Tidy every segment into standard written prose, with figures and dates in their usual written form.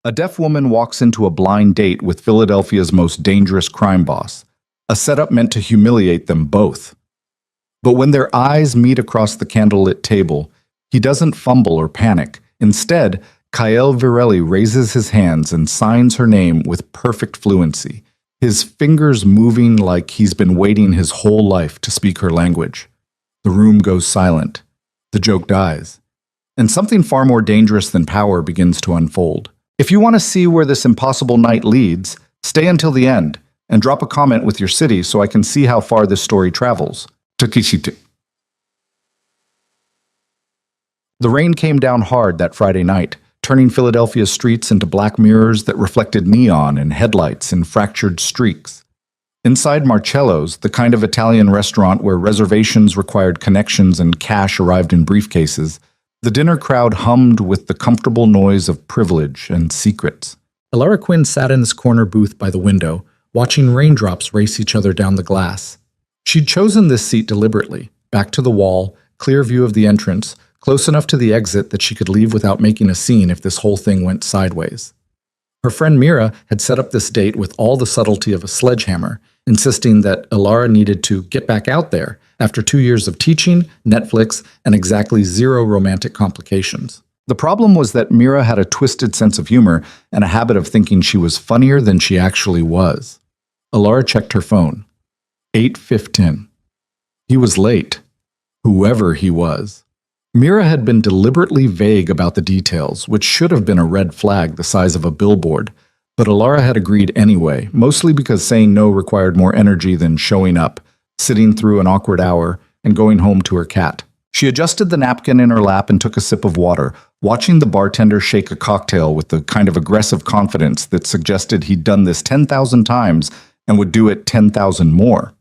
A deaf woman walks into a blind date with Philadelphia's most dangerous crime boss, a setup meant to humiliate them both. But when their eyes meet across the candlelit table, he doesn't fumble or panic. Instead, Kael Virelli raises his hands and signs her name with perfect fluency, his fingers moving like he's been waiting his whole life to speak her language. The room goes silent. The joke dies. And something far more dangerous than power begins to unfold. If you want to see where this impossible night leads, stay until the end and drop a comment with your city so I can see how far this story travels. Takishite. The rain came down hard that Friday night, turning Philadelphia's streets into black mirrors that reflected neon and headlights in fractured streaks. Inside Marcello's, the kind of Italian restaurant where reservations required connections and cash arrived in briefcases, the dinner crowd hummed with the comfortable noise of privilege and secrets. Elara Quinn sat in this corner booth by the window, watching raindrops race each other down the glass. She'd chosen this seat deliberately, back to the wall, clear view of the entrance, close enough to the exit that she could leave without making a scene if this whole thing went sideways. Her friend Mira had set up this date with all the subtlety of a sledgehammer, insisting that Elara needed to get back out there after 2 years of teaching, Netflix, and exactly 0 romantic complications. The problem was that Mira had a twisted sense of humor and a habit of thinking she was funnier than she actually was. Elara checked her phone. 8:15. He was late. Whoever he was. Mira had been deliberately vague about the details, which should have been a red flag the size of a billboard, but Elara had agreed anyway, mostly because saying no required more energy than showing up, sitting through an awkward hour, and going home to her cat. She adjusted the napkin in her lap and took a sip of water, watching the bartender shake a cocktail with the kind of aggressive confidence that suggested he'd done this 10,000 times and would do it 10,000 more.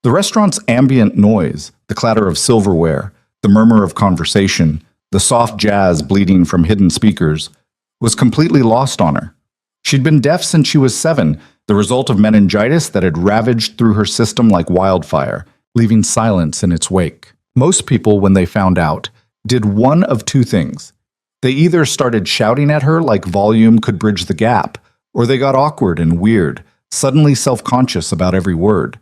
The restaurant's ambient noise, the clatter of silverware, the murmur of conversation, the soft jazz bleeding from hidden speakers, was completely lost on her. She'd been deaf since she was 7, the result of meningitis that had ravaged through her system like wildfire, leaving silence in its wake. Most people, when they found out, did one of 2 things. They either started shouting at her like volume could bridge the gap, or they got awkward and weird, suddenly self-conscious about every word.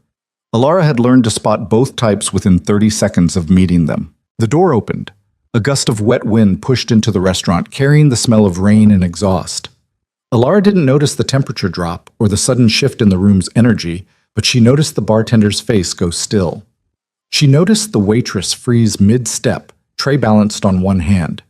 Elara had learned to spot both types within 30 seconds of meeting them. The door opened. A gust of wet wind pushed into the restaurant, carrying the smell of rain and exhaust. Elara didn't notice the temperature drop or the sudden shift in the room's energy, but she noticed the bartender's face go still. She noticed the waitress freeze mid-step, tray balanced on one hand.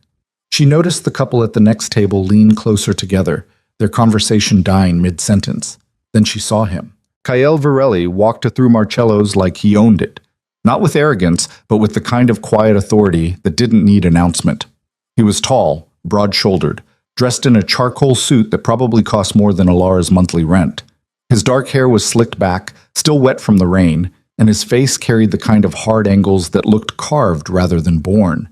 She noticed the couple at the next table lean closer together, their conversation dying mid-sentence. Then she saw him. Kael Virelli walked through Marcello's like he owned it. Not with arrogance, but with the kind of quiet authority that didn't need announcement. He was tall, broad-shouldered, dressed in a charcoal suit that probably cost more than Elara's monthly rent. His dark hair was slicked back, still wet from the rain, and his face carried the kind of hard angles that looked carved rather than born.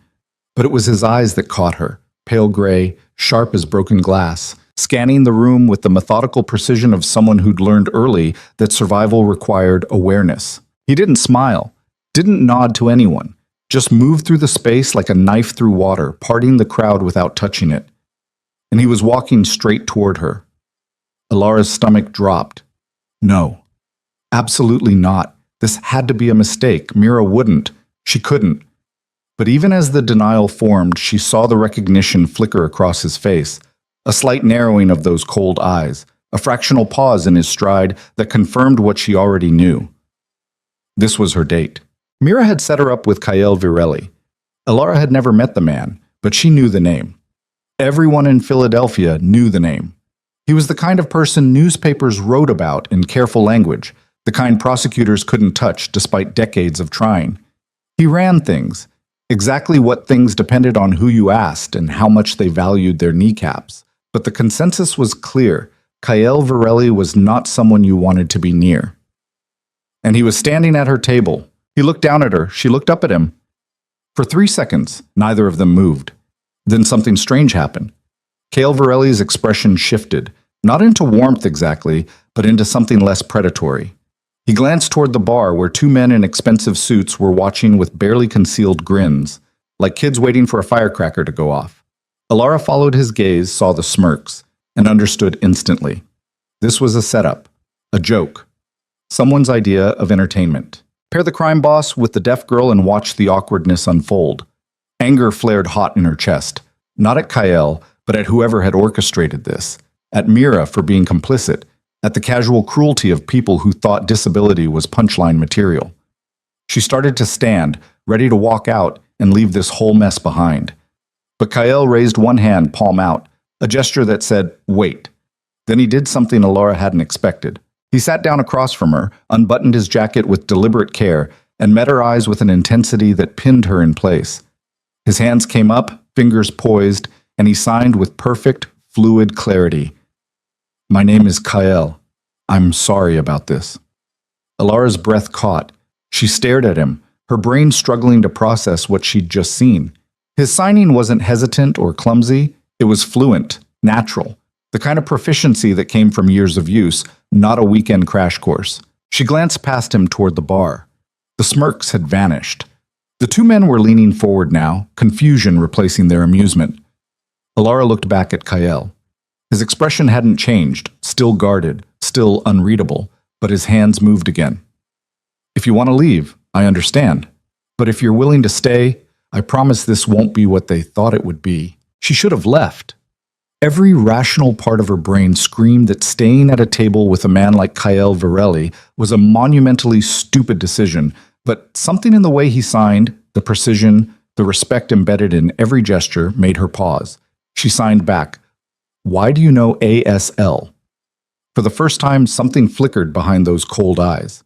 But it was his eyes that caught her, pale gray, sharp as broken glass, scanning the room with the methodical precision of someone who'd learned early that survival required awareness. He didn't smile, didn't nod to anyone, just moved through the space like a knife through water, parting the crowd without touching it. And he was walking straight toward her. Elara's stomach dropped. No, absolutely not. This had to be a mistake. Mira wouldn't. She couldn't. But even as the denial formed, she saw the recognition flicker across his face, a slight narrowing of those cold eyes, a fractional pause in his stride that confirmed what she already knew. This was her date. Mira had set her up with Kael Virelli. Elara had never met the man, but she knew the name. Everyone in Philadelphia knew the name. He was the kind of person newspapers wrote about in careful language, the kind prosecutors couldn't touch despite decades of trying. He ran things. Exactly what things depended on who you asked and how much they valued their kneecaps. But the consensus was clear. Kael Virelli was not someone you wanted to be near. And he was standing at her table. He looked down at her. She looked up at him. For 3 seconds, neither of them moved. Then something strange happened. Kael Virelli's expression shifted, not into warmth exactly, but into something less predatory. He glanced toward the bar where 2 men in expensive suits were watching with barely concealed grins, like kids waiting for a firecracker to go off. Elara followed his gaze, saw the smirks. and understood instantly. This was a setup, a joke, someone's idea of entertainment. Pair the crime boss with the deaf girl and watch the awkwardness unfold. Anger flared hot in her chest, not at Kyle, but at whoever had orchestrated this, at Mira for being complicit, at the casual cruelty of people who thought disability was punchline material. She started to stand, ready to walk out and leave this whole mess behind. But Kyle raised one hand, palm out, a gesture that said, "Wait." Then he did something Alara hadn't expected. He sat down across from her, unbuttoned his jacket with deliberate care, and met her eyes with an intensity that pinned her in place. His hands came up, fingers poised, and he signed with perfect, fluid clarity. "My name is Kyle. I'm sorry about this." Alara's breath caught. She stared at him, her brain struggling to process what she'd just seen. His signing wasn't hesitant or clumsy. It was fluent, natural, the kind of proficiency that came from years of use, not a weekend crash course. She glanced past him toward the bar. The smirks had vanished. The two men were leaning forward now, confusion replacing their amusement. Alara looked back at Kyle. His expression hadn't changed, still guarded, still unreadable, but his hands moved again. "If you want to leave, I understand. But if you're willing to stay, I promise this won't be what they thought it would be." She should have left. Every rational part of her brain screamed that staying at a table with a man like Kyle Varelli was a monumentally stupid decision, but something in the way he signed, the precision, the respect embedded in every gesture, made her pause. She signed back, "Why do you know ASL?" For the first time, something flickered behind those cold eyes.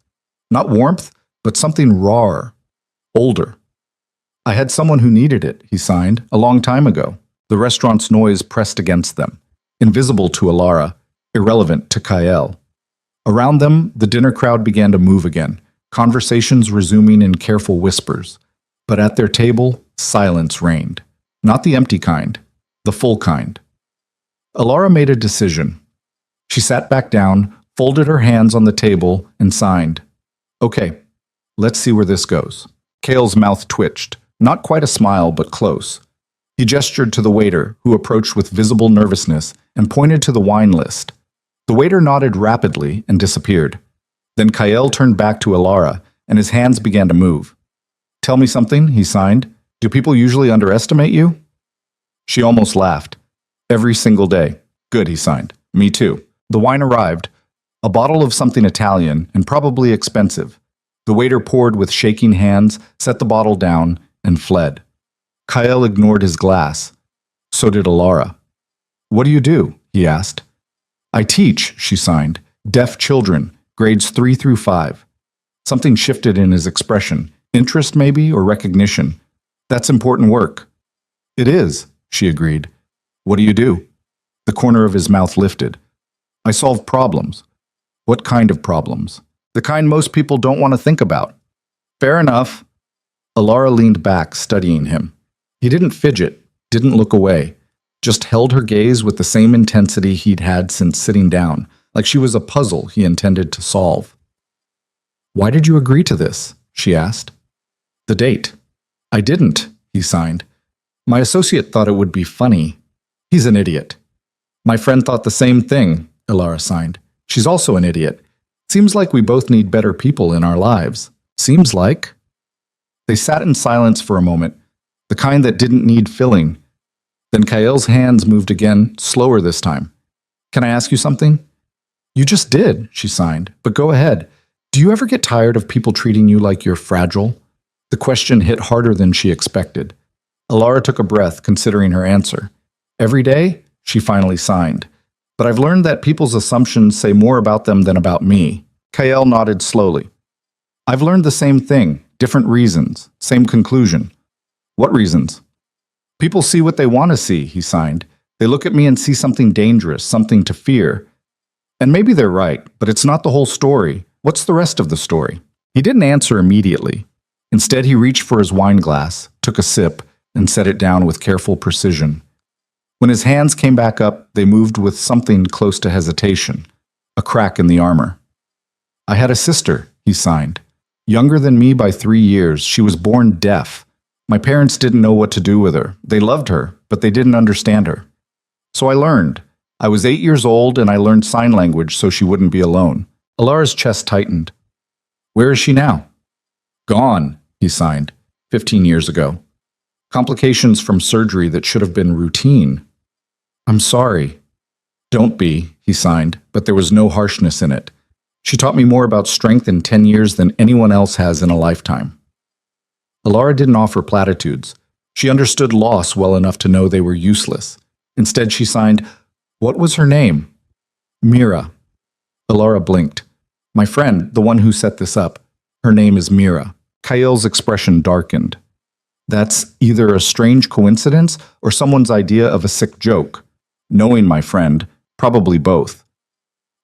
Not warmth, but something rawer, older. "I had someone who needed it," he signed, "a long time ago." The restaurant's noise pressed against them, invisible to Alara, irrelevant to Kyle. Around them, the dinner crowd began to move again, conversations resuming in careful whispers. But at their table, silence reigned. Not the empty kind, the full kind. Alara made a decision. She sat back down, folded her hands on the table, and signed. "Okay, let's see where this goes." Kale's mouth twitched, not quite a smile, but close. He gestured to the waiter, who approached with visible nervousness, and pointed to the wine list. The waiter nodded rapidly and disappeared. Then Kyle turned back to Alara, and his hands began to move. "Tell me something," he signed. "Do people usually underestimate you?" She almost laughed. "Every single day." "Good," he signed. "Me too." The wine arrived, a bottle of something Italian, and probably expensive. The waiter poured with shaking hands, set the bottle down, and fled. Kyle ignored his glass. So did Alara. "What do you do?" he asked. "I teach," she signed. "Deaf children, grades 3 through 5. Something shifted in his expression. Interest, maybe, or recognition. "That's important work." "It is," she agreed. "What do you do?" The corner of his mouth lifted. "I solve problems." "What kind of problems?" "The kind most people don't want to think about." "Fair enough." Alara leaned back, studying him. He didn't fidget, didn't look away, just held her gaze with the same intensity he'd had since sitting down, like she was a puzzle he intended to solve. "Why did you agree to this?" she asked. "The date." "I didn't," he signed. "My associate thought it would be funny." "He's an idiot." "My friend thought the same thing," Alara signed. "She's also an idiot. Seems like we both need better people in our lives." "Seems like." They sat in silence for a moment, the kind that didn't need filling. Then Kyle's hands moved again, slower this time. "Can I ask you something?" "You just did," she signed, "but go ahead. Do you ever get tired of people treating you like you're fragile?" The question hit harder than she expected. Alara took a breath, considering her answer. "Every day?" she finally signed. "But I've learned that people's assumptions say more about them than about me." Kyle nodded slowly. "I've learned the same thing, different reasons, same conclusion." "What reasons?" "People see what they want to see," he signed. "They look at me and see something dangerous, something to fear. And maybe they're right, but it's not the whole story. What's the rest of the story?" He didn't answer immediately. Instead, he reached for his wine glass, took a sip, and set it down with careful precision. When his hands came back up, they moved with something close to hesitation, a crack in the armor. "I had a sister," he signed. "Younger than me by 3 years. She was born deaf. My parents didn't know what to do with her. They loved her, but they didn't understand her. So I learned. I was 8 years old and I learned sign language so she wouldn't be alone. Alara's chest tightened. Where is she now? Gone, he signed, 15 years ago. Complications from surgery that should have been routine. I'm sorry. Don't be, he signed, but there was no harshness in it. She taught me more about strength in 10 years than anyone else has in a lifetime. Alara didn't offer platitudes. She understood loss well enough to know they were useless. Instead, she signed, What was her name? Mira. Alara blinked. My friend, the one who set this up, her name is Mira. Kael's expression darkened. That's either a strange coincidence or someone's idea of a sick joke. Knowing my friend, probably both.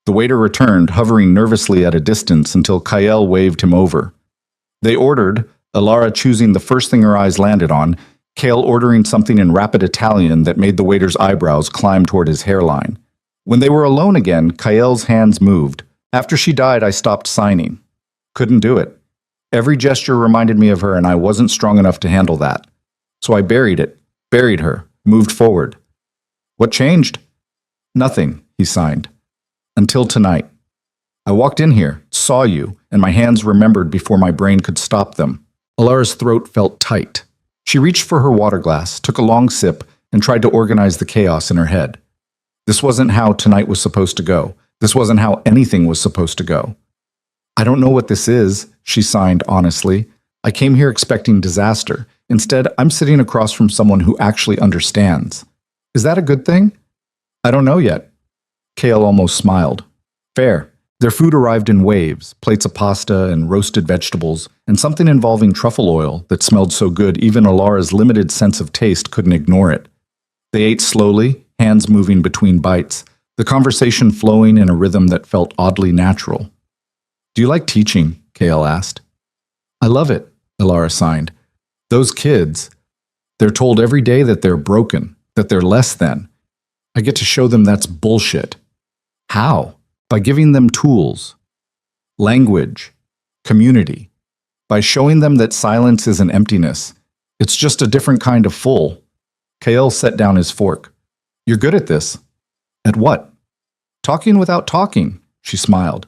The waiter returned, hovering nervously at a distance until Kael waved him over. They ordered, Alara choosing the first thing her eyes landed on, Kael ordering something in rapid Italian that made the waiter's eyebrows climb toward his hairline. When they were alone again, Kael's hands moved. After she died, I stopped signing. Couldn't do it. Every gesture reminded me of her, and I wasn't strong enough to handle that. So I buried her, moved forward. What changed? Nothing, he signed. Until tonight. I walked in here, saw you, and my hands remembered before my brain could stop them. Alara's throat felt tight. She reached for her water glass, took a long sip, and tried to organize the chaos in her head. This wasn't how tonight was supposed to go. This wasn't how anything was supposed to go. I don't know what this is, she signed honestly. I came here expecting disaster. Instead, I'm sitting across from someone who actually understands. Is that a good thing? I don't know yet. Kael almost smiled. Fair. Their food arrived in waves, plates of pasta and roasted vegetables, and something involving truffle oil that smelled so good even Alara's limited sense of taste couldn't ignore it. They ate slowly, hands moving between bites, the conversation flowing in a rhythm that felt oddly natural. Do you like teaching? Kael asked. I love it, Alara signed. Those kids, they're told every day that they're broken, that they're less than. I get to show them that's bullshit. How? By giving them tools, language, community. By showing them that silence is an emptiness. It's just a different kind of full. Kael set down his fork. You're good at this. At what? Talking without talking, she smiled.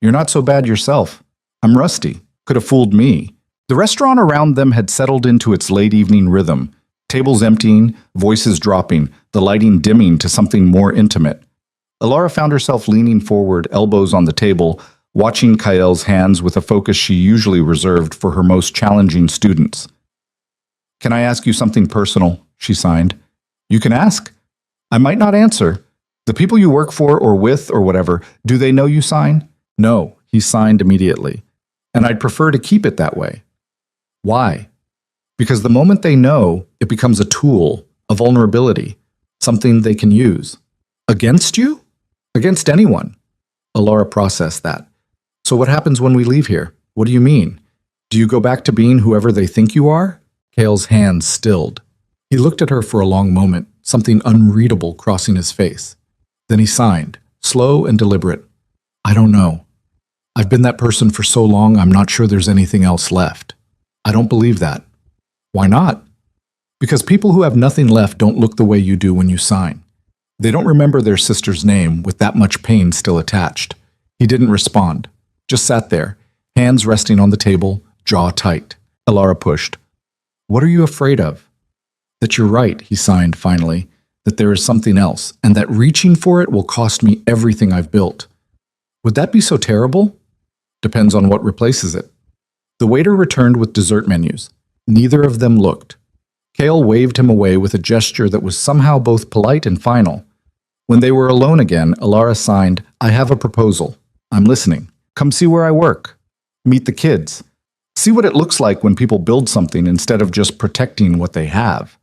You're not so bad yourself. I'm rusty. Could have fooled me. The restaurant around them had settled into its late evening rhythm. Tables emptying, voices dropping, the lighting dimming to something more intimate. Alara found herself leaning forward, elbows on the table, watching Kael's hands with a focus she usually reserved for her most challenging students. Can I ask you something personal? She signed. You can ask. I might not answer. The people you work for or with or whatever, do they know you sign? No, he signed immediately. And I'd prefer to keep it that way. Why? Because the moment they know, it becomes a tool, a vulnerability, something they can use. Against you? Against anyone. Alara processed that. So what happens when we leave here? What do you mean? Do you go back to being whoever they think you are? Kael's hands stilled. He looked at her for a long moment, something unreadable crossing his face. Then he signed, slow and deliberate. I don't know. I've been that person for so long, I'm not sure there's anything else left. I don't believe that. Why not? Because people who have nothing left don't look the way you do when you sign. They don't remember their sister's name with that much pain still attached. He didn't respond, just sat there, hands resting on the table, jaw tight. Alara pushed. What are you afraid of? That you're right, he signed finally, that there is something else, and that reaching for it will cost me everything I've built. Would that be so terrible? Depends on what replaces it. The waiter returned with dessert menus. Neither of them looked. Kael waved him away with a gesture that was somehow both polite and final. When they were alone again, Alara signed, I have a proposal. I'm listening. Come see where I work. Meet the kids. See what it looks like when people build something instead of just protecting what they have.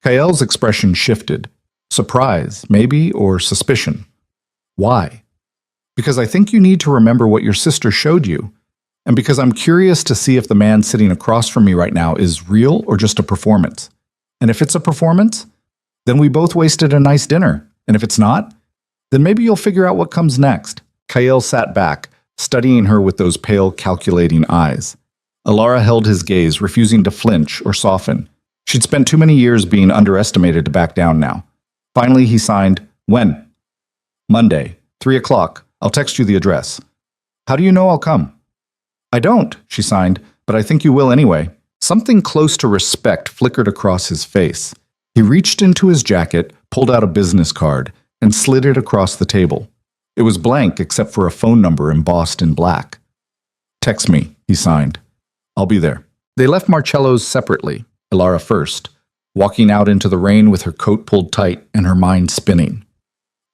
Kael's expression shifted. Surprise, maybe, or suspicion. Why? Because I think you need to remember what your sister showed you, and because I'm curious to see if the man sitting across from me right now is real or just a performance. And if it's a performance, then we both wasted a nice dinner. And if it's not, then maybe you'll figure out what comes next. Kael sat back, studying her with those pale, calculating eyes. Alara held his gaze, refusing to flinch or soften. She'd spent too many years being underestimated to back down now. Finally, he signed, When? Monday, 3 o'clock. I'll text you the address. How do you know I'll come? I don't, she signed, but I think you will anyway. Something close to respect flickered across his face. He reached into his jacket, pulled out a business card, and slid it across the table. It was blank except for a phone number embossed in black. Text me, he signed. I'll be there. They left Marcello's separately, Ilara first, walking out into the rain with her coat pulled tight and her mind spinning.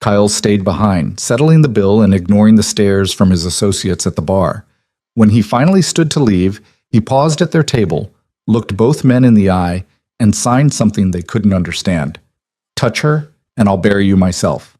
Kyle stayed behind, settling the bill and ignoring the stares from his associates at the bar. When he finally stood to leave, he paused at their table, looked both men in the eye, and signed something they couldn't understand. Touch her, and I'll bury you myself.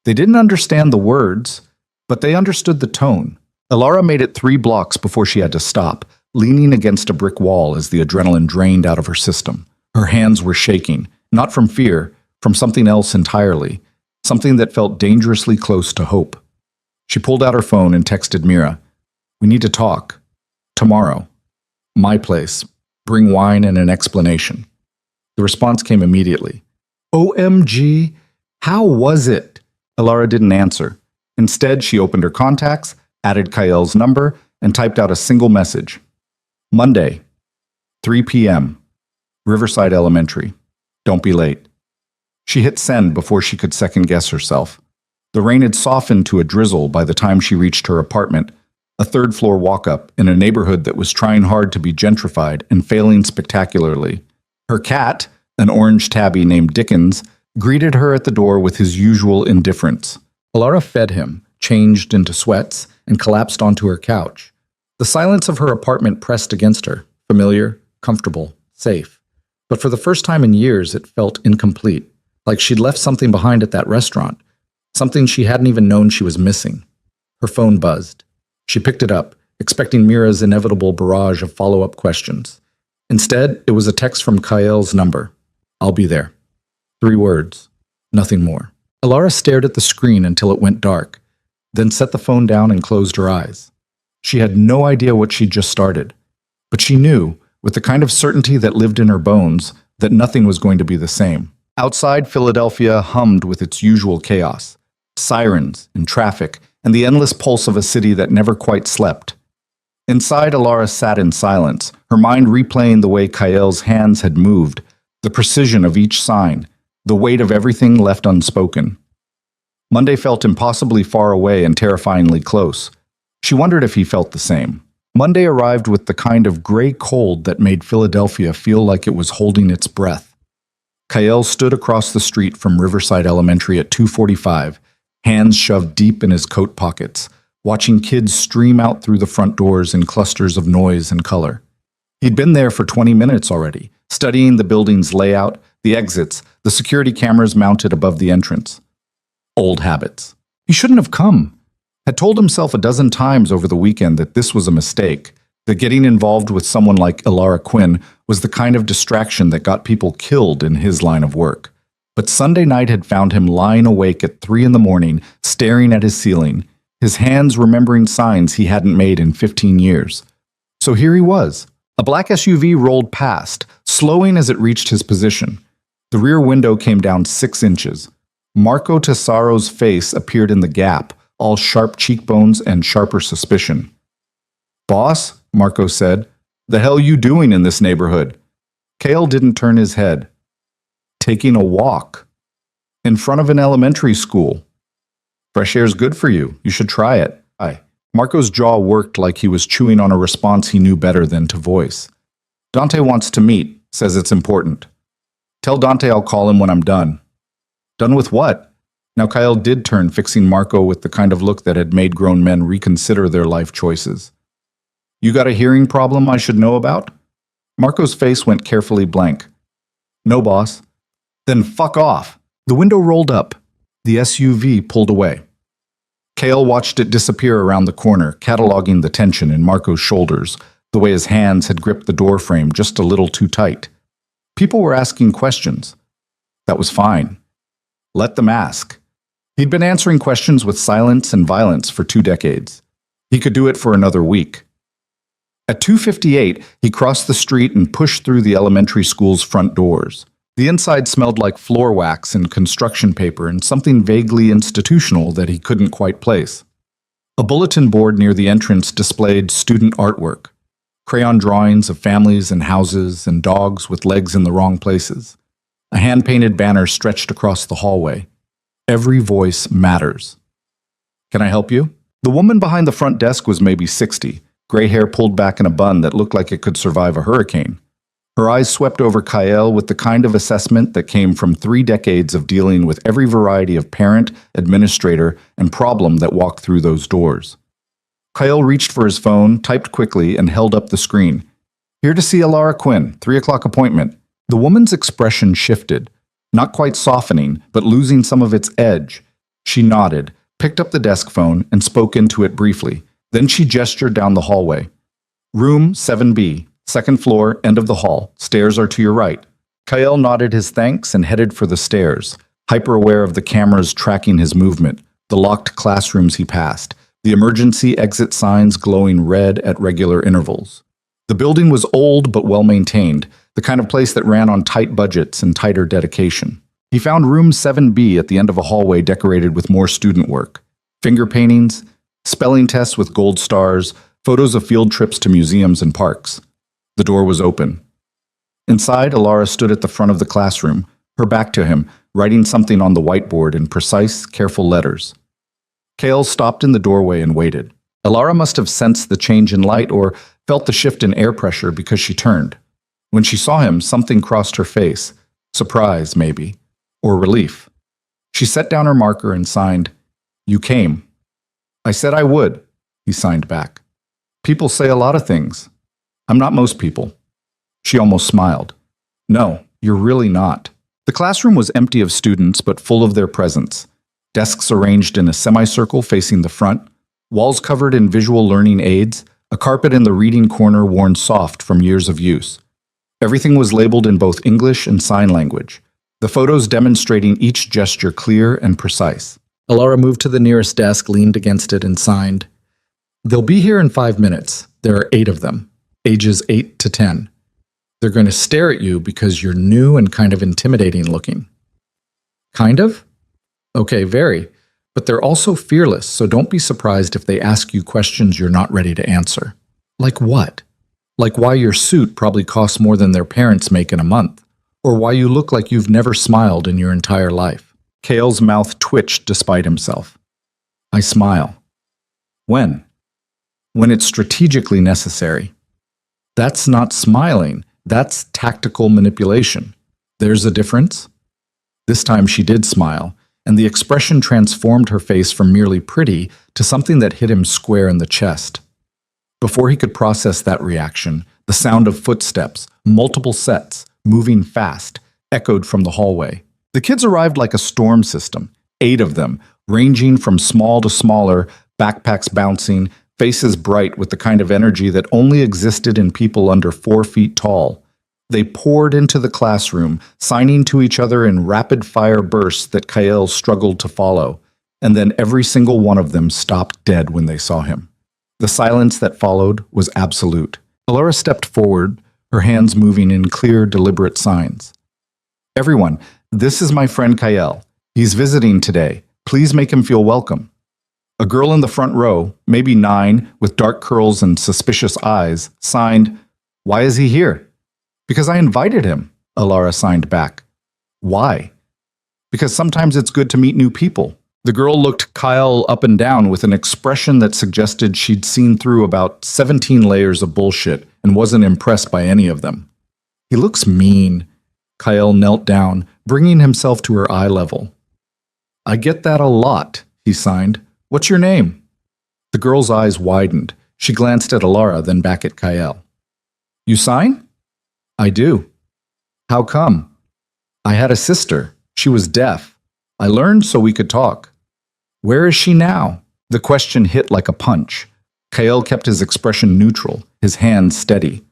They didn't understand the words, but they understood the tone. Ilara made it 3 blocks before she had to stop, leaning against a brick wall as the adrenaline drained out of her system. Her hands were shaking, not from fear, from something else entirely, something that felt dangerously close to hope. She pulled out her phone and texted Mira, "We need to talk. Tomorrow. My place. Bring wine and an explanation." The response came immediately. OMG, how was it? Ilara didn't answer. Instead, she opened her contacts, added Kael's number, and typed out a single message. Monday, 3 p.m. Riverside Elementary. Don't be late. She hit send before she could second-guess herself. The rain had softened to a drizzle by the time she reached her apartment, a third-floor walk-up in a neighborhood that was trying hard to be gentrified and failing spectacularly. Her cat, an orange tabby named Dickens, greeted her at the door with his usual indifference. Ilara fed him, changed into sweats, and collapsed onto her couch. The silence of her apartment pressed against her, familiar, comfortable, safe. But for the first time in years, it felt incomplete, like she'd left something behind at that restaurant, something she hadn't even known she was missing. Her phone buzzed. She picked it up, expecting Mira's inevitable barrage of follow-up questions. Instead, it was a text from Kael's number. I'll be there. 3 words. Nothing more. Ilara stared at the screen until it went dark, then set the phone down and closed her eyes. She had no idea what she'd just started, but she knew, with the kind of certainty that lived in her bones, that nothing was going to be the same. Outside, Philadelphia hummed with its usual chaos. Sirens and traffic, and the endless pulse of a city that never quite slept. Inside, Ilara sat in silence, her mind replaying the way Kael's hands had moved, the precision of each sign, the weight of everything left unspoken. Monday felt impossibly far away and terrifyingly close. She wondered if he felt the same. Monday arrived with the kind of gray cold that made Philadelphia feel like it was holding its breath. Kael stood across the street from Riverside Elementary at 2:45, hands shoved deep in his coat pockets, watching kids stream out through the front doors in clusters of noise and color. He'd been there for 20 minutes already, studying the building's layout, the exits, the security cameras mounted above the entrance. Old habits. He shouldn't have come. Had told himself a dozen times over the weekend that this was a mistake, that getting involved with someone like Ilara Quinn was the kind of distraction that got people killed in his line of work. But Sunday night had found him lying awake at 3 in the morning, staring at his ceiling, his hands remembering signs he hadn't made in 15 years. So here he was. A black SUV rolled past, slowing as it reached his position. The rear window came down 6 inches. Marco Tesaro's face appeared in the gap, all sharp cheekbones and sharper suspicion. "Boss," Marco said, "the hell you doing in this neighborhood?" Kael didn't turn his head. "Taking a walk. In front of an elementary school. Fresh air's good for you. You should try it." Marco's jaw worked like he was chewing on a response he knew better than to voice. "Dante wants to meet, says it's important. Tell Dante I'll call him when I'm done." "Done with what?" Now Kael did turn, fixing Marco with the kind of look that had made grown men reconsider their life choices. "You got a hearing problem I should know about?" Marco's face went carefully blank. "No, boss." "Then fuck off." The window rolled up. The SUV pulled away. Kael watched it disappear around the corner, cataloging the tension in Marco's shoulders, the way his hands had gripped the doorframe just a little too tight. People were asking questions. That was fine. Let them ask. He'd been answering questions with silence and violence for 2 decades. He could do it for another week. At 2:58, he crossed the street and pushed through the elementary school's front doors. The inside smelled like floor wax and construction paper and something vaguely institutional that he couldn't quite place. A bulletin board near the entrance displayed student artwork, crayon drawings of families and houses and dogs with legs in the wrong places. A hand-painted banner stretched across the hallway. Every voice matters. Can I help you? The woman behind the front desk was maybe 60, gray hair pulled back in a bun that looked like it could survive a hurricane. Her eyes swept over Kyle with the kind of assessment that came from 3 decades of dealing with every variety of parent, administrator, and problem that walked through those doors. Kyle reached for his phone, typed quickly, and held up the screen. Here to see Alara Quinn, 3 o'clock appointment. The woman's expression shifted, not quite softening, but losing some of its edge. She nodded, picked up the desk phone, and spoke into it briefly. Then she gestured down the hallway. Room 7B, second floor, end of the hall. Stairs are to your right. Kyle nodded his thanks and headed for the stairs, hyper-aware of the cameras tracking his movement, the locked classrooms he passed, the emergency exit signs glowing red at regular intervals. The building was old but well-maintained, the kind of place that ran on tight budgets and tighter dedication. He found room 7B at the end of a hallway decorated with more student work. Finger paintings, spelling tests with gold stars, photos of field trips to museums and parks. The door was open. Inside, Alara stood at the front of the classroom, her back to him, writing something on the whiteboard in precise, careful letters. Kale stopped in the doorway and waited. Alara must have sensed the change in light or felt the shift in air pressure because she turned. When she saw him, something crossed her face. Surprise, maybe. Or relief. She set down her marker and signed, "You came." "I said I would," he signed back. "People say a lot of things. I'm not most people." She almost smiled. "No, you're really not." The classroom was empty of students, but full of their presence. Desks arranged in a semicircle facing the front, walls covered in visual learning aids, a carpet in the reading corner worn soft from years of use. Everything was labeled in both English and sign language, the photos demonstrating each gesture clear and precise. Alara moved to the nearest desk, leaned against it, and signed, "They'll be here in 5 minutes. There are 8 of them, ages 8 to 10. They're going to stare at you because you're new and kind of intimidating looking." "Kind of?" "Okay, very. But they're also fearless, so don't be surprised if they ask you questions you're not ready to answer." "Like what?" "Like why your suit probably costs more than their parents make in a month, or why you look like you've never smiled in your entire life." Kale's mouth twitched despite himself. "I smile." "When?" "When it's strategically necessary." "That's not smiling. That's tactical manipulation. There's a difference?" This time she did smile, and the expression transformed her face from merely pretty to something that hit him square in the chest. Before he could process that reaction, the sound of footsteps, multiple sets, moving fast, echoed from the hallway. The kids arrived like a storm system, 8 of them, ranging from small to smaller, backpacks bouncing, faces bright with the kind of energy that only existed in people under 4 feet tall. They poured into the classroom, signing to each other in rapid-fire bursts that Kyle struggled to follow, and then every single one of them stopped dead when they saw him. The silence that followed was absolute. Alara stepped forward, her hands moving in clear, deliberate signs. "Everyone, this is my friend Kyle. He's visiting today. Please make him feel welcome." A girl in the front row, maybe 9, with dark curls and suspicious eyes, signed, "Why is he here?" "Because I invited him," Alara signed back. "Why?" "Because sometimes it's good to meet new people." The girl looked Kyle up and down with an expression that suggested she'd seen through about 17 layers of bullshit and wasn't impressed by any of them. "He looks mean." Kyle knelt down, bringing himself to her eye level. "I get that a lot," he signed. "What's your name?" The girl's eyes widened. She glanced at Alara, then back at Kyle. "You sign?" "I do." "How come?" "I had a sister. She was deaf. I learned so we could talk." "Where is she now?" The question hit like a punch. Kyle kept his expression neutral, his hands steady.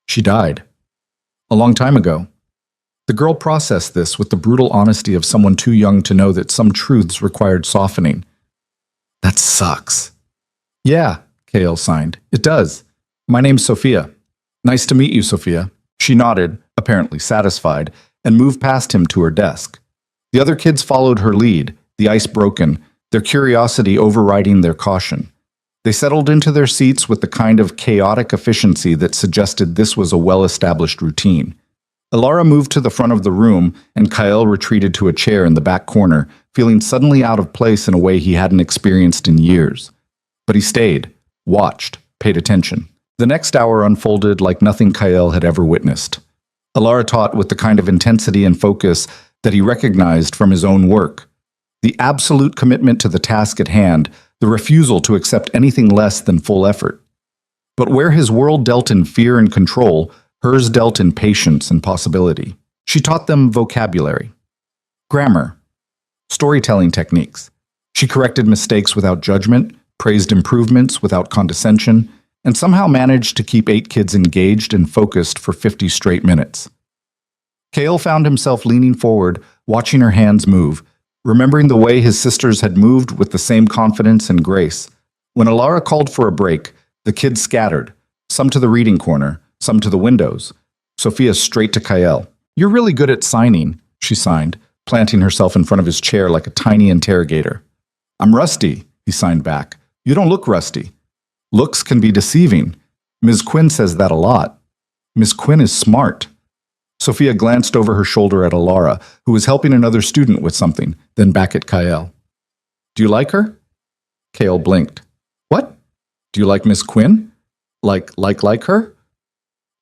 "She died. A long time ago." The girl processed this with the brutal honesty of someone too young to know that some truths required softening. "That sucks." "Yeah," Kale signed. "It does. My name's Sophia." "Nice to meet you, Sophia." She nodded, apparently satisfied, and moved past him to her desk. The other kids followed her lead, the ice broken, their curiosity overriding their caution. They settled into their seats with the kind of chaotic efficiency that suggested this was a well-established routine. Alara moved to the front of the room, and Kyle retreated to a chair in the back corner, feeling suddenly out of place in a way he hadn't experienced in years. But he stayed, watched, paid attention. The next hour unfolded like nothing Kyle had ever witnessed. Alara taught with the kind of intensity and focus that he recognized from his own work. The absolute commitment to the task at hand, the refusal to accept anything less than full effort. But where his world dealt in fear and control, hers dealt in patience and possibility. She taught them vocabulary, grammar, storytelling techniques. She corrected mistakes without judgment, praised improvements without condescension, and somehow managed to keep 8 kids engaged and focused for 50 straight minutes. Kale found himself leaning forward, watching her hands move, remembering the way his sisters had moved with the same confidence and grace. When Alara called for a break, the kids scattered, some to the reading corner, some to the windows. Sophia straight to Kyle. "You're really good at signing," she signed, planting herself in front of his chair like a tiny interrogator. "I'm rusty," he signed back. "You don't look rusty." "Looks can be deceiving. Ms. Quinn says that a lot." "Ms. Quinn is smart." Sophia glanced over her shoulder at Alara, who was helping another student with something, then back at Kyle. "Do you like her?" Kale blinked. "What? Do you like Miss Quinn? Like her?"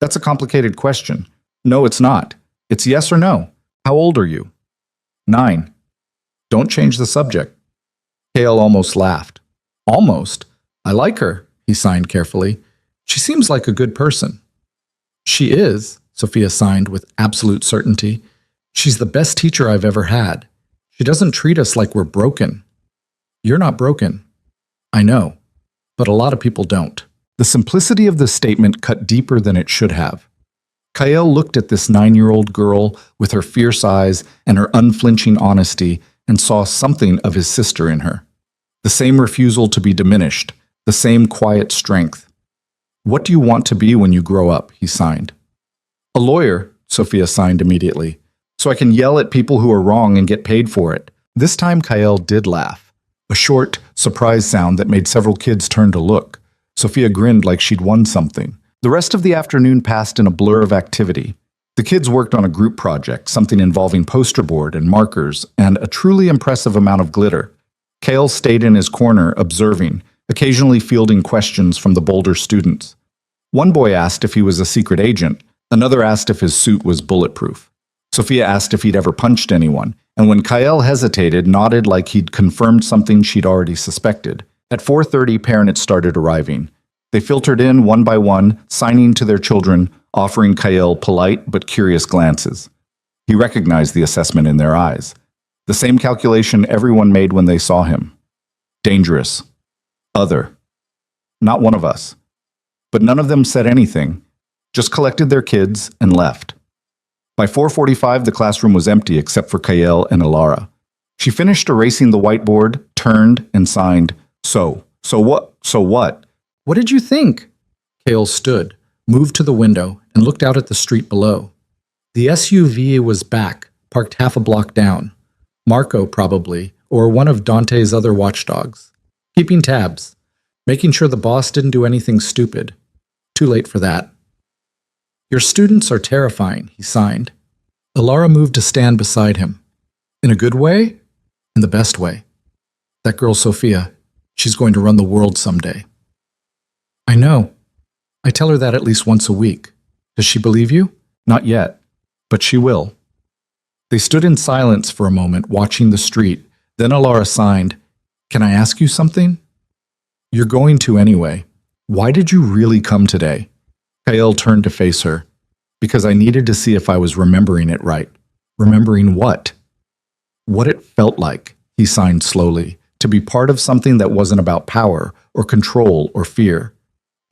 "That's a complicated question." "No, it's not. It's yes or no. How old are you?" 9. "Don't change the subject." Kale almost laughed. "Almost? I like her," he signed carefully. "She seems like a good person." "She is," Sophia signed with absolute certainty. "She's the best teacher I've ever had. She doesn't treat us like we're broken." "You're not broken." "I know, but a lot of people don't." The simplicity of the statement cut deeper than it should have. Kyle looked at this 9-year-old girl with her fierce eyes and her unflinching honesty and saw something of his sister in her. The same refusal to be diminished, the same quiet strength. "What do you want to be when you grow up?" he signed. "A lawyer," Sophia signed immediately, "so I can yell at people who are wrong and get paid for it." This time Kyle did laugh, a short, surprise sound that made several kids turn to look. Sophia grinned like she'd won something. The rest of the afternoon passed in a blur of activity. The kids worked on a group project, something involving poster board and markers, and a truly impressive amount of glitter. Kale stayed in his corner, observing, occasionally fielding questions from the bolder students. One boy asked if he was a secret agent. Another asked if his suit was bulletproof. Sophia asked if he'd ever punched anyone, and when Kyle hesitated, nodded like he'd confirmed something she'd already suspected. At 4:30, parents started arriving. They filtered in one by one, signing to their children, offering Kyle polite but curious glances. He recognized the assessment in their eyes. The same calculation everyone made when they saw him. Dangerous. Other. Not one of us. But none of them said anything, just collected their kids and left. By 4:45, the classroom was empty except for Kyle and Alara. She finished erasing the whiteboard, turned, and signed, So what? What did you think? Kale stood, moved to the window, and looked out at the street below. The SUV was back, parked half a block down. Marco, probably, or one of Dante's other watchdogs. Keeping tabs, making sure the boss didn't do anything stupid. Too late for that. Your students are terrifying, he signed. Alara moved to stand beside him. In a good way? In the best way. That girl Sophia, she's going to run the world someday. I know. I tell her that at least once a week. Does she believe you? Not yet, but she will. They stood in silence for a moment, watching the street. Then Alara signed, Can I ask you something? You're going to anyway. Why did you really come today? Kyle turned to face her. Because I needed to see if I was remembering it right. Remembering what? What it felt like, he signed slowly, to be part of something that wasn't about power or control or fear.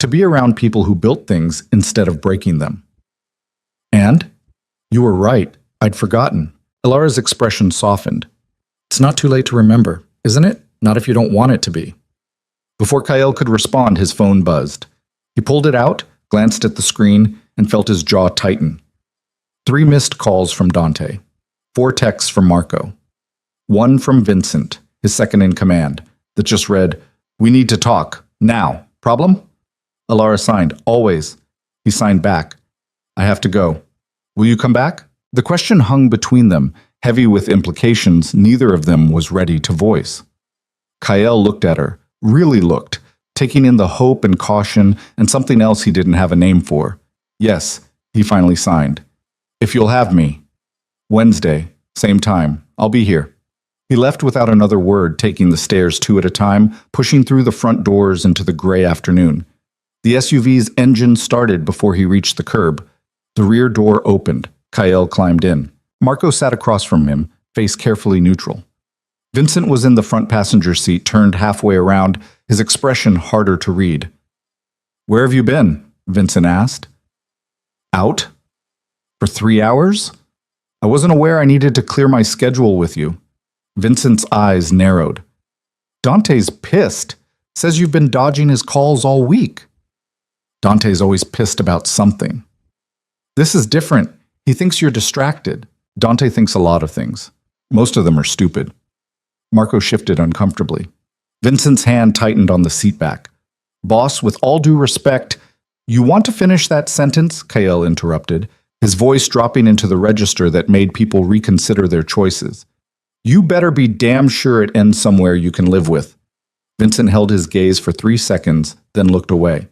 To be around people who built things instead of breaking them. And? You were right. I'd forgotten. Alara's expression softened. It's not too late to remember, isn't it? Not if you don't want it to be. Before Kyle could respond, his phone buzzed. He pulled it out, glanced at the screen, and felt his jaw tighten. 3 missed calls from Dante. 4 texts from Marco. 1 from Vincent, his second in command, that just read, "We need to talk. Now. Problem?" Alara signed, "Always." He signed back, "I have to go. Will you come back?" The question hung between them, heavy with implications neither of them was ready to voice. Kyle looked at her, really looked, taking in the hope and caution and something else he didn't have a name for. "Yes," he finally signed. "If you'll have me. Wednesday, same time. I'll be here." He left without another word, taking the stairs 2 at a time, pushing through the front doors into the gray afternoon. The SUV's engine started before he reached the curb. The rear door opened. Kyle climbed in. Marco sat across from him, face carefully neutral. Vincent was in the front passenger seat, turned halfway around, his expression harder to read. "Where have you been?" Vincent asked. "Out? For 3 hours? I wasn't aware I needed to clear my schedule with you." Vincent's eyes narrowed. "Dante's pissed. Says you've been dodging his calls all week." "Dante's always pissed about something." "This is different. He thinks you're distracted." "Dante thinks a lot of things. Most of them are stupid." Marco shifted uncomfortably. Vincent's hand tightened on the seatback. "Boss, with all due respect—" "You want to finish that sentence?" Kyle interrupted, his voice dropping into the register that made people reconsider their choices. "You better be damn sure it ends somewhere you can live with." Vincent held his gaze for 3 seconds, then looked away.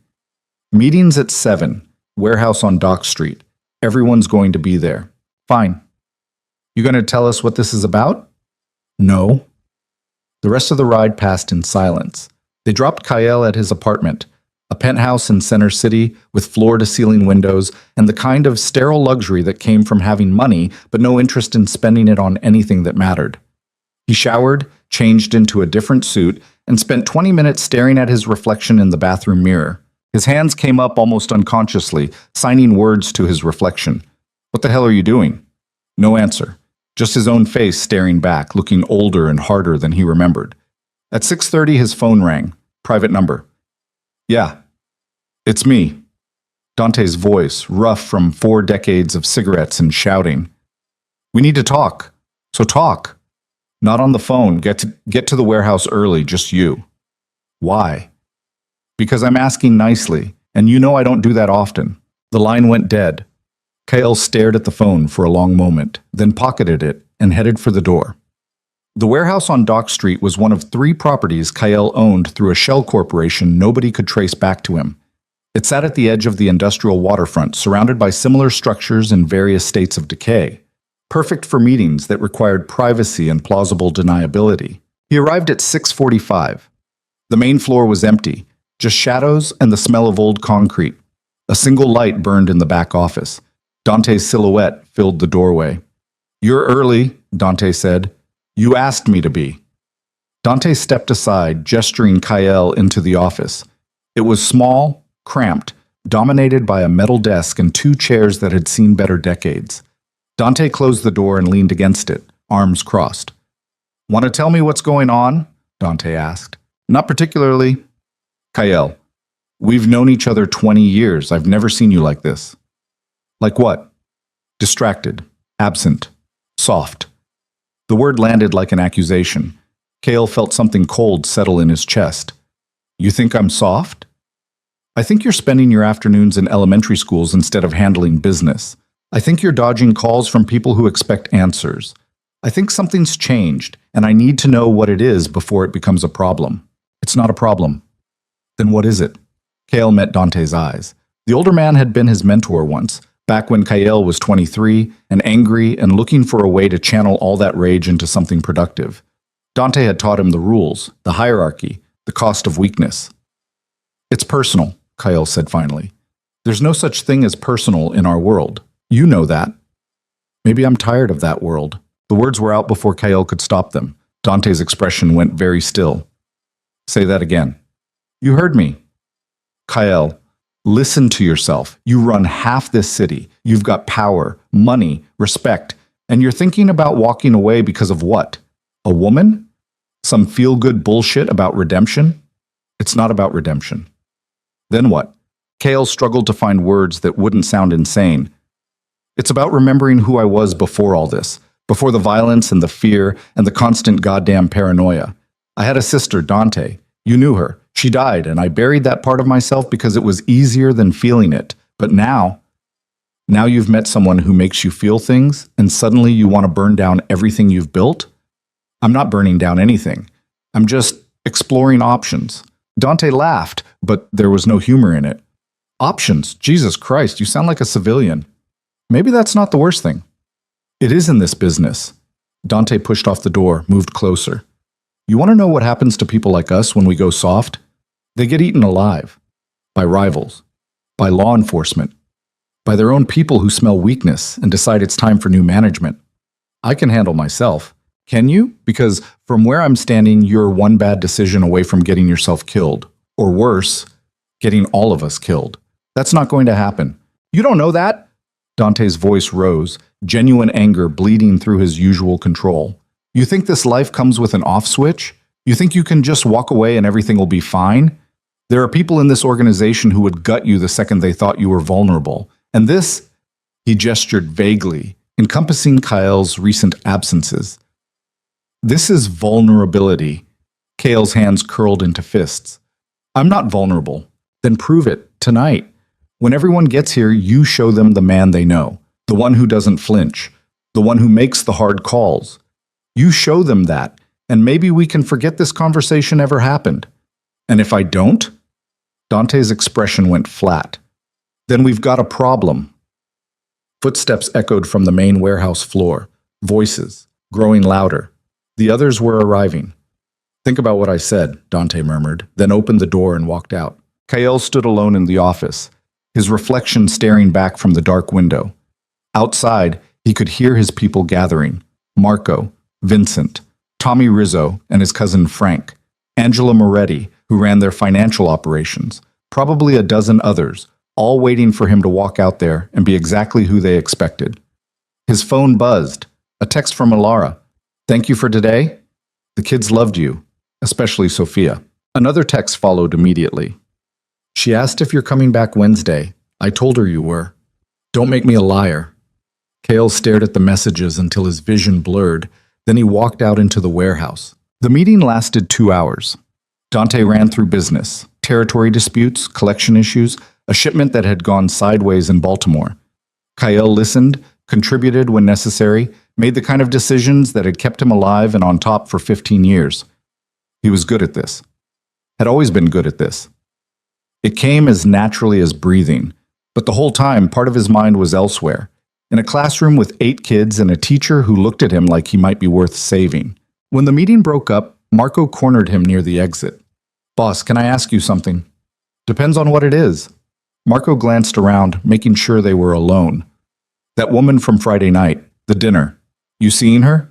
"Meeting's at 7, warehouse on Dock Street. Everyone's going to be there." "Fine." "You going to tell us what this is about?" "No." The rest of the ride passed in silence. They dropped Kyle at his apartment, a penthouse in Center City with floor-to-ceiling windows and the kind of sterile luxury that came from having money but no interest in spending it on anything that mattered. He showered, changed into a different suit, and spent 20 minutes staring at his reflection in the bathroom mirror. His hands came up almost unconsciously, signing words to his reflection. "What the hell are you doing?" No answer. Just his own face staring back, looking older and harder than he remembered. At 6:30, his phone rang. Private number. "Yeah. It's me." Dante's voice, rough from 4 decades of cigarettes and shouting. "We need to talk. So talk. Not on the phone. Get to the warehouse early, just you." "Why?" "Because I'm asking nicely, and you know I don't do that often." The line went dead. Kyle stared at the phone for a long moment, then pocketed it and headed for the door. The warehouse on Dock Street was one of 3 properties Kyle owned through a shell corporation nobody could trace back to him. It sat at the edge of the industrial waterfront, surrounded by similar structures in various states of decay. Perfect for meetings that required privacy and plausible deniability. He arrived at 6:45. The main floor was empty, just shadows and the smell of old concrete. A single light burned in the back office. Dante's silhouette filled the doorway. "You're early," Dante said. "You asked me to be." Dante stepped aside, gesturing Kyle into the office. It was small, cramped, dominated by a metal desk and 2 chairs that had seen better decades. Dante closed the door and leaned against it, arms crossed. "Want to tell me what's going on?" Dante asked. "Not particularly." "Kyle, we've known each other 20 years. I've never seen you like this." "Like what?" "Distracted, absent, soft." The word landed like an accusation. Kale felt something cold settle in his chest. "You think I'm soft?" "I think you're spending your afternoons in elementary schools instead of handling business. I think you're dodging calls from people who expect answers. I think something's changed, and I need to know what it is before it becomes a problem." "It's not a problem." "Then what is it?" Kale met Dante's eyes. The older man had been his mentor once, back when Kyle was 23 and angry and looking for a way to channel all that rage into something productive. Dante had taught him the rules, the hierarchy, the cost of weakness. "It's personal," Kyle said finally. "There's no such thing as personal in our world. You know that." "Maybe I'm tired of that world." The words were out before Kyle could stop them. Dante's expression went very still. "Say that again." "You heard me." "Kyle, listen to yourself. You run half this city. You've got power, money, respect, and you're thinking about walking away because of what? A woman? Some feel-good bullshit about redemption? It's not about redemption." "Then what?" Kale struggled to find words that wouldn't sound insane. It's about remembering who I was before all this, before the violence and the fear and the constant goddamn paranoia. I had a sister, Dante. You knew her. She died, and I buried that part of myself because it was easier than feeling it. But now you've met someone who makes you feel things, and suddenly you want to burn down everything you've built? I'm not burning down anything. I'm just exploring options. Dante laughed, but there was no humor in it. Options? Jesus Christ, you sound like a civilian. Maybe that's not the worst thing. It is in this business. Dante pushed off the door, moved closer. You want to know what happens to people like us when we go soft? They get eaten alive. By rivals. By law enforcement. By their own people who smell weakness and decide it's time for new management. I can handle myself. Can you? Because from where I'm standing, you're one bad decision away from getting yourself killed. Or worse, getting all of us killed. That's not going to happen. You don't know that? Dante's voice rose, genuine anger bleeding through his usual control. You think this life comes with an off switch? You think you can just walk away and everything will be fine? There are people in this organization who would gut you the second they thought you were vulnerable. And this, he gestured vaguely, encompassing Kyle's recent absences. This is vulnerability. Kale's hands curled into fists. I'm not vulnerable. Then prove it, tonight. When everyone gets here, you show them the man they know, the one who doesn't flinch, the one who makes the hard calls. You show them that, and maybe we can forget this conversation ever happened. And if I don't? Dante's expression went flat. Then we've got a problem. Footsteps echoed from the main warehouse floor, voices, growing louder. The others were arriving. Think about what I said, Dante murmured, then opened the door and walked out. Kyle stood alone in the office, his reflection staring back from the dark window. Outside, he could hear his people gathering. Marco, Vincent, Tommy Rizzo, and his cousin Frank, Angela Moretti, who ran their financial operations, probably a dozen others, all waiting for him to walk out there and be exactly who they expected. His phone buzzed. A text from Alara. Thank you for today. The kids loved you, especially Sophia. Another text followed immediately. She asked if you're coming back Wednesday. I told her you were. Don't make me a liar. Kale stared at the messages until his vision blurred. Then he walked out into the warehouse. The meeting lasted 2 hours. Dante ran through business, territory disputes, collection issues, a shipment that had gone sideways in Baltimore. Kyle listened, contributed when necessary, made the kind of decisions that had kept him alive and on top for 15 years. He was good at this. Had always been good at this. It came as naturally as breathing, but the whole time part of his mind was elsewhere, in a classroom with 8 kids and a teacher who looked at him like he might be worth saving. When the meeting broke up, Marco cornered him near the exit. Boss, can I ask you something? Depends on what it is. Marco glanced around, making sure they were alone. That woman from Friday night, the dinner. You seen her?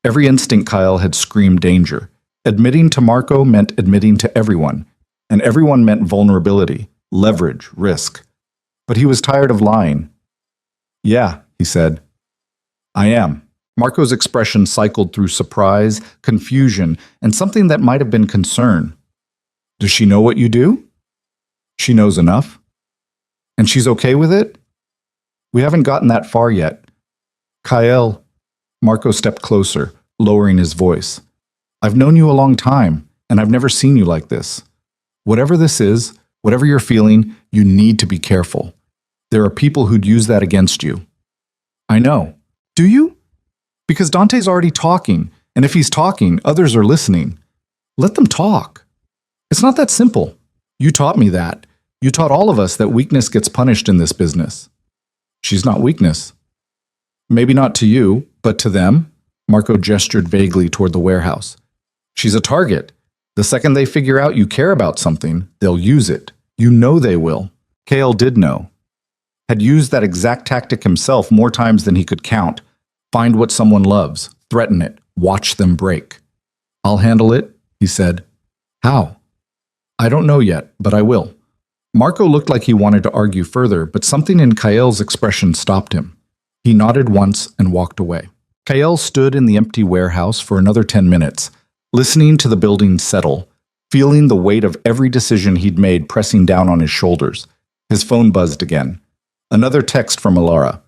Every instinct Kyle had screamed danger. Admitting to Marco meant admitting to everyone, and everyone meant vulnerability, leverage, risk. But he was tired of lying. Yeah, he said. I am. Marco's expression cycled through surprise, confusion, and something that might have been concern. Does she know what you do? She knows enough. And she's okay with it? We haven't gotten that far yet. Kyle. Marco stepped closer, lowering his voice. I've known you a long time, and I've never seen you like this. Whatever this is, whatever you're feeling, you need to be careful. There are people who'd use that against you. I know. Do you? Because Dante's already talking, and if he's talking, others are listening. Let them talk. It's not that simple. You taught me that. You taught all of us that weakness gets punished in this business. She's not weakness. Maybe not to you, but to them. Marco gestured vaguely toward the warehouse. She's a target. The second they figure out you care about something, they'll use it. You know they will. Kale did know. Had used that exact tactic himself more times than he could count. Find what someone loves, threaten it, watch them break. I'll handle it, he said. How? I don't know yet, but I will. Marco looked like he wanted to argue further, but something in Kyle's expression stopped him. He nodded once and walked away. Kyle stood in the empty warehouse for another 10 minutes, listening to the building settle, feeling the weight of every decision he'd made pressing down on his shoulders. His phone buzzed again. Another text from Alara.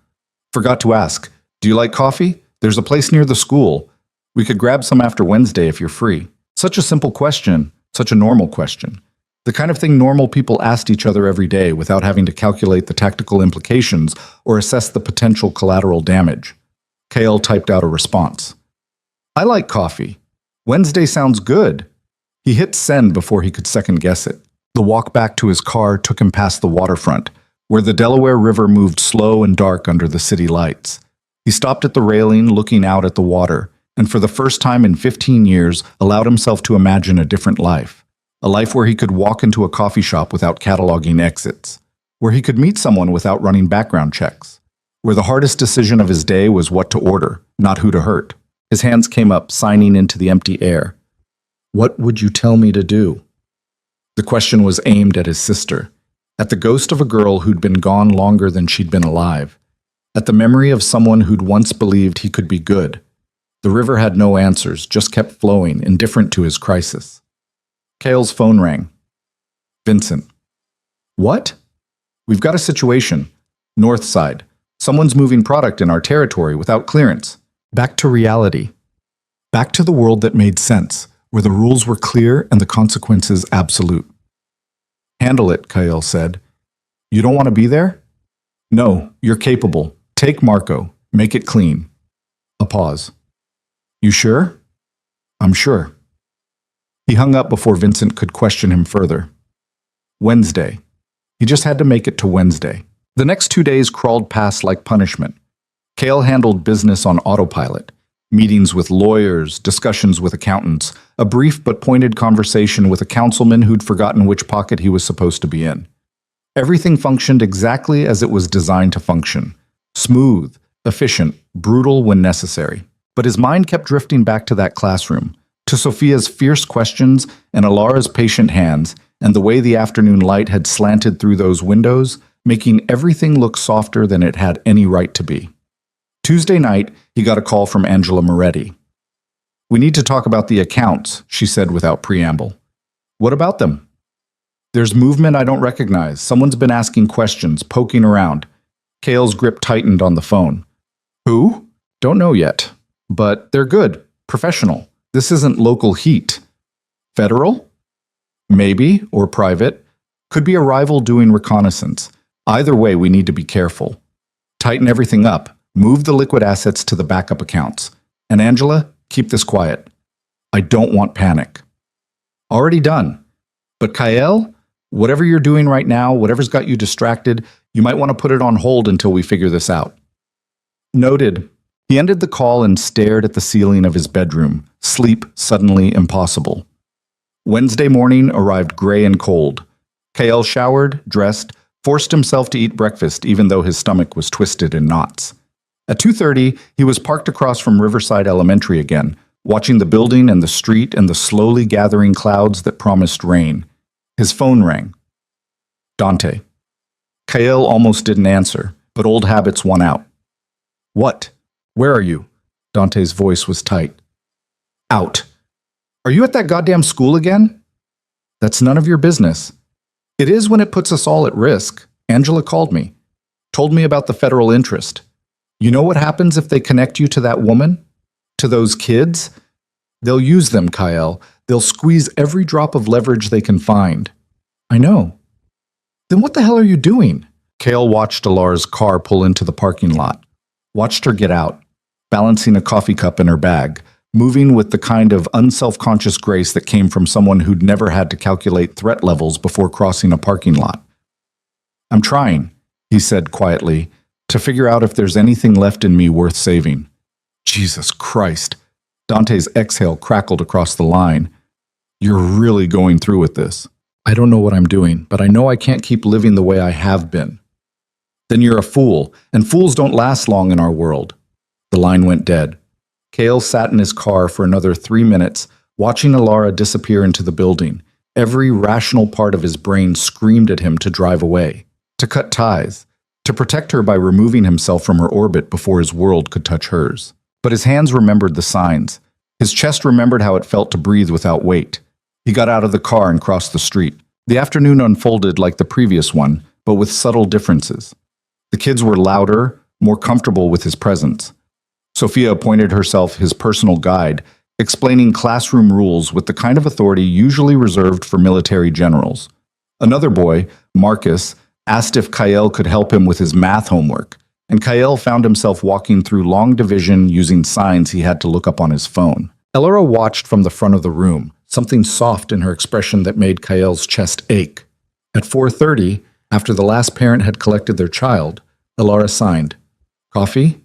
Forgot to ask, do you like coffee? There's a place near the school. We could grab some after Wednesday if you're free. Such a simple question, such a normal question. The kind of thing normal people asked each other every day without having to calculate the tactical implications or assess the potential collateral damage. Kale typed out a response. I like coffee. Wednesday sounds good. He hit send before he could second guess it. The walk back to his car took him past the waterfront, where the Delaware River moved slow and dark under the city lights. He stopped at the railing, looking out at the water, and for the first time in 15 years allowed himself to imagine a different life. A life where he could walk into a coffee shop without cataloging exits, where he could meet someone without running background checks, where the hardest decision of his day was what to order, not who to hurt. His hands came up, signing into the empty air. What would you tell me to do? The question was aimed at his sister, at the ghost of a girl who'd been gone longer than she'd been alive, at the memory of someone who'd once believed he could be good. The river had no answers, just kept flowing, indifferent to his crisis. Kale's phone rang. Vincent. What? We've got a situation. North side. Someone's moving product in our territory without clearance. Back to reality. Back to the world that made sense, where the rules were clear and the consequences absolute. Handle it, Kale said. You don't want to be there? No, you're capable. Take Marco. Make it clean. A pause. You sure? I'm sure. He hung up before Vincent could question him further. Wednesday. He just had to make it to Wednesday. The next 2 days crawled past like punishment. Kale handled business on autopilot. Meetings with lawyers, discussions with accountants, a brief but pointed conversation with a councilman who'd forgotten which pocket he was supposed to be in. Everything functioned exactly as it was designed to function. Smooth, efficient, brutal when necessary. But his mind kept drifting back to that classroom, to Sophia's fierce questions and Alara's patient hands, and the way the afternoon light had slanted through those windows, making everything look softer than it had any right to be. Tuesday night, he got a call from Angela Moretti. We need to talk about the accounts, she said without preamble. What about them? There's movement I don't recognize. Someone's been asking questions, poking around. Kale's grip tightened on the phone. Who? Don't know yet. But they're good. Professional. This isn't local heat. Federal? Maybe, or private. Could be a rival doing reconnaissance. Either way, we need to be careful. Tighten everything up. Move the liquid assets to the backup accounts. And Angela, keep this quiet. I don't want panic. Already done. But Kyle, whatever you're doing right now, whatever's got you distracted, you might want to put it on hold until we figure this out. Noted. He ended the call and stared at the ceiling of his bedroom, sleep suddenly impossible. Wednesday morning arrived gray and cold. Kale showered, dressed, forced himself to eat breakfast even though his stomach was twisted in knots. At 2:30, he was parked across from Riverside Elementary again, watching the building and the street and the slowly gathering clouds that promised rain. His phone rang. Dante. Kale almost didn't answer, but old habits won out. What? Where are you? Dante's voice was tight. Out. Are you at that goddamn school again? That's none of your business. It is when it puts us all at risk. Angela called me. Told me about the federal interest. You know what happens if they connect you to that woman? To those kids? They'll use them, Kyle. They'll squeeze every drop of leverage they can find. I know. Then what the hell are you doing? Kale watched Alara's car pull into the parking lot. Watched her get out, balancing a coffee cup in her bag, moving with the kind of unselfconscious grace that came from someone who'd never had to calculate threat levels before crossing a parking lot. I'm trying, he said quietly, to figure out if there's anything left in me worth saving. Jesus Christ. Dante's exhale crackled across the line. You're really going through with this. I don't know what I'm doing, but I know I can't keep living the way I have been. Then you're a fool, and fools don't last long in our world. The line went dead. Kale sat in his car for another 3 minutes, watching Alara disappear into the building. Every rational part of his brain screamed at him to drive away, to cut ties, to protect her by removing himself from her orbit before his world could touch hers. But his hands remembered the signs. His chest remembered how it felt to breathe without weight. He got out of the car and crossed the street. The afternoon unfolded like the previous one, but with subtle differences. The kids were louder, more comfortable with his presence. Sophia appointed herself his personal guide, explaining classroom rules with the kind of authority usually reserved for military generals. Another boy, Marcus, asked if Kyle could help him with his math homework, and Kyle found himself walking through long division using signs he had to look up on his phone. Elora watched from the front of the room, something soft in her expression that made Kyle's chest ache. At 4:30, after the last parent had collected their child, Elora signed. "Coffee?"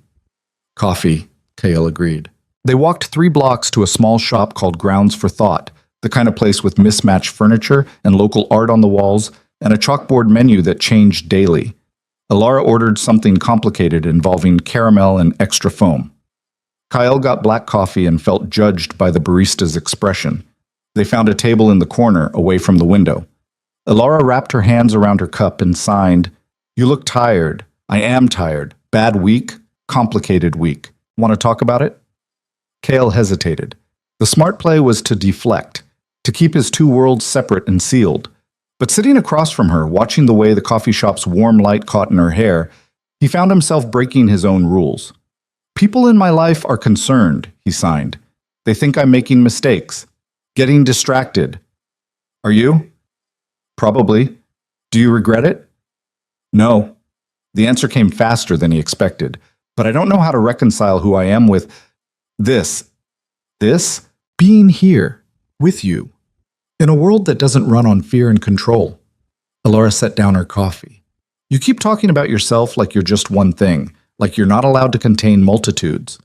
"Coffee," Kyle agreed. They walked 3 blocks to a small shop called Grounds for Thought, the kind of place with mismatched furniture and local art on the walls, and a chalkboard menu that changed daily. Elora ordered something complicated involving caramel and extra foam. Kyle got black coffee and felt judged by the barista's expression. They found a table in the corner, away from the window. Elora wrapped her hands around her cup and signed, "You look tired." "I am tired. Bad week. Complicated week. Want to talk about it?" Kale hesitated. The smart play was to deflect, to keep his 2 worlds separate and sealed. But sitting across from her, watching the way the coffee shop's warm light caught in her hair, he found himself breaking his own rules. "People in my life are concerned," he signed. "They think I'm making mistakes. Getting distracted." "Are you?" "Probably. Do you regret it?" "No." The answer came faster than he expected. "But I don't know how to reconcile who I am with this. This? Being here, with you. In a world that doesn't run on fear and control." Elora set down her coffee. "You keep talking about yourself like you're just one thing, like you're not allowed to contain multitudes.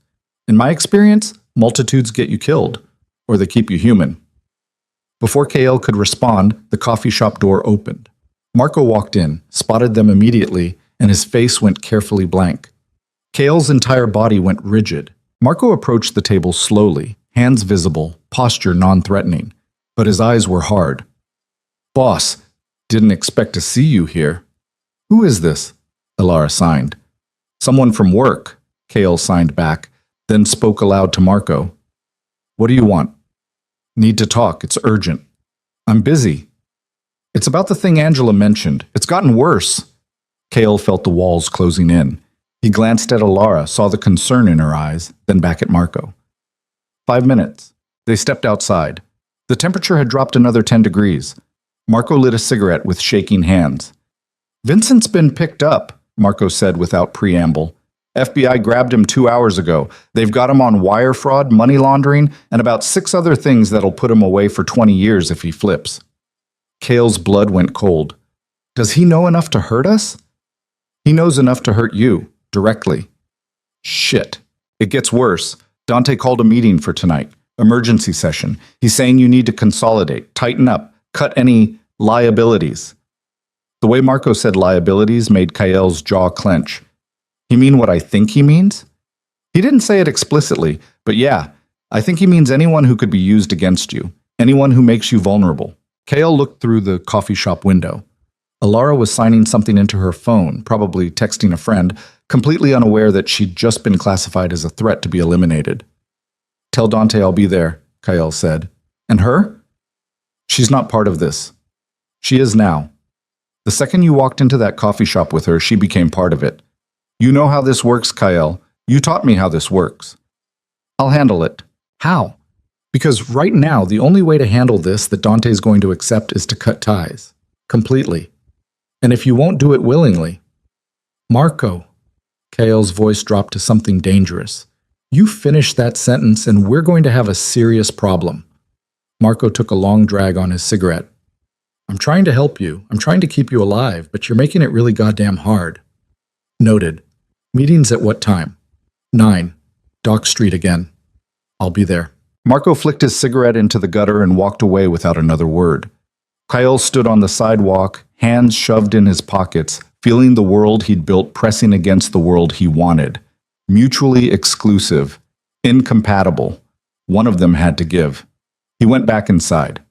In my experience, multitudes get you killed, or they keep you human." Before Kale could respond, the coffee shop door opened. Marco walked in, spotted them immediately, and his face went carefully blank. Kale's entire body went rigid. Marco approached the table slowly, hands visible, posture non-threatening, but his eyes were hard. "Boss, didn't expect to see you here." "Who is this?" Elora signed. "Someone from work," Kale signed back, then spoke aloud to Marco. "What do you want?" "Need to talk. It's urgent." "I'm busy." "It's about the thing Angela mentioned. It's gotten worse." Kale felt the walls closing in. He glanced at Elora, saw the concern in her eyes, then back at Marco. 5 minutes. They stepped outside. The temperature had dropped another 10 degrees. Marco lit a cigarette with shaking hands. "Vincent's been picked up," Marco said without preamble. "FBI grabbed him 2 hours ago. They've got him on wire fraud, money laundering, and about 6 other things that'll put him away for 20 years if he flips." Kale's blood went cold. "Does he know enough to hurt us?" "He knows enough to hurt you, directly." "Shit. It gets worse. Dante called a meeting for tonight. Emergency session. He's saying you need to consolidate, tighten up, cut any liabilities." The way Marco said liabilities made Kyle's jaw clench. "You mean what I think he means?" He didn't say it explicitly, but yeah, I think he means anyone who could be used against you, anyone who makes you vulnerable. Kale looked through the coffee shop window. Elora was signing something into her phone, probably texting a friend, completely unaware that she'd just been classified as a threat to be eliminated. "Tell Dante I'll be there," Kyle said. "And her?" "She's not part of this." "She is now. The second you walked into that coffee shop with her, she became part of it. You know how this works, Kyle. You taught me how this works." "I'll handle it." "How?" "Because right now, the only way to handle this that Dante's going to accept is to cut ties. Completely. And if you won't do it willingly..." "Marco." Kale's voice dropped to something dangerous. "You finish that sentence and we're going to have a serious problem." Marco took a long drag on his cigarette. "I'm trying to help you. I'm trying to keep you alive, but you're making it really goddamn hard." "Noted. Meetings at what time?" 9. Dock Street again. "I'll be there." Marco flicked his cigarette into the gutter and walked away without another word. Kyle stood on the sidewalk, hands shoved in his pockets, feeling the world he'd built pressing against the world he wanted. Mutually exclusive, incompatible. One of them had to give. He went back inside.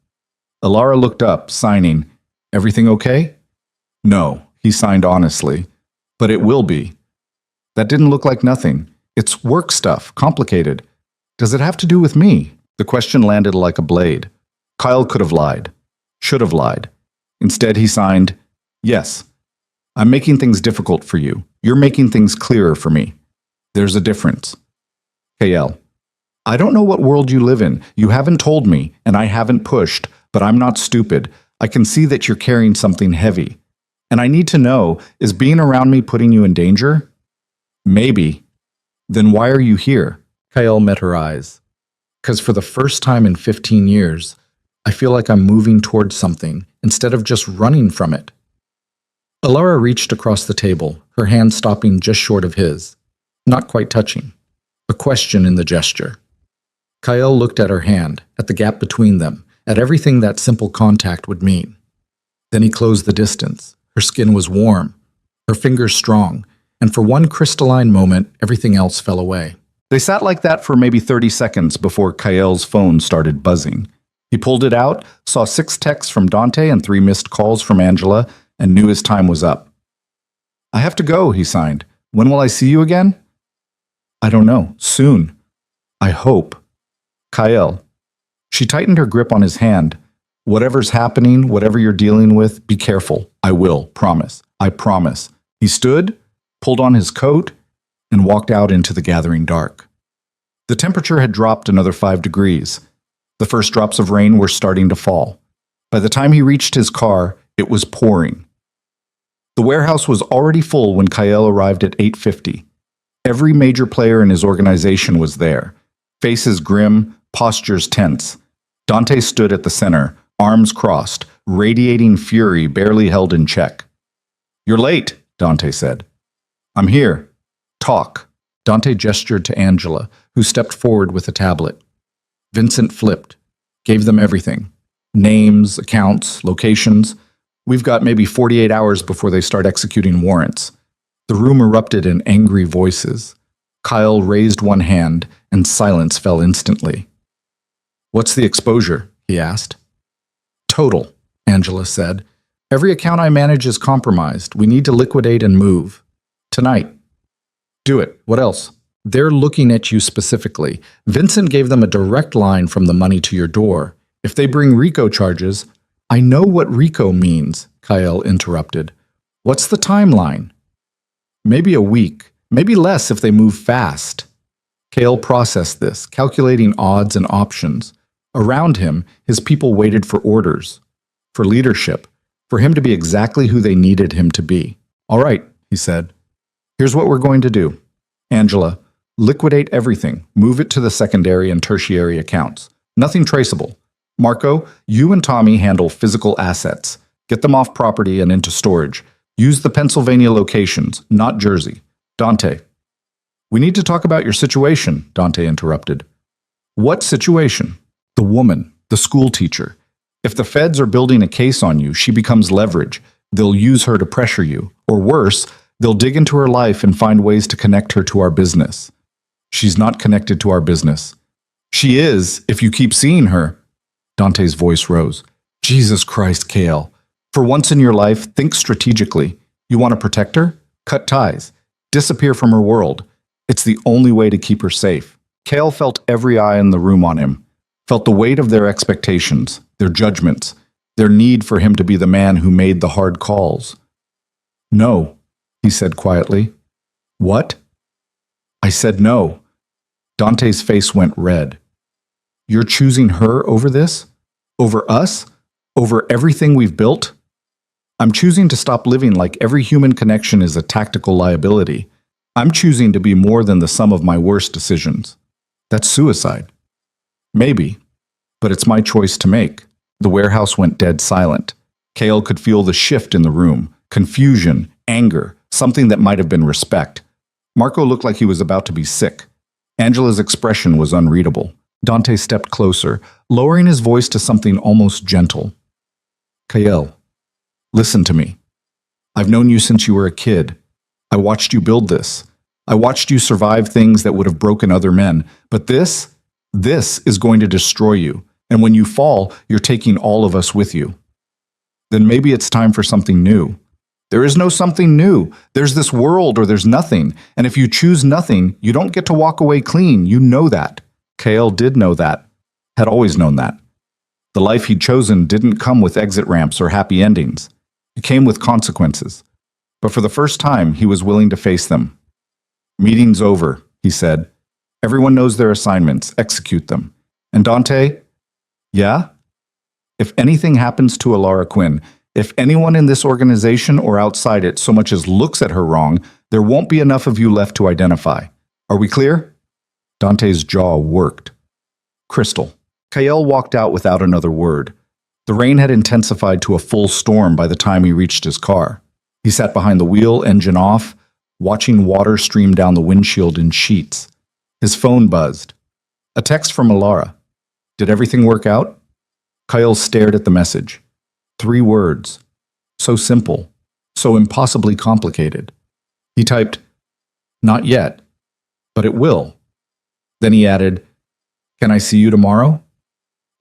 Elora looked up, signing, "Everything okay?" "No," he signed honestly. "But it will be." "That didn't look like nothing. It's work stuff, complicated. Does it have to do with me?" The question landed like a blade. Kyle could have lied. Should have lied. Instead, he signed, "Yes." I'm making things difficult for you. You're making things clearer for me. There's a difference. KL. I don't know what world you live in. You haven't told me, and I haven't pushed, but I'm not stupid. I can see that you're carrying something heavy. And I need to know, is being around me putting you in danger? Maybe. Then why are you here? Kael met her eyes. Because for the first time in 15 years, I feel like I'm moving towards something instead of just running from it. Alara reached across the table, her hand stopping just short of his, not quite touching. A question in the gesture. Kael looked at her hand, at the gap between them, at everything that simple contact would mean. Then he closed the distance. Her skin was warm, her fingers strong, and for one crystalline moment, everything else fell away. They sat like that for maybe 30 seconds before Kael's phone started buzzing. He pulled it out, saw 6 texts from Dante and 3 missed calls from Angela, and knew his time was up. I have to go, he signed. When will I see you again? I don't know. Soon. I hope. Kael. She tightened her grip on his hand. Whatever's happening, whatever you're dealing with, be careful. I will. Promise. I promise. He stood, pulled on his coat, and walked out into the gathering dark. The temperature had dropped another 5 degrees. The first drops of rain were starting to fall. By the time he reached his car, it was pouring. The warehouse was already full when Kael arrived at 8:50. Every major player in his organization was there. Faces grim, postures tense. Dante stood at the center, arms crossed, radiating fury barely held in check. You're late, Dante said. I'm here. Talk. Dante gestured to Angela, who stepped forward with a tablet. Vincent flipped, gave them everything. Names, accounts, locations. We've got maybe 48 hours before they start executing warrants. The room erupted in angry voices. Kyle raised one hand, and silence fell instantly. What's the exposure? He asked. Total, Angela said. Every account I manage is compromised. We need to liquidate and move. Tonight. Do it. What else? They're looking at you specifically. Vincent gave them a direct line from the money to your door. If they bring RICO charges, I know what RICO means, Kyle interrupted. What's the timeline? Maybe a week, maybe less if they move fast. Kale processed this, calculating odds and options. Around him, his people waited for orders, for leadership, for him to be exactly who they needed him to be. All right, he said. Here's what we're going to do. Angela, liquidate everything. Move it to the secondary and tertiary accounts. Nothing traceable. Marco, you and Tommy handle physical assets. Get them off property and into storage. Use the Pennsylvania locations, not Jersey. Dante. We need to talk about your situation, Dante interrupted. What situation? The woman, the school teacher. If the feds are building a case on you, she becomes leverage. They'll use her to pressure you. Or worse, they'll dig into her life and find ways to connect her to our business. She's not connected to our business. She is, if you keep seeing her. Dante's voice rose. Jesus Christ, Kale. For once in your life, think strategically. You want to protect her? Cut ties. Disappear from her world. It's the only way to keep her safe. Kale felt every eye in the room on him, felt the weight of their expectations, their judgments, their need for him to be the man who made the hard calls. No, he said quietly. What? I said no. Dante's face went red. You're choosing her over this? Over us? Over everything we've built? I'm choosing to stop living like every human connection is a tactical liability. I'm choosing to be more than the sum of my worst decisions. That's suicide. Maybe, but it's my choice to make. The warehouse went dead silent. Kale could feel the shift in the room, confusion, anger, something that might have been respect. Marco looked like he was about to be sick. Angela's expression was unreadable. Dante stepped closer, lowering his voice to something almost gentle. Kael, listen to me. I've known you since you were a kid. I watched you build this. I watched you survive things that would have broken other men. But this is going to destroy you. And when you fall, you're taking all of us with you. Then maybe it's time for something new. There is no something new. There's this world or there's nothing. And if you choose nothing, you don't get to walk away clean. You know that. Kael did know that, had always known that. The life he'd chosen didn't come with exit ramps or happy endings. It came with consequences. but for the first time, he was willing to face them. "Meeting's over," he said. "Everyone knows their assignments. Execute them." "And Dante?" "Yeah?" "If anything happens to Alara Quinn, if anyone in this organization or outside it so much as looks at her wrong, there won't be enough of you left to identify. Are we clear?" Dante's jaw worked. Crystal. Kael walked out without another word. The rain had intensified to a full storm by the time he reached his car. He sat behind the wheel, engine off, watching water stream down the windshield in sheets. His phone buzzed. A text from Alara. "Did everything work out?" Kyle stared at the message. 3 words. So simple. So impossibly complicated. He typed, "Not yet, but it will." Then he added, "Can I see you tomorrow?"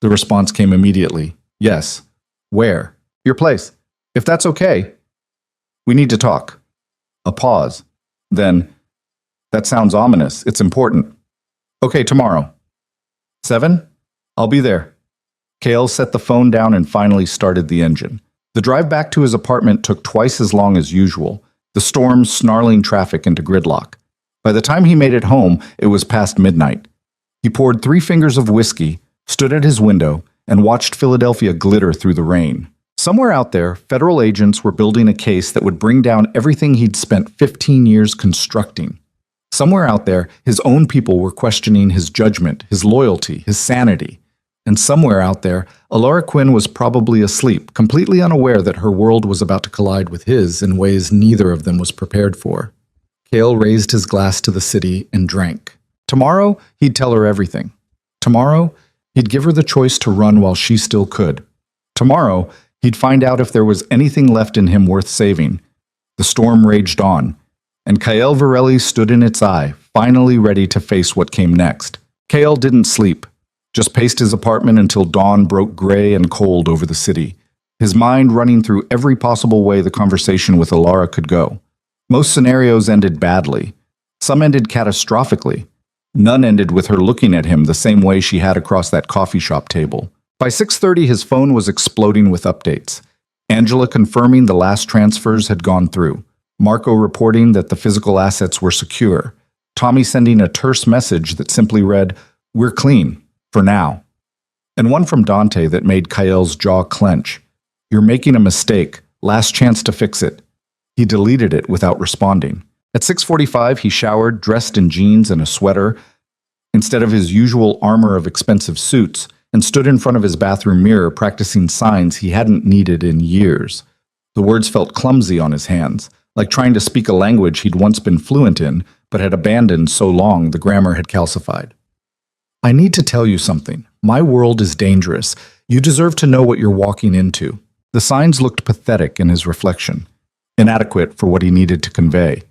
The response came immediately. "Yes." "Where?" "Your place. If that's okay." "We need to talk." A pause. Then, "That sounds ominous. It's important." "Okay, tomorrow." 7? "I'll be there." Kale set the phone down and finally started the engine. The drive back to his apartment took twice as long as usual, the storm snarling traffic into gridlock. By the time he made it home, it was past midnight. He poured 3 fingers of whiskey, stood at his window, and watched Philadelphia glitter through the rain. Somewhere out there, federal agents were building a case that would bring down everything he'd spent 15 years constructing. Somewhere out there, his own people were questioning his judgment, his loyalty, his sanity. And somewhere out there, Alara Quinn was probably asleep, completely unaware that her world was about to collide with his in ways neither of them was prepared for. Cale raised his glass to the city and drank. Tomorrow, he'd tell her everything. Tomorrow, he'd give her the choice to run while she still could. Tomorrow, he'd find out if there was anything left in him worth saving. The storm raged on, and Kael Varelli stood in its eye, finally ready to face what came next. Kael didn't sleep, just paced his apartment until dawn broke gray and cold over the city, his mind running through every possible way the conversation with Alara could go. Most scenarios ended badly. Some ended catastrophically. None ended with her looking at him the same way she had across that coffee shop table. By 6:30, his phone was exploding with updates. Angela confirming the last transfers had gone through. Marco reporting that the physical assets were secure. Tommy sending a terse message that simply read, "We're clean. For now." And one from Dante that made Kael's jaw clench. "You're making a mistake. Last chance to fix it." He deleted it without responding. At 6:45, he showered, dressed in jeans and a sweater, instead of his usual armor of expensive suits, and stood in front of his bathroom mirror practicing signs he hadn't needed in years. The words felt clumsy on his hands, like trying to speak a language he'd once been fluent in, but had abandoned so long the grammar had calcified. "I need to tell you something. My world is dangerous. You deserve to know what you're walking into." The signs looked pathetic in his reflection, inadequate for what he needed to convey.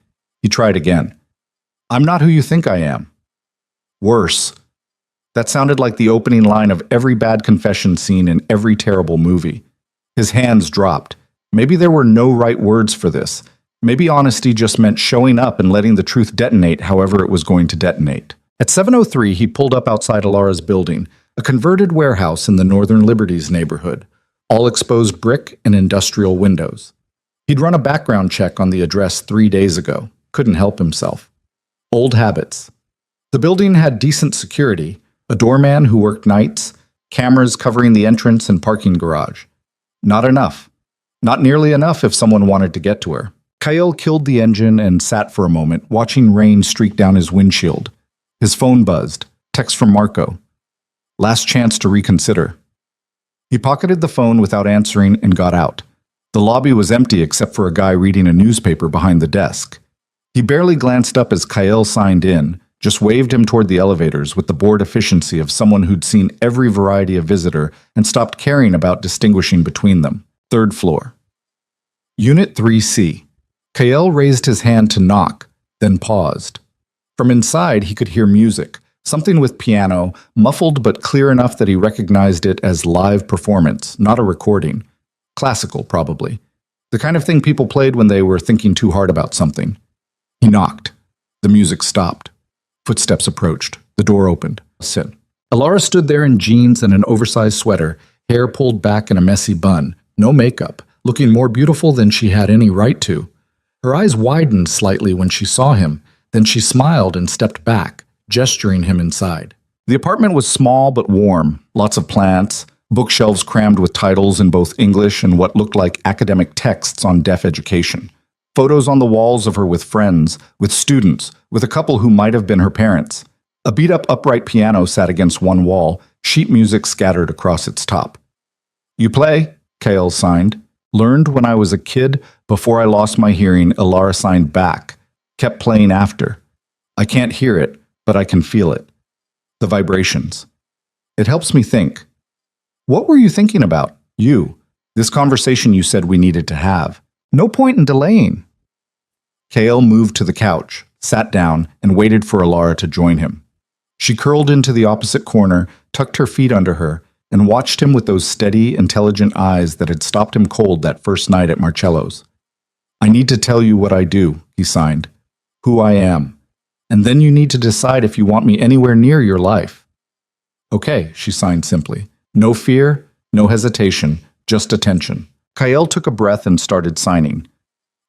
He tried again. "I'm not who you think I am." Worse. That sounded like the opening line of every bad confession scene in every terrible movie. His hands dropped. Maybe there were no right words for this. Maybe honesty just meant showing up and letting the truth detonate however it was going to detonate. At 7:03, he pulled up outside Alara's building, a converted warehouse in the Northern Liberties neighborhood, all exposed brick and industrial windows. He'd run a background check on the address 3 days ago. Couldn't help himself. Old habits. The building had decent security, a doorman who worked nights, cameras covering the entrance and parking garage. Not enough. Not nearly enough if someone wanted to get to her. Kyle killed the engine and sat for a moment, watching rain streak down his windshield. His phone buzzed. Text from Marco. Last chance to reconsider. He pocketed the phone without answering and got out. The lobby was empty except for a guy reading a newspaper behind the desk. He barely glanced up as Kyle signed in, just waved him toward the elevators with the bored efficiency of someone who'd seen every variety of visitor and stopped caring about distinguishing between them. 3rd floor. Unit 3C. Kyle raised his hand to knock, then paused. From inside, he could hear music, something with piano, muffled but clear enough that he recognized it as live performance, not a recording. Classical, probably. The kind of thing people played when they were thinking too hard about something. He knocked. The music stopped. Footsteps approached. The door opened. Sit. Alara stood there in jeans and an oversized sweater, hair pulled back in a messy bun, no makeup, looking more beautiful than she had any right to. Her eyes widened slightly when she saw him, then she smiled and stepped back, gesturing him inside. The apartment was small but warm, lots of plants, bookshelves crammed with titles in both English and what looked like academic texts on deaf education. Photos on the walls of her with friends, with students, with a couple who might have been her parents. A beat-up upright piano sat against one wall, sheet music scattered across its top. "You play?" Kael signed. "Learned when I was a kid, before I lost my hearing," Ilara signed back. "Kept playing after. I can't hear it, but I can feel it. The vibrations. It helps me think." "What were you thinking about? You. This conversation you said we needed to have. No point in delaying." Kael moved to the couch, sat down, and waited for Ilara to join him. She curled into the opposite corner, tucked her feet under her, and watched him with those steady, intelligent eyes that had stopped him cold that first night at Marcello's. "I need to tell you what I do," he signed. "Who I am. And then you need to decide if you want me anywhere near your life." "Okay," she signed simply. No fear, no hesitation, just attention. Kael took a breath and started signing.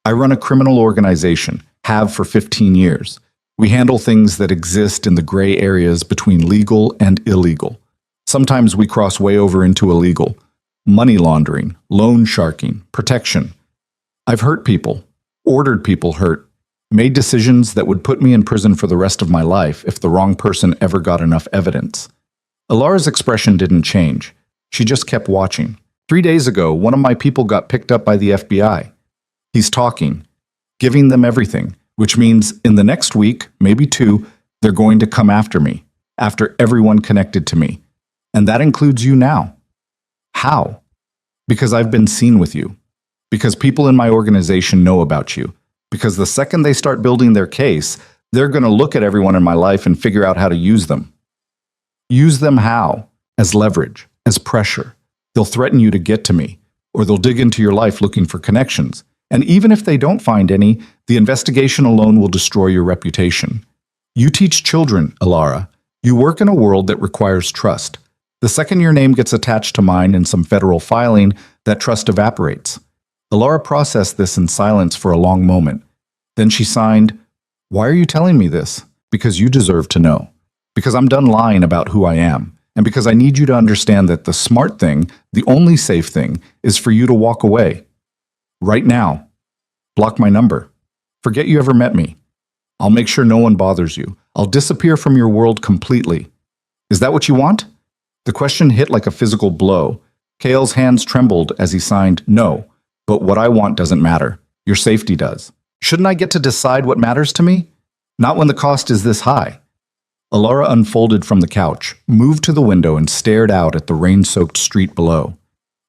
"I run a criminal organization, have for 15 years. We handle things that exist in the gray areas between legal and illegal. Sometimes we cross way over into illegal. Money laundering, loan sharking, protection. I've hurt people, ordered people hurt, made decisions that would put me in prison for the rest of my life if the wrong person ever got enough evidence." Ilara's expression didn't change. She just kept watching. 3 days ago, one of my people got picked up by the FBI. He's talking, giving them everything, which means in the next week, maybe 2, they're going to come after me, after everyone connected to me. And that includes you now. How? Because I've been seen with you. Because people in my organization know about you. Because the second they start building their case, they're going to look at everyone in my life and figure out how to use them. Use them how? As leverage, as pressure. They'll threaten you to get to me, or they'll dig into your life looking for connections. And even if they don't find any, the investigation alone will destroy your reputation. You teach children, Ilara. You work in a world that requires trust. The second your name gets attached to mine in some federal filing, that trust evaporates. Ilara processed this in silence for a long moment. Then she signed, "Why are you telling me this? Because you deserve to know. Because I'm done lying about who I am. And because I need you to understand that the smart thing, the only safe thing, is for you to walk away. Right now. Block my number. Forget you ever met me. I'll make sure no one bothers you. I'll disappear from your world completely. Is that what you want?" The question hit like a physical blow. Kael's hands trembled as he signed, "No, but what I want doesn't matter. Your safety does. Shouldn't I get to decide what matters to me? Not when the cost is this high." Ilara unfolded from the couch, moved to the window, and stared out at the rain-soaked street below.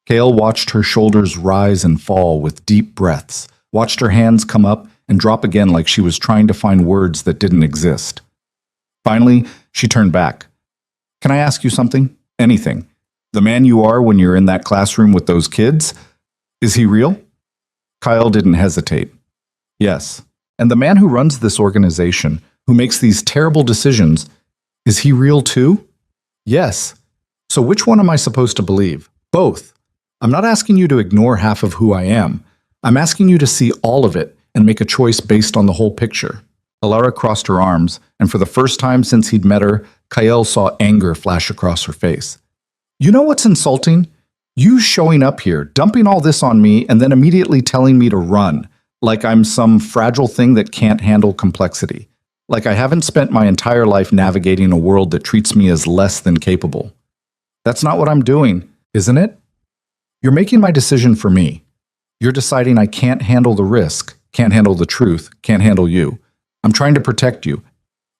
Kael watched her shoulders rise and fall with deep breaths, watched her hands come up and drop again like she was trying to find words that didn't exist. Finally, she turned back. "Can I ask you something? Anything. The man you are when you're in that classroom with those kids, is he real?" Kael didn't hesitate. "Yes. And the man who runs this organization, who makes these terrible decisions, is he real too?" "Yes. So which one am I supposed to believe?" "Both. I'm not asking you to ignore half of who I am. I'm asking you to see all of it and make a choice based on the whole picture." Ilara crossed her arms, and for the first time since he'd met her, Kael saw anger flash across her face. "You know what's insulting? You showing up here, dumping all this on me, and then immediately telling me to run, like I'm some fragile thing that can't handle complexity. Like I haven't spent my entire life navigating a world that treats me as less than capable. That's not what I'm doing, isn't it? You're making my decision for me. You're deciding I can't handle the risk, can't handle the truth, can't handle you. I'm trying to protect you.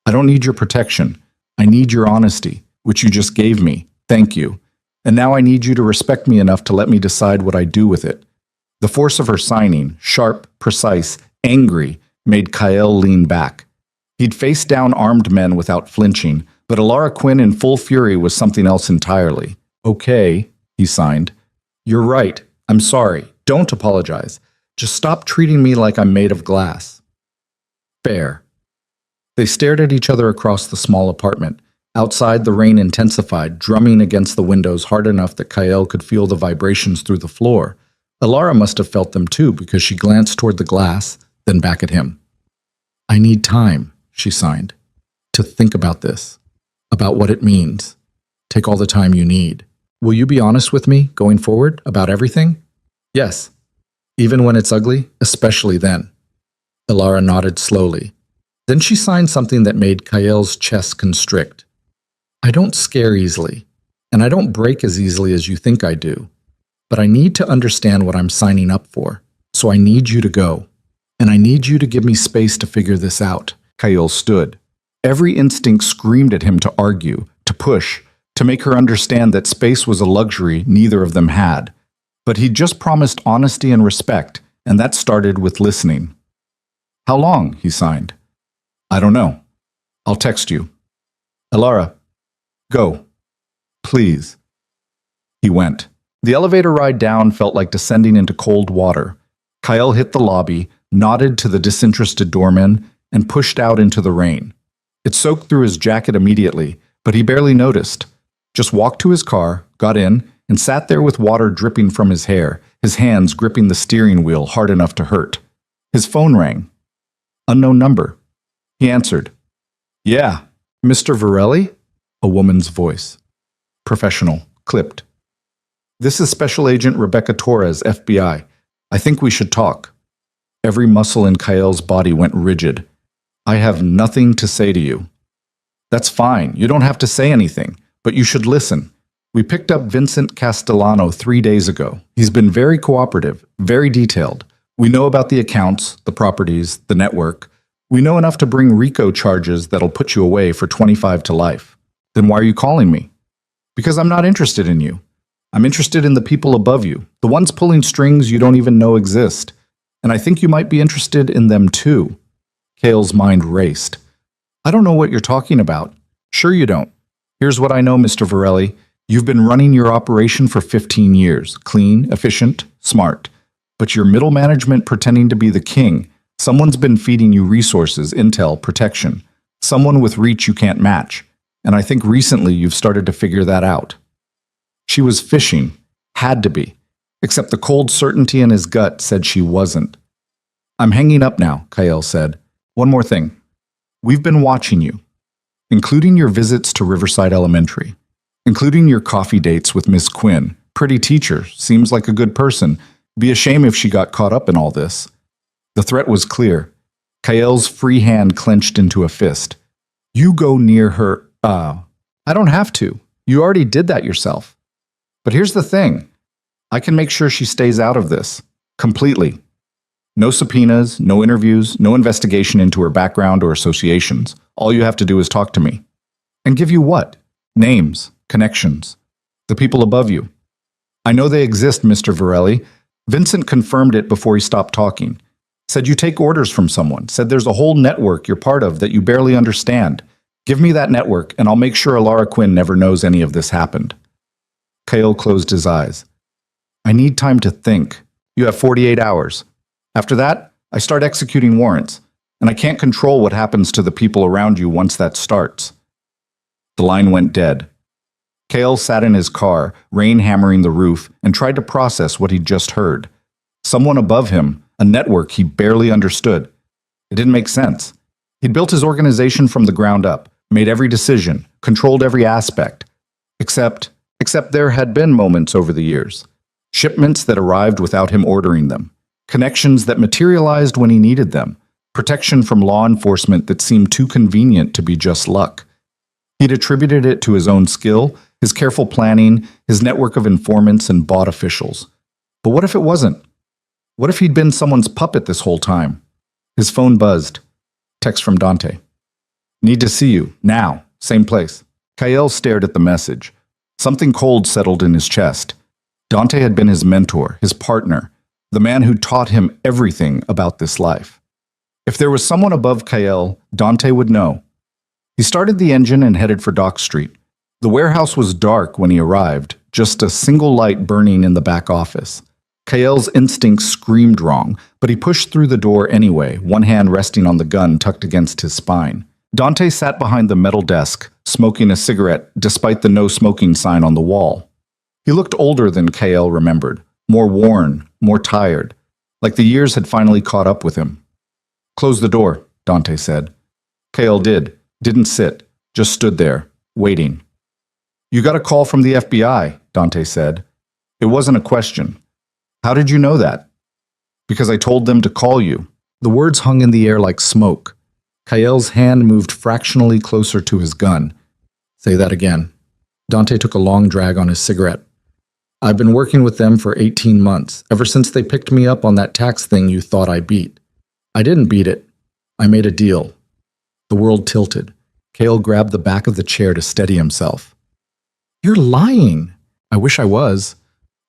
I don't need your protection. I need your honesty, which you just gave me. Thank you. And now I need you to respect me enough to let me decide what I do with it." The force of her signing, sharp, precise, angry, made Kael lean back. He'd faced down armed men without flinching, but Ilara Quinn in full fury was something else entirely. "Okay," he signed. "You're right. I'm sorry. Don't apologize. Just stop treating me like I'm made of glass." "Fair." They stared at each other across the small apartment. Outside, the rain intensified, drumming against the windows hard enough that Kael could feel the vibrations through the floor. Ilara must have felt them too, because she glanced toward the glass, then back at him. "I need time," she signed, "to think about this, about what it means. Take all the time you need. Will you be honest with me, going forward, about everything?" "Yes. Even when it's ugly, especially then." Ilara nodded slowly. Then she signed something that made Kael's chest constrict. "I don't scare easily, and I don't break as easily as you think I do. But I need to understand what I'm signing up for, so I need you to go. And I need you to give me space to figure this out." Kael stood. Every instinct screamed at him to argue, to push, to make her understand that space was a luxury neither of them had. But he'd just promised honesty and respect, and that started with listening. "How long?" he signed. "I don't know. I'll text you." "Ilara, go. Please." He went. The elevator ride down felt like descending into cold water. Kael hit the lobby, nodded to the disinterested doorman, and pushed out into the rain. It soaked through his jacket immediately, but he barely noticed. Just walked to his car, got in, and sat there with water dripping from his hair, his hands gripping the steering wheel hard enough to hurt. His phone rang. Unknown number. He answered. "Yeah, Mr. Varelli?" A woman's voice. Professional, clipped. "This is Special Agent Rebecca Torres, FBI. I think we should talk." Every muscle in Kael's body went rigid. "I have nothing to say to you." "That's fine. You don't have to say anything, but you should listen. We picked up Vincent Castellano 3 days ago. He's been very cooperative, very detailed. We know about the accounts, the properties, the network. We know enough to bring RICO charges that'll put you away for 25 to life. Then why are you calling me?" "Because I'm not interested in you. I'm interested in the people above you, the ones pulling strings you don't even know exist. And I think you might be interested in them too." Kael's mind raced. "I don't know what you're talking about." "Sure you don't. Here's what I know, Mr. Varelli. You've been running your operation for 15 years, clean, efficient, smart. But your middle management pretending to be the king. Someone's been feeding you resources, intel, protection. Someone with reach you can't match. And I think recently you've started to figure that out." She was fishing. Had to be. Except the cold certainty in his gut said she wasn't. "I'm hanging up now," Kael said. "One more thing. We've been watching you, including your visits to Riverside Elementary, including your coffee dates with Miss Quinn. Pretty teacher, seems like a good person. Be a shame if she got caught up in all this." The threat was clear. Kael's free hand clenched into a fist. "You go near her." "I don't have to. You already did that yourself. But here's the thing. I can make sure she stays out of this. Completely. No subpoenas, no interviews, no investigation into her background or associations. All you have to do is talk to me." "And give you what?" "Names, connections. The people above you." "I know they exist, Mr. Varelli. Vincent confirmed it before he stopped talking. Said you take orders from someone. Said there's a whole network you're part of that you barely understand. Give me that network, and I'll make sure Ilara Quinn never knows any of this happened." Kael closed his eyes. "I need time to think. You have 48 hours. After that, I start executing warrants, and I can't control what happens to the people around you once that starts." The line went dead. Kael sat in his car, rain hammering the roof, and tried to process what he'd just heard. Someone above him, a network he barely understood. It didn't make sense. He'd built his organization from the ground up, made every decision, controlled every aspect. Except there had been moments over the years. Shipments that arrived without him ordering them. Connections that materialized when he needed them. Protection from law enforcement that seemed too convenient to be just luck. He'd attributed it to his own skill, his careful planning, his network of informants and bought officials. But what if it wasn't? What if he'd been someone's puppet this whole time? His phone buzzed. Text from Dante. "Need to see you. Now. Same place." Kael stared at the message. Something cold settled in his chest. Dante had been his mentor, his partner, the man who taught him everything about this life. If there was someone above Kael, Dante would know. He started the engine and headed for Dock Street. The warehouse was dark when he arrived, just a single light burning in the back office. Kael's instincts screamed wrong, but he pushed through the door anyway, one hand resting on the gun tucked against his spine. Dante sat behind the metal desk, smoking a cigarette despite the no smoking sign on the wall. He looked older than Kael remembered, more worn, more tired, like the years had finally caught up with him. Close the door, Dante said. Kael did. Didn't sit. Just stood there, waiting. You got a call from the FBI, Dante said. It wasn't a question. How did you know that? Because I told them to call you. The words hung in the air like smoke. Kael's hand moved fractionally closer to his gun. Say that again. Dante took a long drag on his cigarette. I've been working with them for 18 months, ever since they picked me up on that tax thing you thought I beat. I didn't beat it. I made a deal. The world tilted. Kael grabbed the back of the chair to steady himself. You're lying. I wish I was.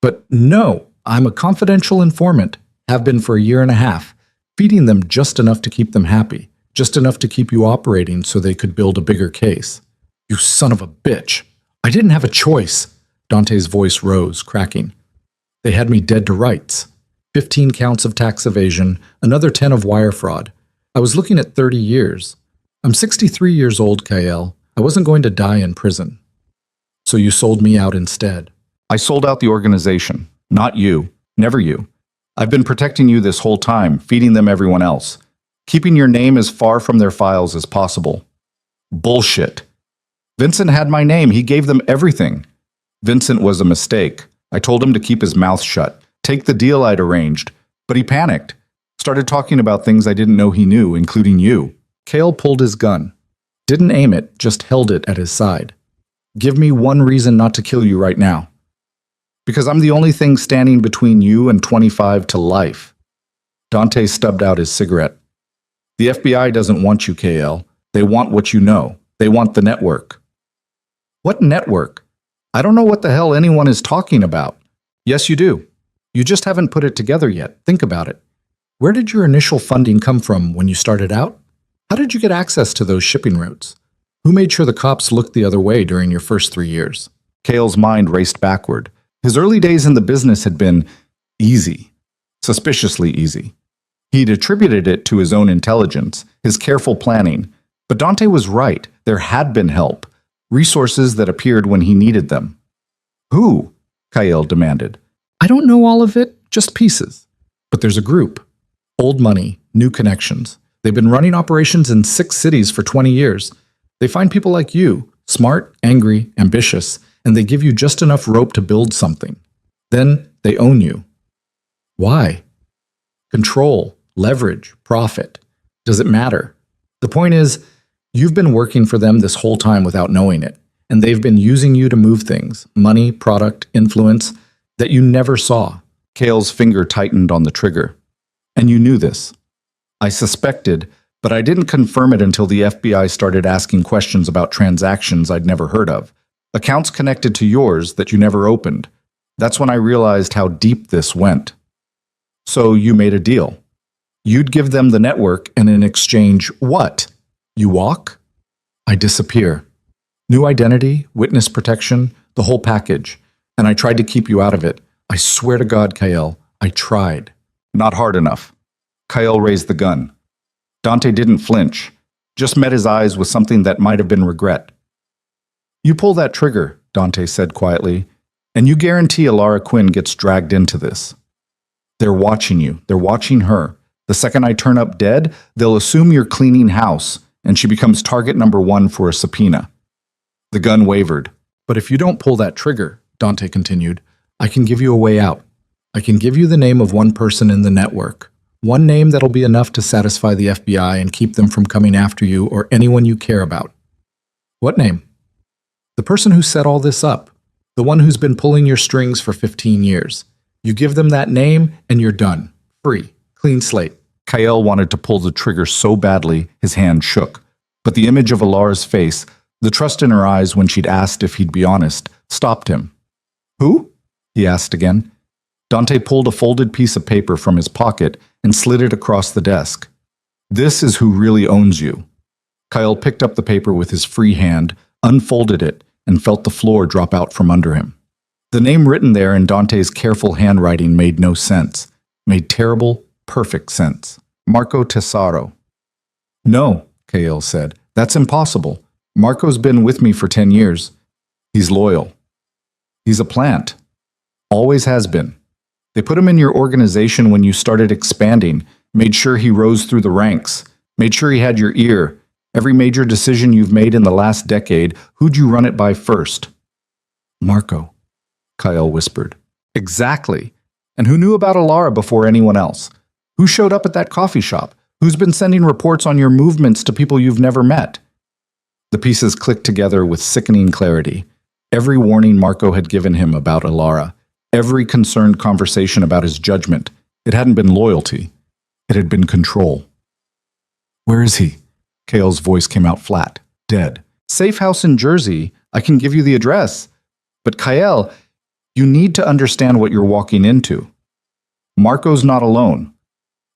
But no, I'm a confidential informant. Have been for a year and a half, feeding them just enough to keep them happy, just enough to keep you operating so they could build a bigger case. You son of a bitch. I didn't have a choice. Dante's voice rose, cracking. They had me dead to rights. 15 counts of tax evasion, another 10 of wire fraud. I was looking at 30 years. I'm 63 years old, Kael. I wasn't going to die in prison. So you sold me out instead. I sold out the organization. Not you. Never you. I've been protecting you this whole time, feeding them everyone else. Keeping your name as far from their files as possible. Bullshit. Vincent had my name. He gave them everything. Vincent was a mistake. I told him to keep his mouth shut, take the deal I'd arranged, but he panicked. Started talking about things I didn't know he knew, including you. Kael pulled his gun. Didn't aim it, just held it at his side. Give me one reason not to kill you right now. Because I'm the only thing standing between you and 25 to life. Dante stubbed out his cigarette. The FBI doesn't want you, Kael. They want what you know. They want the network. What network? I don't know what the hell anyone is talking about. Yes, you do. You just haven't put it together yet. Think about it. Where did your initial funding come from when you started out? How did you get access to those shipping routes? Who made sure the cops looked the other way during your first 3 years? Kael's mind raced backward. His early days in the business had been easy, suspiciously easy. He'd attributed it to his own intelligence, his careful planning. But Dante was right. There had been help, resources that appeared when he needed them. Who? Kael demanded. I don't know all of it, just pieces. But there's a group. Old money, new connections. They've been running operations in 6 cities for 20 years. They find people like you, smart, angry, ambitious, and they give you just enough rope to build something. Then they own you. Why? Control, leverage, profit. Does it matter? The point is, you've been working for them this whole time without knowing it, and they've been using you to move things, money, product, influence, that you never saw. Kael's finger tightened on the trigger. And you knew this. I suspected, but I didn't confirm it until the FBI started asking questions about transactions I'd never heard of. Accounts connected to yours that you never opened. That's when I realized how deep this went. So you made a deal. You'd give them the network, and in exchange, what? You walk? I disappear. New identity, witness protection, the whole package. And I tried to keep you out of it. I swear to God, Kael, I tried. Not hard enough. Kael raised the gun. Dante didn't flinch, just met his eyes with something that might have been regret. You pull that trigger, Dante said quietly, and you guarantee Alara Quinn gets dragged into this. They're watching you. They're watching her. The second I turn up dead, they'll assume you're cleaning house, and she becomes target number 1 for a subpoena. The gun wavered. But if you don't pull that trigger, Dante continued, I can give you a way out. I can give you the name of one person in the network. One name that'll be enough to satisfy the FBI and keep them from coming after you or anyone you care about. What name? The person who set all this up. The one who's been pulling your strings for 15 years. You give them that name and you're done. Free. Clean slate. Kael wanted to pull the trigger so badly his hand shook. But the image of Alara's face, the trust in her eyes when she'd asked if he'd be honest, stopped him. Who? He asked again. Dante pulled a folded piece of paper from his pocket and slid it across the desk. This is who really owns you. Kael picked up the paper with his free hand, unfolded it, and felt the floor drop out from under him. The name written there in Dante's careful handwriting made no sense. Made terrible, perfect sense. Marco Tesaro. No, Kael said. That's impossible. Marco's been with me for 10 years. He's loyal. He's a plant. Always has been. They put him in your organization when you started expanding, made sure he rose through the ranks, made sure he had your ear. Every major decision you've made in the last decade, who'd you run it by first? Marco, Kyle whispered. Exactly. And who knew about Alara before anyone else? Who showed up at that coffee shop? Who's been sending reports on your movements to people you've never met? The pieces clicked together with sickening clarity. Every warning Marco had given him about Alara, every concerned conversation about his judgment, it hadn't been loyalty. It had been control. Where is he? Kale's voice came out flat, dead. Safe house in Jersey. I can give you the address. But Kyle, you need to understand what you're walking into. Marco's not alone.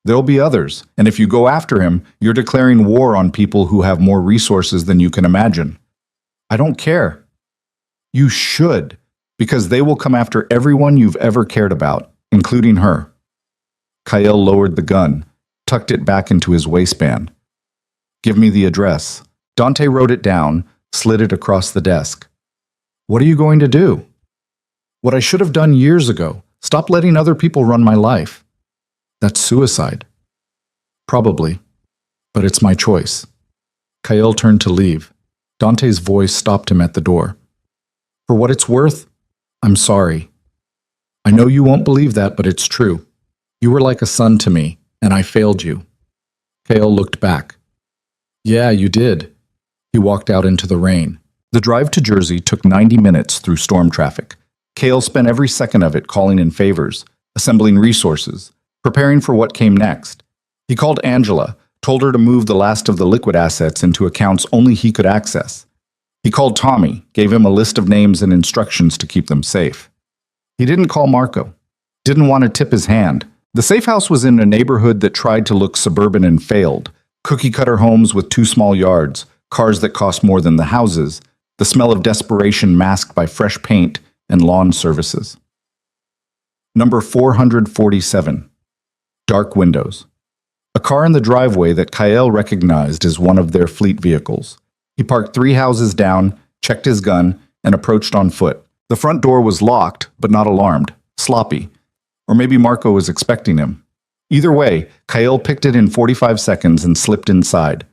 There'll be others, and if you go after him, you're declaring war on people who have more resources than you can imagine. I don't care. You should, because they will come after everyone you've ever cared about, including her. Kyle lowered the gun, tucked it back into his waistband. Give me the address. Dante wrote it down, slid it across the desk. What are you going to do? What I should have done years ago. Stop letting other people run my life. That's suicide. Probably. But it's my choice. Kyle turned to leave. Dante's voice stopped him at the door. For what it's worth, I'm sorry. I know you won't believe that, but it's true. You were like a son to me, and I failed you. Kyle looked back. Yeah, you did. He walked out into the rain. The drive to Jersey took 90 minutes through storm traffic. Kale spent every second of it calling in favors, assembling resources, preparing for what came next. He called Angela, told her to move the last of the liquid assets into accounts only he could access. He called Tommy, gave him a list of names and instructions to keep them safe. He didn't call Marco. Didn't want to tip his hand. The safe house was in a neighborhood that tried to look suburban and failed. Cookie-cutter homes with 2 small yards, cars that cost more than the houses, the smell of desperation masked by fresh paint and lawn services. Number 447. Dark windows. A car in the driveway that Kyle recognized as one of their fleet vehicles. He parked 3 houses down, checked his gun, and approached on foot. The front door was locked, but not alarmed, sloppy. Or maybe Marco was expecting him. Either way, Kyle picked it in 45 seconds and slipped inside.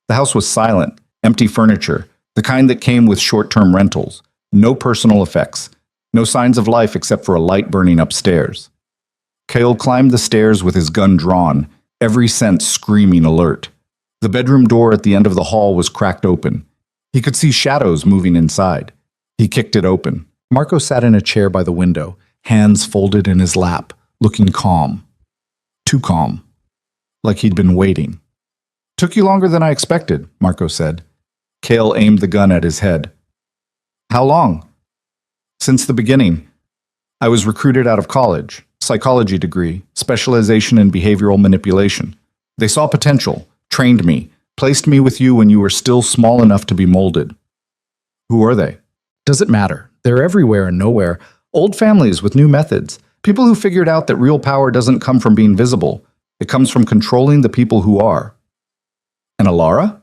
The house was silent, empty furniture, the kind that came with short-term rentals. No personal effects. No signs of life except for a light burning upstairs. Kale climbed the stairs with his gun drawn, every sense screaming alert. The bedroom door at the end of the hall was cracked open. He could see shadows moving inside. He kicked it open. Marco sat in a chair by the window, hands folded in his lap, looking calm. Too calm. Like he'd been waiting. Took you longer than I expected, Marco said. Kale aimed the gun at his head. How long? Since the beginning. I was recruited out of college. Psychology degree, specialization in behavioral manipulation. They saw potential, trained me, placed me with you when you were still small enough to be molded. Who are they? Does it matter? They're everywhere and nowhere. Old families with new methods. People who figured out that real power doesn't come from being visible. It comes from controlling the people who are. And Alara?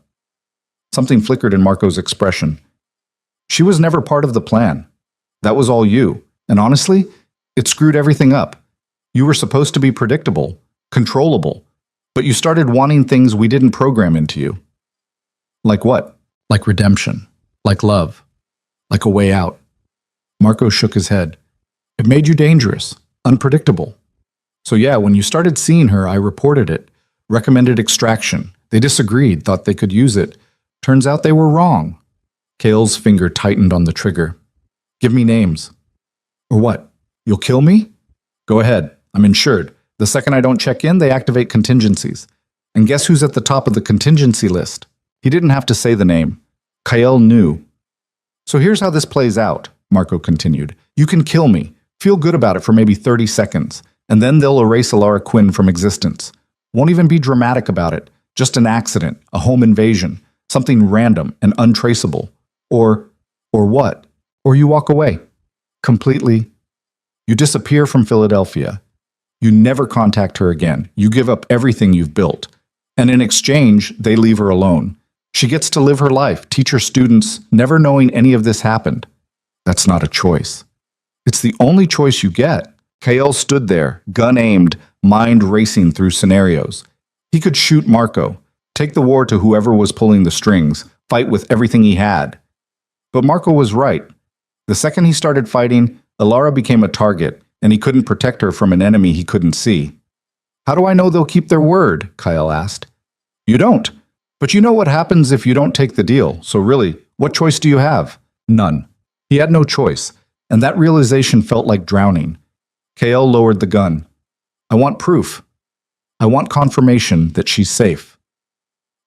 Something flickered in Marco's expression. She was never part of the plan. That was all you. And honestly, it screwed everything up. You were supposed to be predictable, controllable, but you started wanting things we didn't program into you. Like what? Like redemption. Like love. Like a way out. Marco shook his head. It made you dangerous, unpredictable. So yeah, when you started seeing her, I reported it, recommended extraction. They disagreed, thought they could use it. Turns out they were wrong. Kale's finger tightened on the trigger. Give me names. Or what? You'll kill me? Go ahead. I'm insured. The second I don't check in, they activate contingencies. And guess who's at the top of the contingency list? He didn't have to say the name. Kyle knew. So here's how this plays out, Marco continued. You can kill me. Feel good about it for maybe 30 seconds. And then they'll erase Alara Quinn from existence. Won't even be dramatic about it. Just an accident, a home invasion, something random and untraceable. Or what? Or you walk away. Completely. You disappear from Philadelphia. You never contact her again. You give up everything you've built. And in exchange, they leave her alone. She gets to live her life, teach her students, never knowing any of this happened. That's not a choice. It's the only choice you get. Kale stood there, gun aimed, mind racing through scenarios. He could shoot Marco, take the war to whoever was pulling the strings, fight with everything he had. But Marco was right. The second he started fighting, Alara became a target, and he couldn't protect her from an enemy he couldn't see. How do I know they'll keep their word? Kyle asked. You don't. But you know what happens if you don't take the deal, so really, what choice do you have? None. He had no choice, and that realization felt like drowning. Kale lowered the gun. I want proof. I want confirmation that she's safe.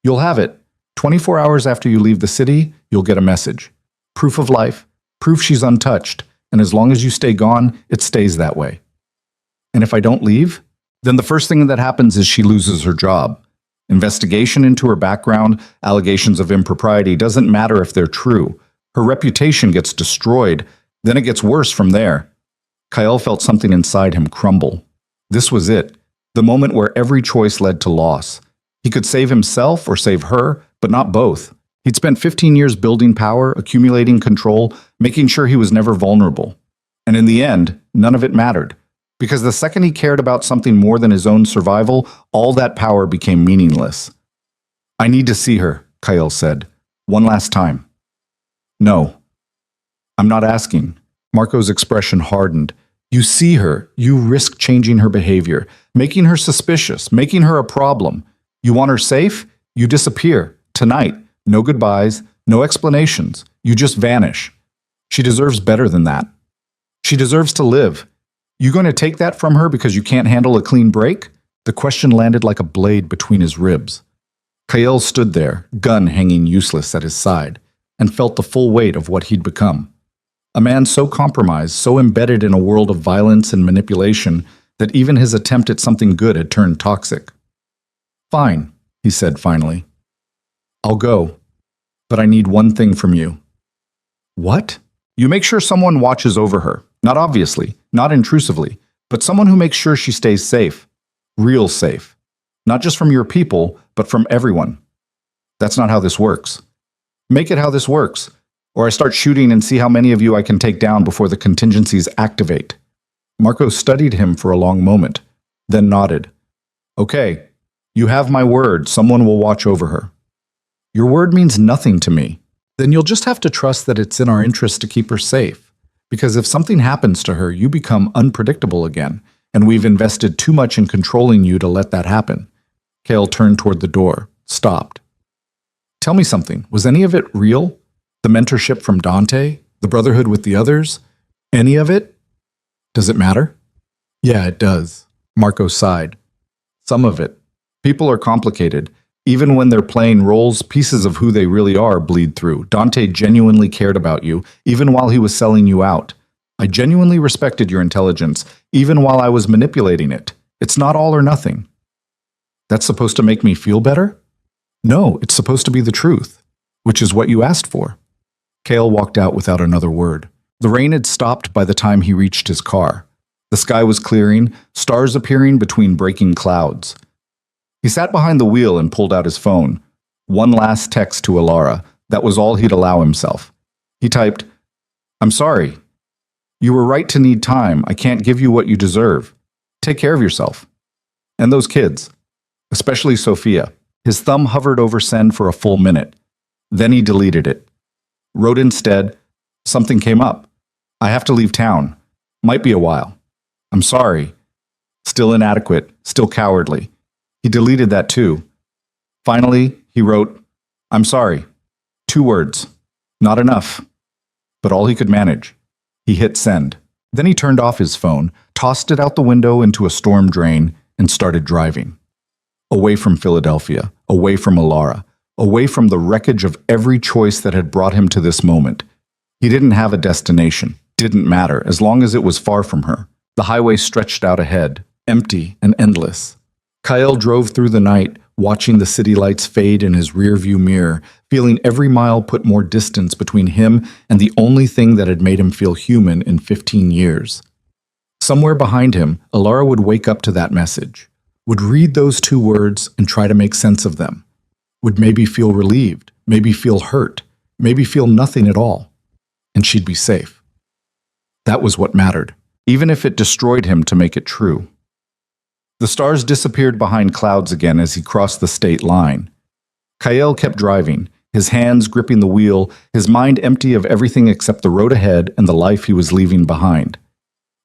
You'll have it. 24 hours after you leave the city, you'll get a message. Proof of life, proof she's untouched, and as long as you stay gone, it stays that way. And if I don't leave, then the first thing that happens is she loses her job. Investigation into her background, allegations of impropriety, doesn't matter if they're true. Her reputation gets destroyed, then it gets worse from there. Kyle felt something inside him crumble. This was it, the moment where every choice led to loss. He could save himself or save her, but not both. He'd spent 15 years building power, accumulating control, making sure he was never vulnerable. And in the end, none of it mattered. Because the second he cared about something more than his own survival, all that power became meaningless. I need to see her, Kyle said. One last time. No. I'm not asking. Marco's expression hardened. You see her, you risk changing her behavior, making her suspicious, making her a problem. You want her safe? You disappear. Tonight. No goodbyes, no explanations. You just vanish. She deserves better than that. She deserves to live. You going to take that from her because you can't handle a clean break? The question landed like a blade between his ribs. Kyle stood there, gun hanging useless at his side, and felt the full weight of what he'd become. A man so compromised, so embedded in a world of violence and manipulation that even his attempt at something good had turned toxic. Fine, he said finally. I'll go, but I need one thing from you. What? You make sure someone watches over her. Not obviously, not intrusively, but someone who makes sure she stays safe. Real safe. Not just from your people, but from everyone. That's not how this works. Make it how this works, or I start shooting and see how many of you I can take down before the contingencies activate. Marco studied him for a long moment, then nodded. Okay, you have my word, someone will watch over her. Your word means nothing to me. Then you'll just have to trust that it's in our interest to keep her safe. Because if something happens to her, you become unpredictable again, and we've invested too much in controlling you to let that happen. Kale turned toward the door, stopped. Tell me something, was any of it real? The mentorship from Dante? The brotherhood with the others? Any of it? Does it matter? Yeah, it does. Marco sighed. Some of it. People are complicated. Even when they're playing roles, pieces of who they really are bleed through. Dante genuinely cared about you, even while he was selling you out. I genuinely respected your intelligence, even while I was manipulating it. It's not all or nothing. That's supposed to make me feel better? No, it's supposed to be the truth, which is what you asked for. Kale walked out without another word. The rain had stopped by the time he reached his car. The sky was clearing, stars appearing between breaking clouds. He sat behind the wheel and pulled out his phone. One last text to Alara. That was all he'd allow himself. He typed, I'm sorry. You were right to need time. I can't give you what you deserve. Take care of yourself. And those kids. Especially Sophia. His thumb hovered over send for a full minute. Then he deleted it. Wrote instead, something came up. I have to leave town. Might be a while. I'm sorry. Still inadequate. Still cowardly. He deleted that too. Finally, he wrote, I'm sorry. 2 words. Not enough. But all he could manage. He hit send. Then he turned off his phone, tossed it out the window into a storm drain, and started driving. Away from Philadelphia, away from Alara, away from the wreckage of every choice that had brought him to this moment. He didn't have a destination. Didn't matter, as long as it was far from her. The highway stretched out ahead, empty and endless. Kyle drove through the night, watching the city lights fade in his rearview mirror, feeling every mile put more distance between him and the only thing that had made him feel human in 15 years. Somewhere behind him, Alara would wake up to that message, would read those 2 words and try to make sense of them, would maybe feel relieved, maybe feel hurt, maybe feel nothing at all, and she'd be safe. That was what mattered, even if it destroyed him to make it true. The stars disappeared behind clouds again as he crossed the state line. Kyle kept driving, his hands gripping the wheel, his mind empty of everything except the road ahead and the life he was leaving behind.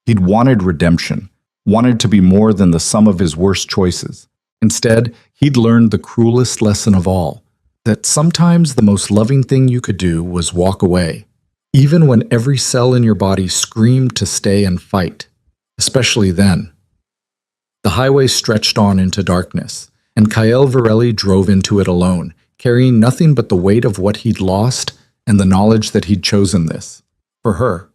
He'd wanted redemption, wanted to be more than the sum of his worst choices. Instead, he'd learned the cruelest lesson of all, that sometimes the most loving thing you could do was walk away, even when every cell in your body screamed to stay and fight, especially then. The highway stretched on into darkness, and Kyle Varelli drove into it alone, carrying nothing but the weight of what he'd lost and the knowledge that he'd chosen this. For her.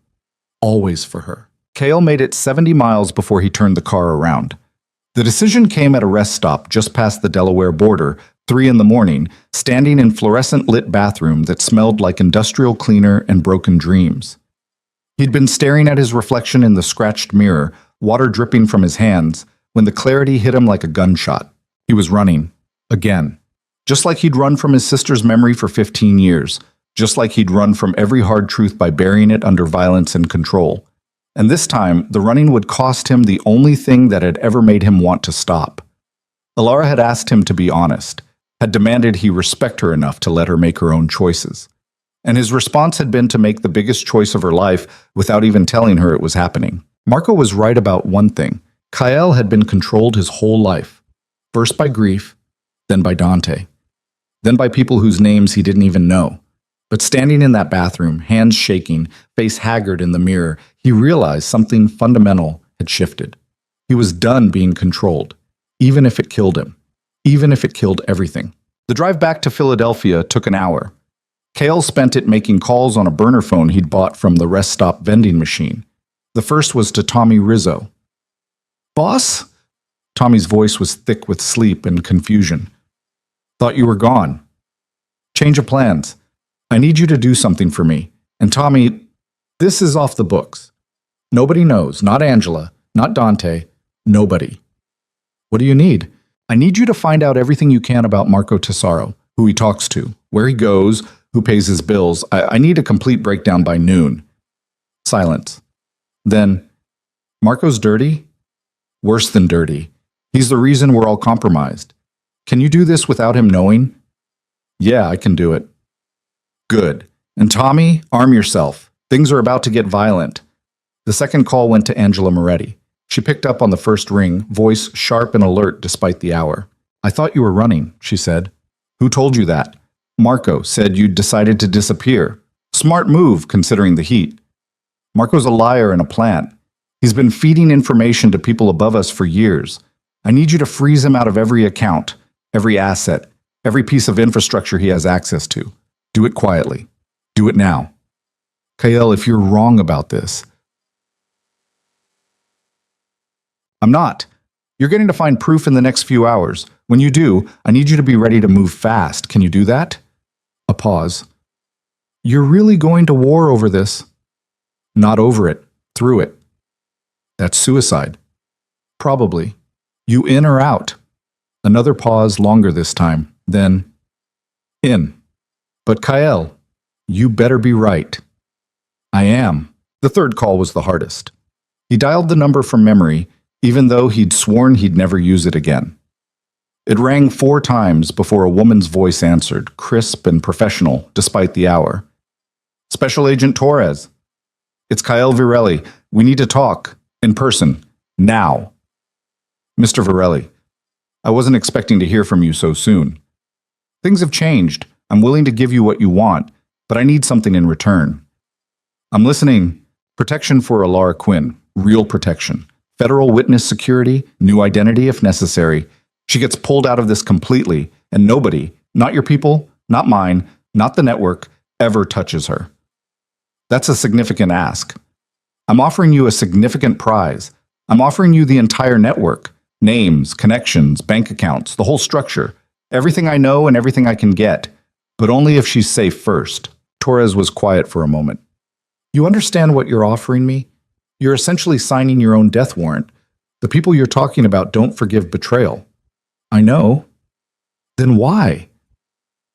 Always for her. Kyle made it 70 miles before he turned the car around. The decision came at a rest stop just past the Delaware border, 3 in the morning, standing in fluorescent-lit bathroom that smelled like industrial cleaner and broken dreams. He'd been staring at his reflection in the scratched mirror, water dripping from his hands, when the clarity hit him like a gunshot. He was running. Again. Just like he'd run from his sister's memory for 15 years. Just like he'd run from every hard truth by burying it under violence and control. And this time, the running would cost him the only thing that had ever made him want to stop. Alara had asked him to be honest, had demanded he respect her enough to let her make her own choices. And his response had been to make the biggest choice of her life without even telling her it was happening. Marco was right about one thing. Kyle had been controlled his whole life, first by grief, then by Dante, then by people whose names he didn't even know. But standing in that bathroom, hands shaking, face haggard in the mirror, he realized something fundamental had shifted. He was done being controlled, even if it killed him, even if it killed everything. The drive back to Philadelphia took an hour. Kale spent it making calls on a burner phone he'd bought from the rest stop vending machine. The first was to Tommy Rizzo. "Boss?" Tommy's voice was thick with sleep and confusion. "Thought you were gone. Change of plans. I need you to do something for me. And Tommy, this is off the books. Nobody knows, not Angela, not Dante, nobody." "What do you need?" "I need you to find out everything you can about Marco Tesoro, who he talks to, where he goes, who pays his bills. I need a complete breakdown by noon." Silence. Then, "Marco's dirty?" "Worse than dirty. He's the reason we're all compromised. Can you do this without him knowing?" "Yeah, I can do it." "Good. And Tommy, arm yourself. Things are about to get violent." The second call went to Angela Moretti. She picked up on the first ring, voice sharp and alert despite the hour. "I thought you were running," she said. "Who told you that?" "Marco said you'd decided to disappear. Smart move, considering the heat." "Marco's a liar and a plant. He's been feeding information to people above us for years. I need you to freeze him out of every account, every asset, every piece of infrastructure he has access to. Do it quietly. Do it now." "Kyle, if you're wrong about this..." "I'm not. You're getting to find proof in the next few hours. When you do, I need you to be ready to move fast. Can you do that?" A pause. "You're really going to war over this?" "Not over it. Through it." "That's suicide." "Probably. You in or out?" Another pause, longer this time. Then, "In." "But Kyle, you better be right." "I am." The third call was the hardest. He dialed the number from memory, even though he'd sworn he'd never use it again. It rang 4 times before a woman's voice answered, crisp and professional, despite the hour. "Special Agent Torres." "It's Kyle Varelli. We need to talk. In person. Now." "Mr. Varelli, I wasn't expecting to hear from you so soon. Things have changed. I'm willing to give you what you want, but I need something in return." "I'm listening." "Protection for Alara Quinn. Real protection. Federal witness security, new identity if necessary. She gets pulled out of this completely, and nobody, not your people, not mine, not the network, ever touches her." "That's a significant ask." "I'm offering you a significant prize. I'm offering you the entire network. Names, connections, bank accounts, the whole structure. Everything I know and everything I can get. But only if she's safe first." Torres was quiet for a moment. "You understand what you're offering me? You're essentially signing your own death warrant. The people you're talking about don't forgive betrayal." "I know." "Then why?"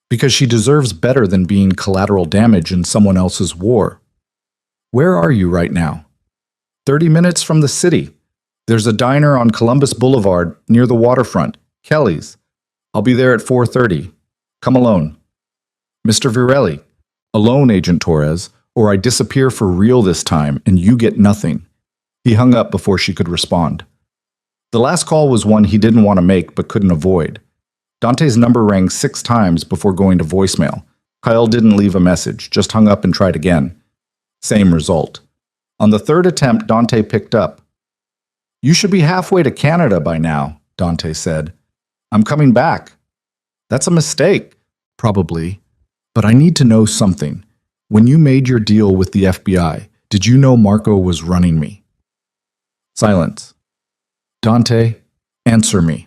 "Because she deserves better than being collateral damage in someone else's war." "Where are you right now?" 30 minutes from the city. There's a diner on Columbus Boulevard near the waterfront, Kelly's. I'll be there at 4:30. Come alone. Mr. Virelli, alone, Agent Torres, or I disappear for real this time and you get nothing. He hung up before she could respond. The last call was one he didn't want to make but couldn't avoid. Dante's number rang 6 times before going to voicemail. Kyle didn't leave a message, just hung up and tried again. Same result. On the 3rd attempt, Dante picked up. You should be halfway to Canada by now, Dante said. I'm coming back. That's a mistake. Probably. But I need to know something. When you made your deal with the FBI, did you know Marco was running me? Silence. Dante, answer me.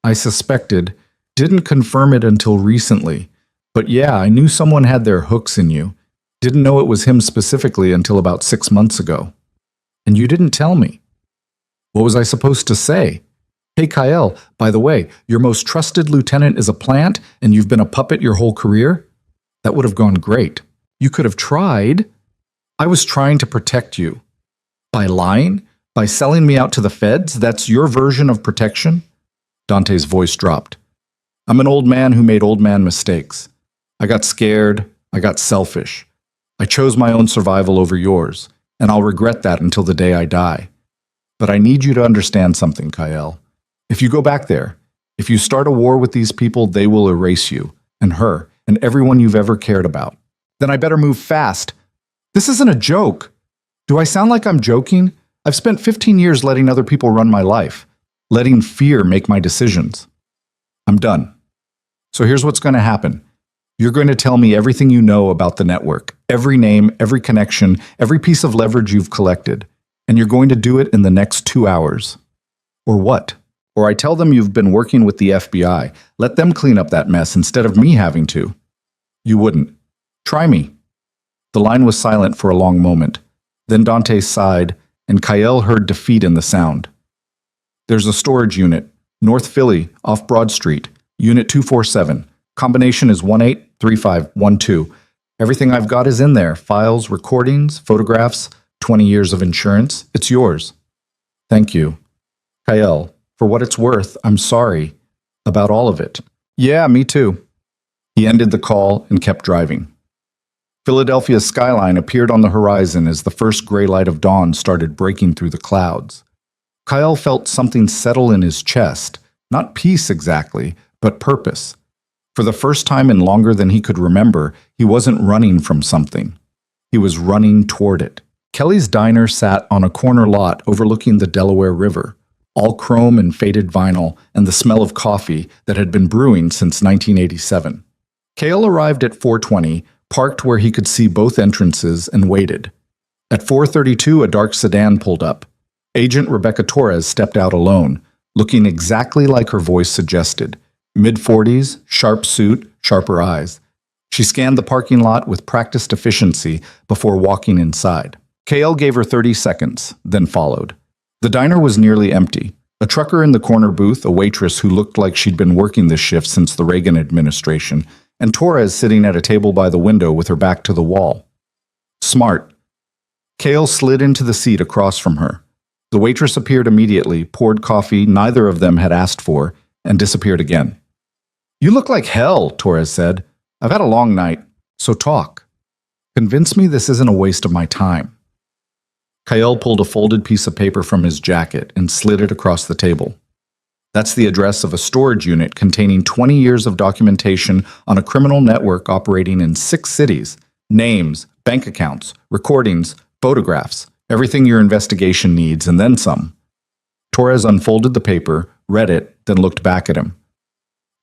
I suspected, didn't confirm it until recently. But yeah, I knew someone had their hooks in you. Didn't know it was him specifically until about 6 months ago. And you didn't tell me. What was I supposed to say? Hey, Kyle, by the way, your most trusted lieutenant is a plant and you've been a puppet your whole career? That would have gone great. You could have tried. I was trying to protect you. By lying? By selling me out to the feds? That's your version of protection? Dante's voice dropped. I'm an old man who made old man mistakes. I got scared. I got selfish. I chose my own survival over yours, and I'll regret that until the day I die. But I need you to understand something, Kyle. If you go back there, if you start a war with these people, they will erase you, and her, and everyone you've ever cared about. Then I better move fast. This isn't a joke. Do I sound like I'm joking? I've spent 15 years letting other people run my life, letting fear make my decisions. I'm done. So here's what's going to happen. You're going to tell me everything you know about the network, every name, every connection, every piece of leverage you've collected, and you're going to do it in the next 2 hours. Or what? Or I tell them you've been working with the FBI. Let them clean up that mess instead of me having to. You wouldn't. Try me. The line was silent for a long moment. Then Dante sighed, and Kyle heard defeat in the sound. There's a storage unit, North Philly, off Broad Street, Unit 247. Combination is 183512. Everything I've got is in there. Files, recordings, photographs, 20 years of insurance. It's yours. Thank you. Kyle, for what it's worth, I'm sorry about all of it. Yeah, me too. He ended the call and kept driving. Philadelphia's skyline appeared on the horizon as the first gray light of dawn started breaking through the clouds. Kyle felt something settle in his chest, not peace exactly, but purpose. For the first time in longer than he could remember, he wasn't running from something. He was running toward it. Kelly's diner sat on a corner lot overlooking the Delaware River, all chrome and faded vinyl and the smell of coffee that had been brewing since 1987. Kale arrived at 4:20, parked where he could see both entrances, and waited. At 4:32, a dark sedan pulled up. Agent Rebecca Torres stepped out alone, looking exactly like her voice suggested. Mid-40s, sharp suit, sharper eyes. She scanned the parking lot with practiced efficiency before walking inside. Kale gave her 30 seconds, then followed. The diner was nearly empty. A trucker in the corner booth, a waitress who looked like she'd been working this shift since the Reagan administration, and Torres sitting at a table by the window with her back to the wall. Smart. Kale slid into the seat across from her. The waitress appeared immediately, poured coffee neither of them had asked for, and disappeared again. You look like hell, Torres said. I've had a long night, so talk. Convince me this isn't a waste of my time. Kyle pulled a folded piece of paper from his jacket and slid it across the table. That's the address of a storage unit containing 20 years of documentation on a criminal network operating in 6 cities. Names, bank accounts, recordings, photographs, everything your investigation needs, and then some. Torres unfolded the paper, read it, then looked back at him.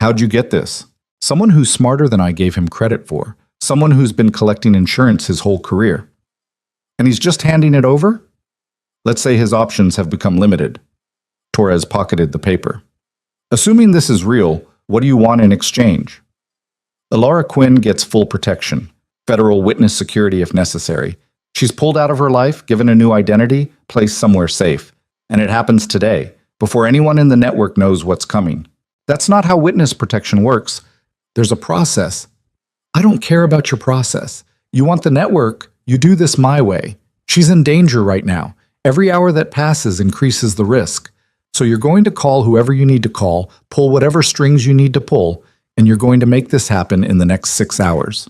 How'd you get this? Someone who's smarter than I gave him credit for. Someone who's been collecting insurance his whole career. And he's just handing it over? Let's say his options have become limited. Torres pocketed the paper. Assuming this is real, what do you want in exchange? Alara Quinn gets full protection, federal witness security if necessary. She's pulled out of her life, given a new identity, placed somewhere safe. And it happens today, before anyone in the network knows what's coming. That's not how witness protection works. There's a process. I don't care about your process. You want the network, you do this my way. She's in danger right now, Every hour that passes increases the risk. So you're going to call whoever you need to call, pull whatever strings you need to pull, and you're going to make this happen in the next 6 hours.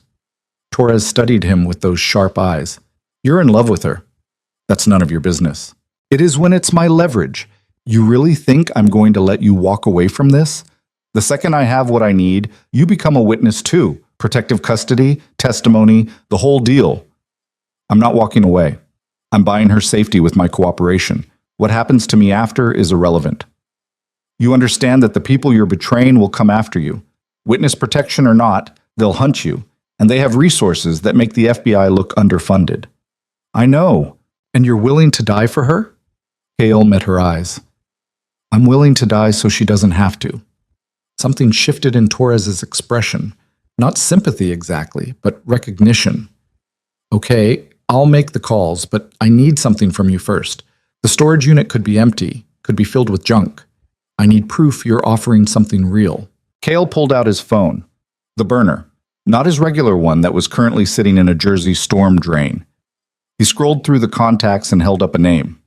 Torres studied him with those sharp eyes. You're in love with her. That's none of your business. It is when it's my leverage. You really think I'm going to let you walk away from this? The second I have what I need, you become a witness too. Protective custody, testimony, the whole deal. I'm not walking away. I'm buying her safety with my cooperation. What happens to me after is irrelevant. You understand that the people you're betraying will come after you. Witness protection or not, they'll hunt you, and they have resources that make the FBI look underfunded. I know. And you're willing to die for her? Kale met her eyes. I'm willing to die so she doesn't have to. Something shifted in Torres's expression. Not sympathy exactly, but recognition. Okay, I'll make the calls, but I need something from you first. The storage unit could be empty, could be filled with junk. I need proof you're offering something real. Kale pulled out his phone. The burner. Not his regular one that was currently sitting in a Jersey storm drain. He scrolled through the contacts and held up a name.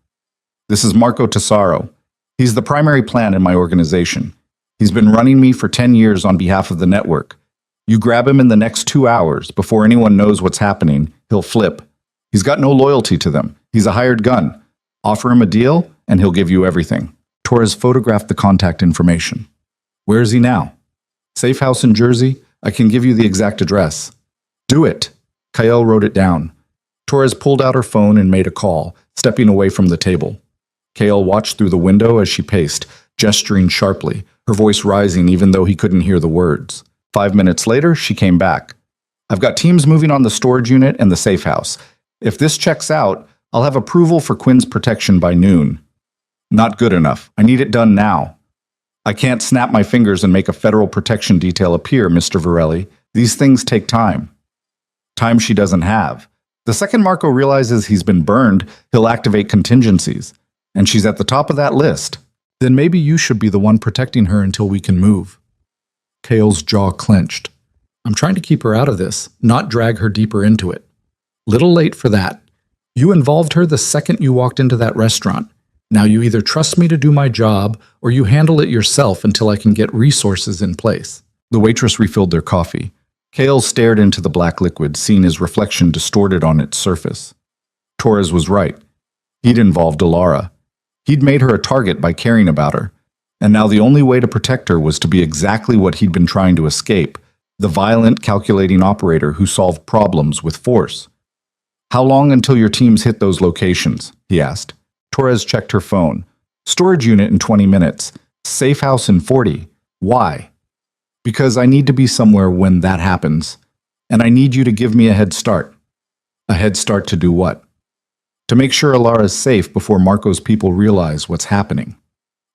This is Marco Tesoro. He's the primary plan in my organization. He's been running me for 10 years on behalf of the network. You grab him in the next 2 hours, before anyone knows what's happening, he'll flip. He's got no loyalty to them. He's a hired gun. Offer him a deal, and he'll give you everything. Torres photographed the contact information. Where is he now? Safe house in Jersey? I can give you the exact address. Do it. Kyle wrote it down. Torres pulled out her phone and made a call, stepping away from the table. Kale watched through the window as she paced, gesturing sharply, her voice rising even though he couldn't hear the words. 5 minutes later, she came back. I've got teams moving on the storage unit and the safe house. If this checks out, I'll have approval for Quinn's protection by noon. Not good enough. I need it done now. I can't snap my fingers and make a federal protection detail appear, Mr. Varelli. These things take time. Time she doesn't have. The second Marco realizes he's been burned, he'll activate contingencies. And she's at the top of that list. Then maybe you should be the one protecting her until we can move. Kale's jaw clenched. I'm trying to keep her out of this, not drag her deeper into it. Little late for that. You involved her the second you walked into that restaurant. Now you either trust me to do my job, or you handle it yourself until I can get resources in place. The waitress refilled their coffee. Kale stared into the black liquid, seeing his reflection distorted on its surface. Torres was right. He'd involved Alara. He'd made her a target by caring about her. And now the only way to protect her was to be exactly what he'd been trying to escape, the violent, calculating operator who solved problems with force. How long until your teams hit those locations? He asked. Torres checked her phone. Storage unit in 20 minutes. Safe house in 40. Why? Because I need to be somewhere when that happens. And I need you to give me a head start. A head start to do what? To make sure Alara's safe before Marco's people realize what's happening.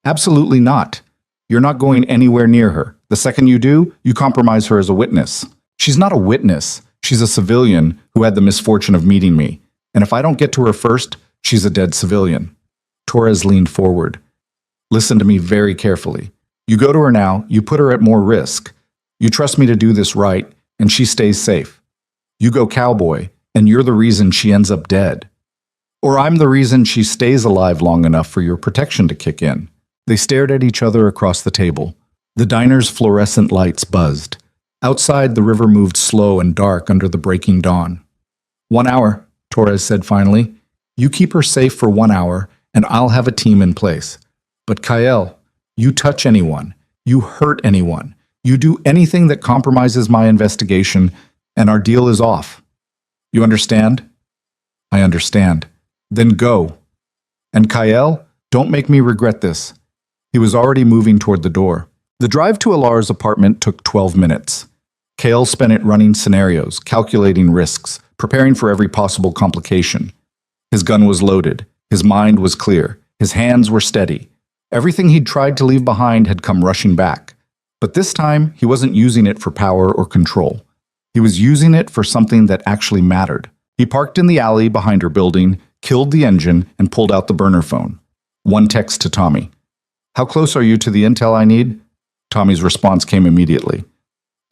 Absolutely not. You're not going anywhere near her. The second you do, you compromise her as a witness. She's not a witness. She's a civilian who had the misfortune of meeting me. And if I don't get to her first, she's a dead civilian. Torres leaned forward. Listen to me very carefully. You go to her now, you put her at more risk. You trust me to do this right, and she stays safe. You go cowboy, and you're the reason she ends up dead. Or I'm the reason she stays alive long enough for your protection to kick in. They stared at each other across the table. The diner's fluorescent lights buzzed. Outside, the river moved slow and dark under the breaking dawn. 1 hour, Torres said finally. You keep her safe for 1 hour, and I'll have a team in place. But Kyle, you touch anyone, you hurt anyone, you do anything that compromises my investigation, and our deal is off. You understand? I understand. Then go. And Kyle, don't make me regret this. He was already moving toward the door. The drive to Alara's apartment took 12 minutes. Kale spent it running scenarios, calculating risks, preparing for every possible complication. His gun was loaded. His mind was clear. His hands were steady. Everything he'd tried to leave behind had come rushing back. But this time, he wasn't using it for power or control. He was using it for something that actually mattered. He parked in the alley behind her building, killed the engine, and pulled out the burner phone. One text to Tommy. How close are you to the intel I need? Tommy's response came immediately.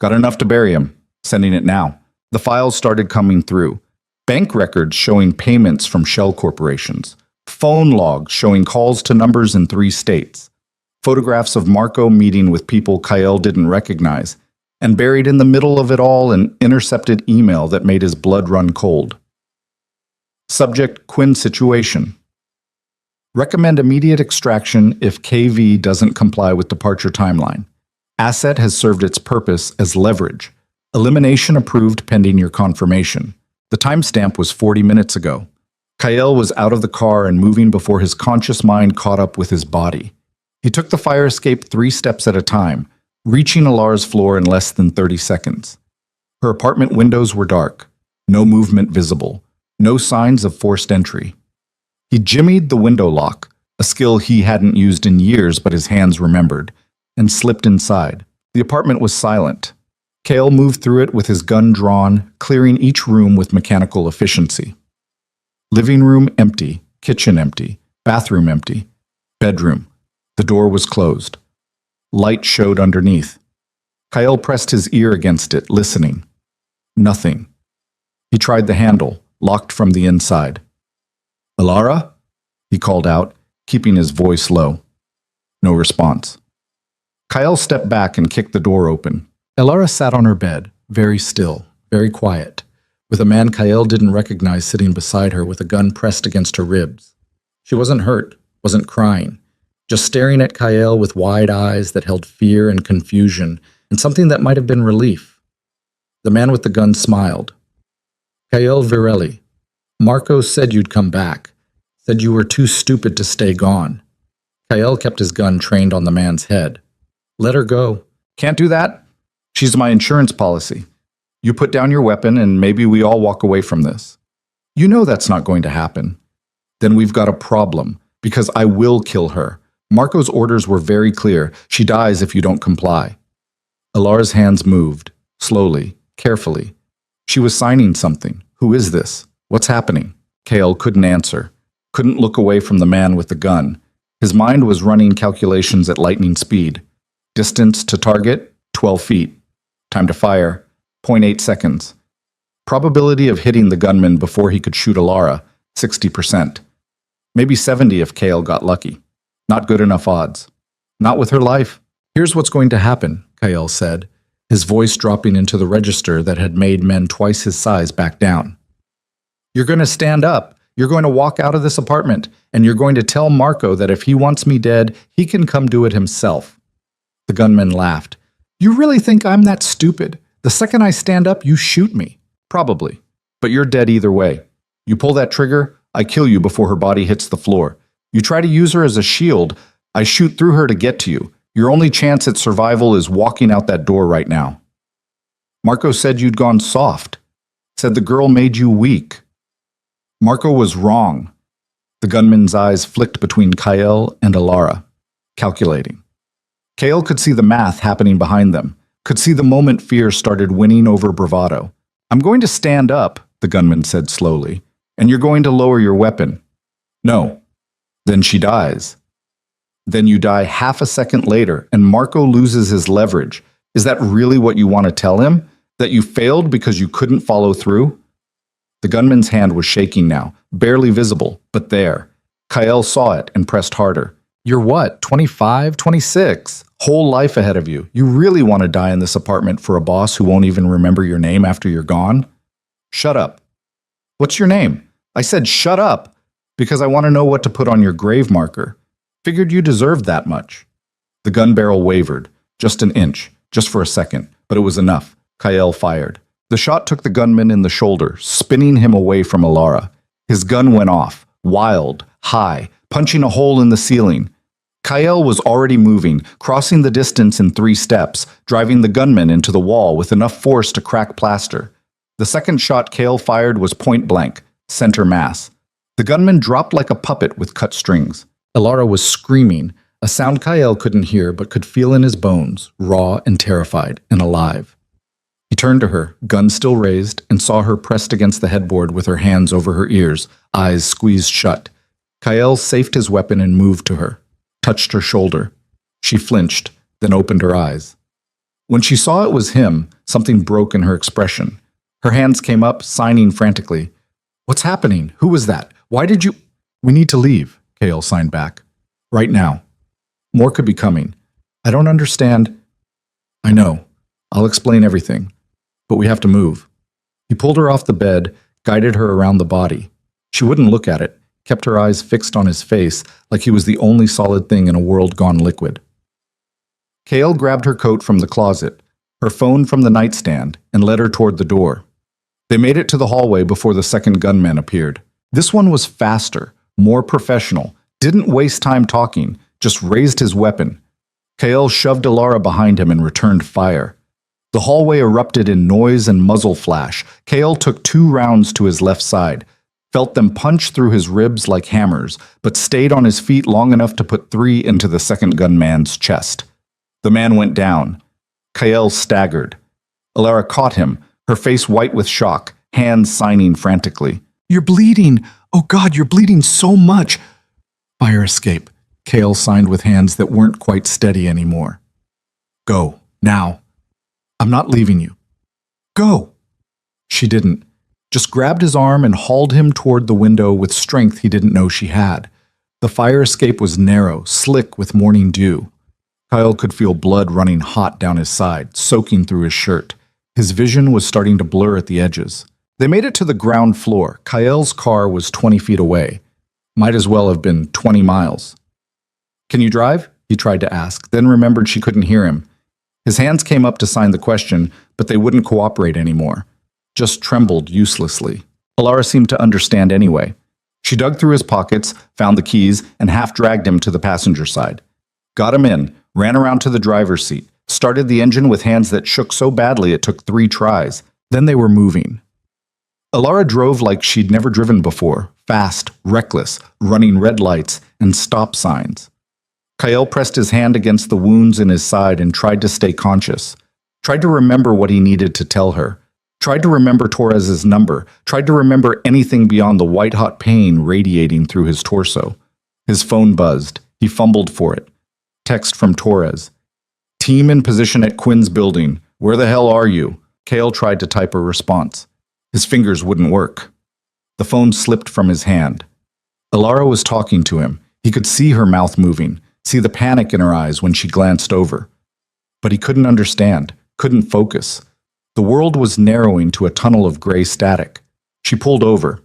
Got enough to bury him. Sending it now. The files started coming through. Bank records showing payments from shell corporations. phone logs showing calls to numbers in 3 states, photographs of Marco meeting with people Kyle didn't recognize, and buried in the middle of it all an intercepted email that made his blood run cold. Subject: Quinn situation. Recommend immediate extraction if KV doesn't comply with departure timeline. Asset has served its purpose as leverage. Elimination approved pending your confirmation. The timestamp was 40 minutes ago. Kyle was out of the car and moving before his conscious mind caught up with his body. He took the fire escape 3 steps at a time, reaching Alara's floor in less than 30 seconds. Her apartment windows were dark, no movement visible, no signs of forced entry. He jimmied the window lock, a skill he hadn't used in years but his hands remembered, and slipped inside. The apartment was silent. Kale moved through it with his gun drawn, clearing each room with mechanical efficiency. Living room empty, kitchen empty, bathroom empty, bedroom. The door was closed. Light showed underneath. Kyle pressed his ear against it, listening. Nothing. He tried the handle, locked from the inside. "Alara?" he called out, keeping his voice low. No response. Kyle stepped back and kicked the door open. Alara sat on her bed, very still, very quiet, with a man Kyle didn't recognize sitting beside her with a gun pressed against her ribs. She wasn't hurt, wasn't crying, just staring at Kyle with wide eyes that held fear and confusion and something that might have been relief. The man with the gun smiled. "Kyle Virelli, Marco said you'd come back, said you were too stupid to stay gone." Kyle kept his gun trained on the man's head. "Let her go." "Can't do that. She's my insurance policy. You put down your weapon and maybe we all walk away from this." "You know that's not going to happen." "Then we've got a problem, because I will kill her. Marco's orders were very clear. She dies if you don't comply." Alara's hands moved, slowly, carefully. She was signing something. "Who is this? What's happening?" Kale couldn't answer, couldn't look away from the man with the gun. His mind was running calculations at lightning speed. Distance to target, 12 feet. Time to fire, 0.8 seconds. Probability of hitting the gunman before he could shoot Alara, 60%. Maybe 70 if Kale got lucky. Not good enough odds. Not with her life. "Here's what's going to happen," Kyle said, his voice dropping into the register that had made men twice his size back down. "You're going to stand up. You're going to walk out of this apartment, and you're going to tell Marco that if he wants me dead, he can come do it himself." The gunman laughed. "You really think I'm that stupid? The second I stand up, you shoot me." "Probably. But you're dead either way. You pull that trigger, I kill you before her body hits the floor. You try to use her as a shield, I shoot through her to get to you. Your only chance at survival is walking out that door right now." "Marco said you'd gone soft. Said the girl made you weak." "Marco was wrong." The gunman's eyes flicked between Kyle and Alara, calculating. Kale could see the math happening behind them, could see the moment fear started winning over bravado. "I'm going to stand up," the gunman said slowly, "and you're going to lower your weapon." "No." "Then she dies." "Then you die half a second later, and Marco loses his leverage. Is that really what you want to tell him? That you failed because you couldn't follow through?" The gunman's hand was shaking now, barely visible, but there. Kyle saw it and pressed harder. "You're what, 25, 26? Whole life ahead of you. You really want to die in this apartment for a boss who won't even remember your name after you're gone?" "Shut up." "What's your name?" "I said shut up, because I want to know what to put on your grave marker. Figured you deserved that much." The gun barrel wavered, just an inch, just for a second, but it was enough. Kyle fired. The shot took the gunman in the shoulder, spinning him away from Alara. His gun went off, wild, high, punching a hole in the ceiling. Kyle was already moving, crossing the distance in 3 steps, driving the gunman into the wall with enough force to crack plaster. The second shot Kale fired was point blank, center mass. The gunman dropped like a puppet with cut strings. Alara was screaming, a sound Kyle couldn't hear but could feel in his bones, raw and terrified and alive. He turned to her, gun still raised, and saw her pressed against the headboard with her hands over her ears, eyes squeezed shut. Kyle safed his weapon and moved to her, touched her shoulder. She flinched, then opened her eyes. When she saw it was him, something broke in her expression. Her hands came up, signing frantically. "What's happening? Who was that? Why did you—" We need to leave, Kale signed back. Right now. More could be coming. I don't understand. I know. I'll explain everything. But we have to move. He pulled her off the bed, guided her around the body. She wouldn't look at it, kept her eyes fixed on his face like he was the only solid thing in a world gone liquid. Kale grabbed her coat from the closet, her phone from the nightstand, and led her toward the door. They made it to the hallway before the second gunman appeared. This one was faster, more professional, didn't waste time talking, just raised his weapon. Kale shoved Alara behind him and returned fire. The hallway erupted in noise and muzzle flash. Kale took 2 rounds to his left side, felt them punch through his ribs like hammers, but stayed on his feet long enough to put 3 into the second gunman's chest. The man went down. Kale staggered. Alara caught him, her face white with shock, hands signing frantically. You're bleeding! Oh God, you're bleeding so much! Fire escape, Kale signed with hands that weren't quite steady anymore. Go, now. I'm not leaving you. Go! She didn't. Just grabbed his arm and hauled him toward the window with strength he didn't know she had. The fire escape was narrow, slick with morning dew. Kyle could feel blood running hot down his side, soaking through his shirt. His vision was starting to blur at the edges. They made it to the ground floor. Kyle's car was 20 feet away. Might as well have been 20 miles. Can you drive? He tried to ask, then remembered she couldn't hear him. His hands came up to sign the question, but they wouldn't cooperate anymore. Just trembled uselessly. Alara seemed to understand anyway. She dug through his pockets, found the keys, and half-dragged him to the passenger side. Got him in, ran around to the driver's seat, started the engine with hands that shook so badly it took 3 tries. Then they were moving. Alara drove like she'd never driven before, fast, reckless, running red lights and stop signs. Kyle pressed his hand against the wounds in his side and tried to stay conscious. Tried to remember what he needed to tell her. Tried to remember Torres's number. Tried to remember anything beyond the white-hot pain radiating through his torso. His phone buzzed. He fumbled for it. Text from Torres. Team in position at Quinn's building. Where the hell are you? Kale tried to type a response. His fingers wouldn't work. The phone slipped from his hand. Alara was talking to him. He could see her mouth moving, see the panic in her eyes when she glanced over. But he couldn't understand, couldn't focus. The world was narrowing to a tunnel of gray static. She pulled over.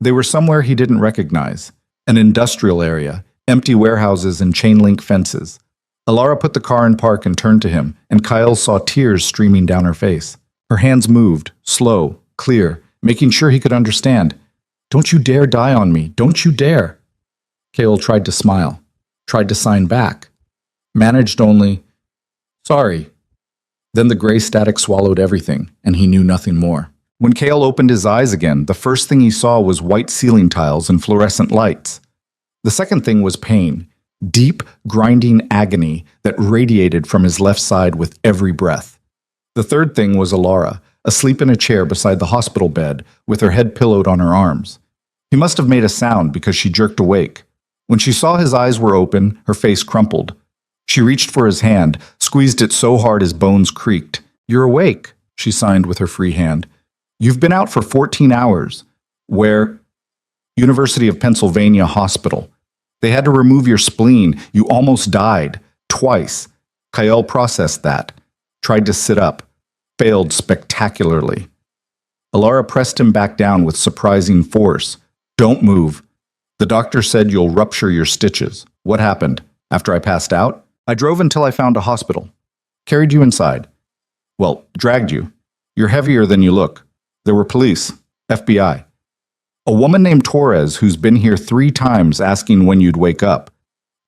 They were somewhere he didn't recognize. An industrial area, empty warehouses and chain-link fences. Alara put the car in park and turned to him, and Kyle saw tears streaming down her face. Her hands moved, slow, clear, making sure he could understand. Don't you dare die on me. Don't you dare. Kale tried to smile, tried to sign back. Managed only, sorry. Then the gray static swallowed everything, and he knew nothing more. When Kale opened his eyes again, the first thing he saw was white ceiling tiles and fluorescent lights. The second thing was pain, deep, grinding agony that radiated from his left side with every breath. The third thing was Alara, asleep in a chair beside the hospital bed, with her head pillowed on her arms. He must have made a sound because she jerked awake. When she saw his eyes were open, her face crumpled. She reached for his hand, squeezed it so hard his bones creaked. You're awake, she signed with her free hand. You've been out for 14 hours. Where? University of Pennsylvania Hospital. They had to remove your spleen. You almost died. Twice. Kyle processed that. Tried to sit up. Failed spectacularly. Alara pressed him back down with surprising force. Don't move. The doctor said you'll rupture your stitches. What happened? After I passed out? I drove until I found a hospital. Carried you inside. Well, dragged you. You're heavier than you look. There were police. FBI. A woman named Torres who's been here 3 times asking when you'd wake up.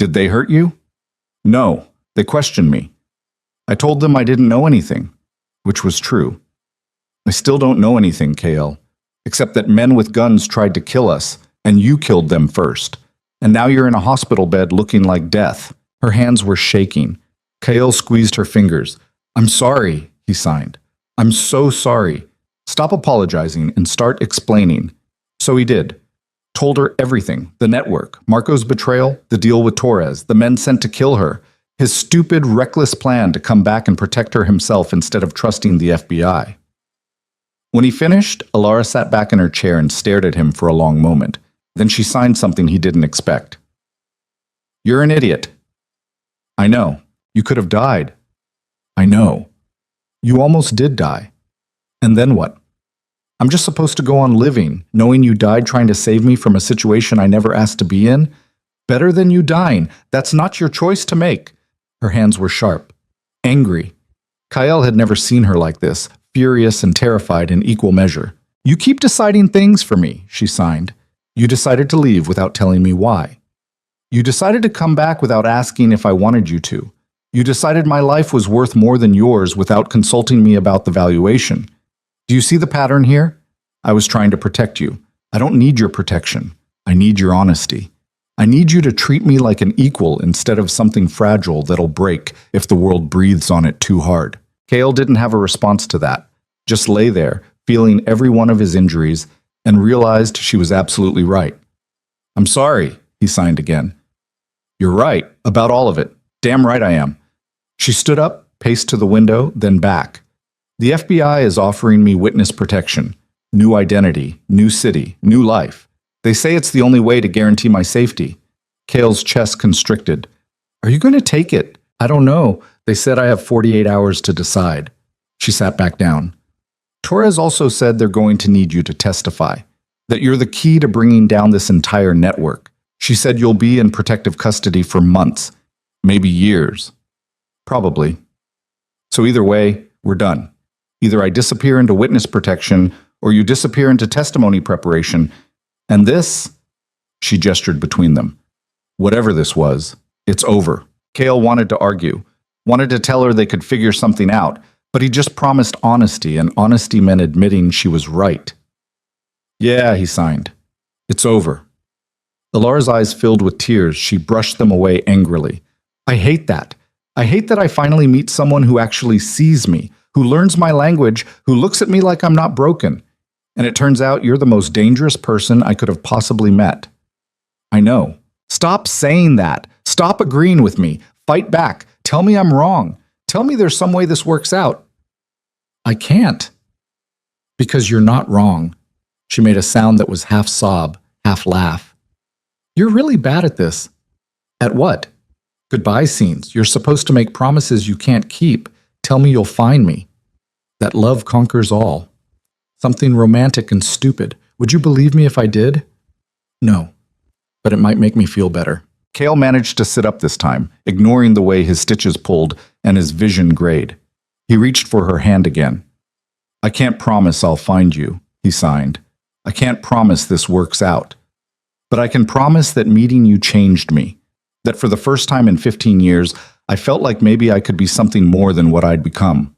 Did they hurt you? No. They questioned me. I told them I didn't know anything, which was true. I still don't know anything, Kale, except that men with guns tried to kill us, and you killed them first. And now you're in a hospital bed looking like death. Her hands were shaking. Kale squeezed her fingers. I'm sorry, he signed. I'm so sorry. Stop apologizing and start explaining. So he did. Told her everything. The network, Marco's betrayal, the deal with Torres, the men sent to kill her, his stupid, reckless plan to come back and protect her himself instead of trusting the FBI. When he finished, Alara sat back in her chair and stared at him for a long moment. Then she signed something he didn't expect. You're an idiot. I know. You could have died. I know. You almost did die. And then what? I'm just supposed to go on living, knowing you died trying to save me from a situation I never asked to be in? Better than you dying. That's not your choice to make. Her hands were sharp, angry. Kyle had never seen her like this, furious and terrified in equal measure. You keep deciding things for me, she signed. You decided to leave without telling me why. You decided to come back without asking if I wanted you to. You decided my life was worth more than yours without consulting me about the valuation. Do you see the pattern here? I was trying to protect you. I don't need your protection. I need your honesty. I need you to treat me like an equal instead of something fragile that'll break if the world breathes on it too hard. Cale didn't have a response to that, just lay there, feeling every one of his injuries, and realized she was absolutely right. I'm sorry, he signed again. You're right, about all of it. Damn right I am. She stood up, paced to the window, then back. The FBI is offering me witness protection. New identity, new city, new life. They say it's the only way to guarantee my safety. Cale's chest constricted. Are you going to take it? I don't know. They said I have 48 hours to decide. She sat back down. Torres also said they're going to need you to testify, that you're the key to bringing down this entire network. She said you'll be in protective custody for months, maybe years. Probably. So either way, we're done. Either I disappear into witness protection, or you disappear into testimony preparation. And this, she gestured between them. Whatever this was, it's over. Cale wanted to argue, wanted to tell her they could figure something out, but he just promised honesty, and honesty meant admitting she was right. Yeah, he signed. It's over. Alara's eyes filled with tears. She brushed them away angrily. I hate that. I hate that I finally meet someone who actually sees me, who learns my language, who looks at me like I'm not broken. And it turns out you're the most dangerous person I could have possibly met. I know. Stop saying that. Stop agreeing with me. Fight back. Tell me I'm wrong. Tell me there's some way this works out. I can't. Because you're not wrong. She made a sound that was half sob, half laugh. You're really bad at this. At what? Goodbye scenes. You're supposed to make promises you can't keep. Tell me you'll find me. That love conquers all. Something romantic and stupid. Would you believe me if I did? No. But it might make me feel better. Cale managed to sit up this time, ignoring the way his stitches pulled and his vision grayed. He reached for her hand again. I can't promise I'll find you, he signed. I can't promise this works out. But I can promise that meeting you changed me. That for the first time in 15 years, I felt like maybe I could be something more than what I'd become.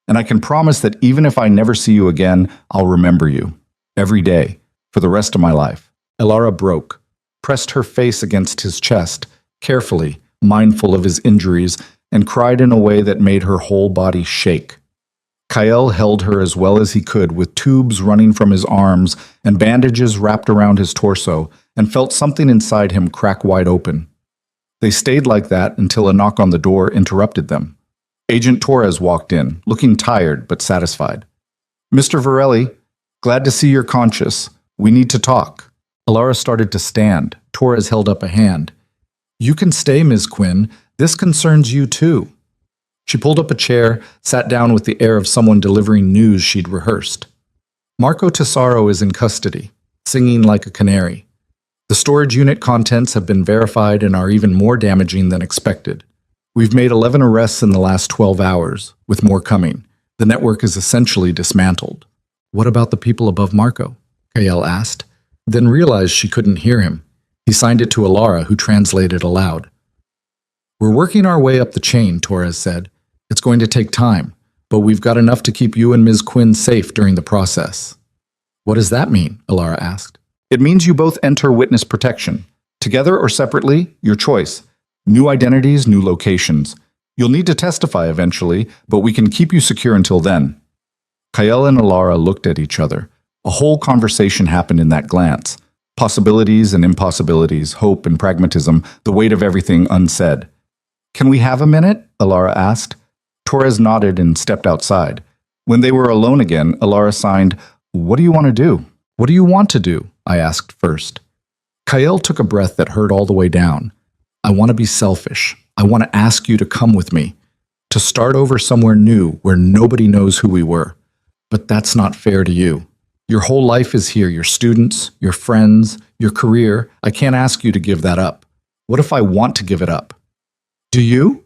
And I can promise that even if I never see you again, I'll remember you. Every day. For the rest of my life. Elara broke, pressed her face against his chest, carefully, mindful of his injuries, and cried in a way that made her whole body shake. Kyle held her as well as he could, with tubes running from his arms and bandages wrapped around his torso, and felt something inside him crack wide open. They stayed like that until a knock on the door interrupted them. Agent Torres walked in, looking tired but satisfied. Mr. Varelli, glad to see you're conscious. We need to talk. Elara started to stand. Torres held up a hand. You can stay, Ms. Quinn. This concerns you too. She pulled up a chair, sat down with the air of someone delivering news she'd rehearsed. Marco Tesoro is in custody, singing like a canary. The storage unit contents have been verified and are even more damaging than expected. We've made 11 arrests in the last 12 hours, with more coming. The network is essentially dismantled. What about the people above Marco? Kyle asked, then realized she couldn't hear him. He signed it to Elara, who translated aloud. We're working our way up the chain, Torres said. It's going to take time, but we've got enough to keep you and Ms. Quinn safe during the process. What does that mean? Elara asked. It means you both enter witness protection. Together or separately, your choice. New identities, new locations. You'll need to testify eventually, but we can keep you secure until then. Kyle and Elara looked at each other. A whole conversation happened in that glance. Possibilities and impossibilities, hope and pragmatism, the weight of everything unsaid. Can we have a minute? Elara asked. Torres nodded and stepped outside. When they were alone again, Elara signed, What do you want to do? What do you want to do? I asked first. Kael took a breath that hurt all the way down. I want to be selfish. I want to ask you to come with me, to start over somewhere new where nobody knows who we were. But that's not fair to you. Your whole life is here, your students, your friends, your career. I can't ask you to give that up. What if I want to give it up? Do you?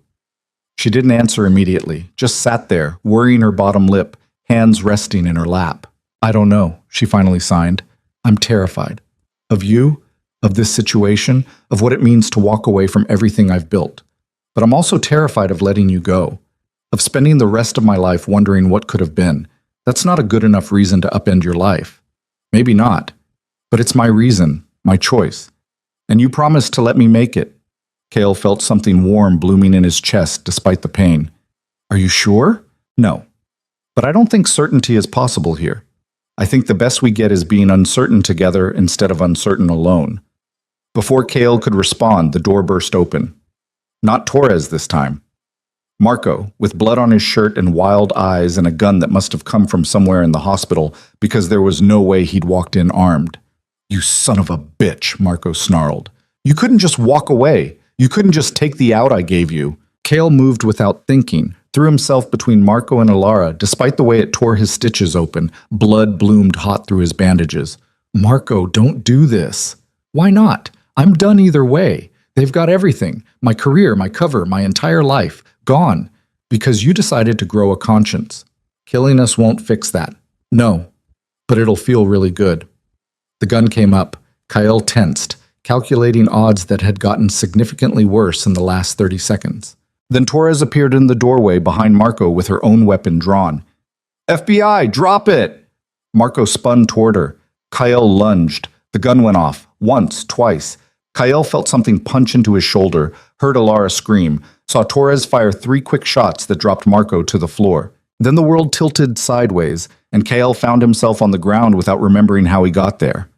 She didn't answer immediately, just sat there, worrying her bottom lip, hands resting in her lap. I don't know, she finally signed. I'm terrified. Of you, of this situation, of what it means to walk away from everything I've built. But I'm also terrified of letting you go, of spending the rest of my life wondering what could have been. That's not a good enough reason to upend your life. Maybe not, but it's my reason, my choice. And you promised to let me make it. Kael felt something warm blooming in his chest despite the pain. Are you sure? No. But I don't think certainty is possible here. I think the best we get is being uncertain together instead of uncertain alone. Before Kael could respond, the door burst open. Not Torres this time. Marco, with blood on his shirt and wild eyes and a gun that must have come from somewhere in the hospital because there was no way he'd walked in armed. You son of a bitch, Marco snarled. You couldn't just walk away. You couldn't just take the out I gave you. Kael moved without thinking, threw himself between Marco and Alara, despite the way it tore his stitches open. Blood bloomed hot through his bandages. Marco, don't do this. Why not? I'm done either way. They've got everything. My career, my cover, my entire life. Gone. Because you decided to grow a conscience. Killing us won't fix that. No. But it'll feel really good. The gun came up. Kael tensed, calculating odds that had gotten significantly worse in the last 30 seconds. Then Torres appeared in the doorway behind Marco with her own weapon drawn. FBI, drop it! Marco spun toward her. Kael lunged. The gun went off. Once, twice. Kael felt something punch into his shoulder, heard Alara scream, saw Torres fire 3 quick shots that dropped Marco to the floor. Then the world tilted sideways, and Kael found himself on the ground without remembering how he got there.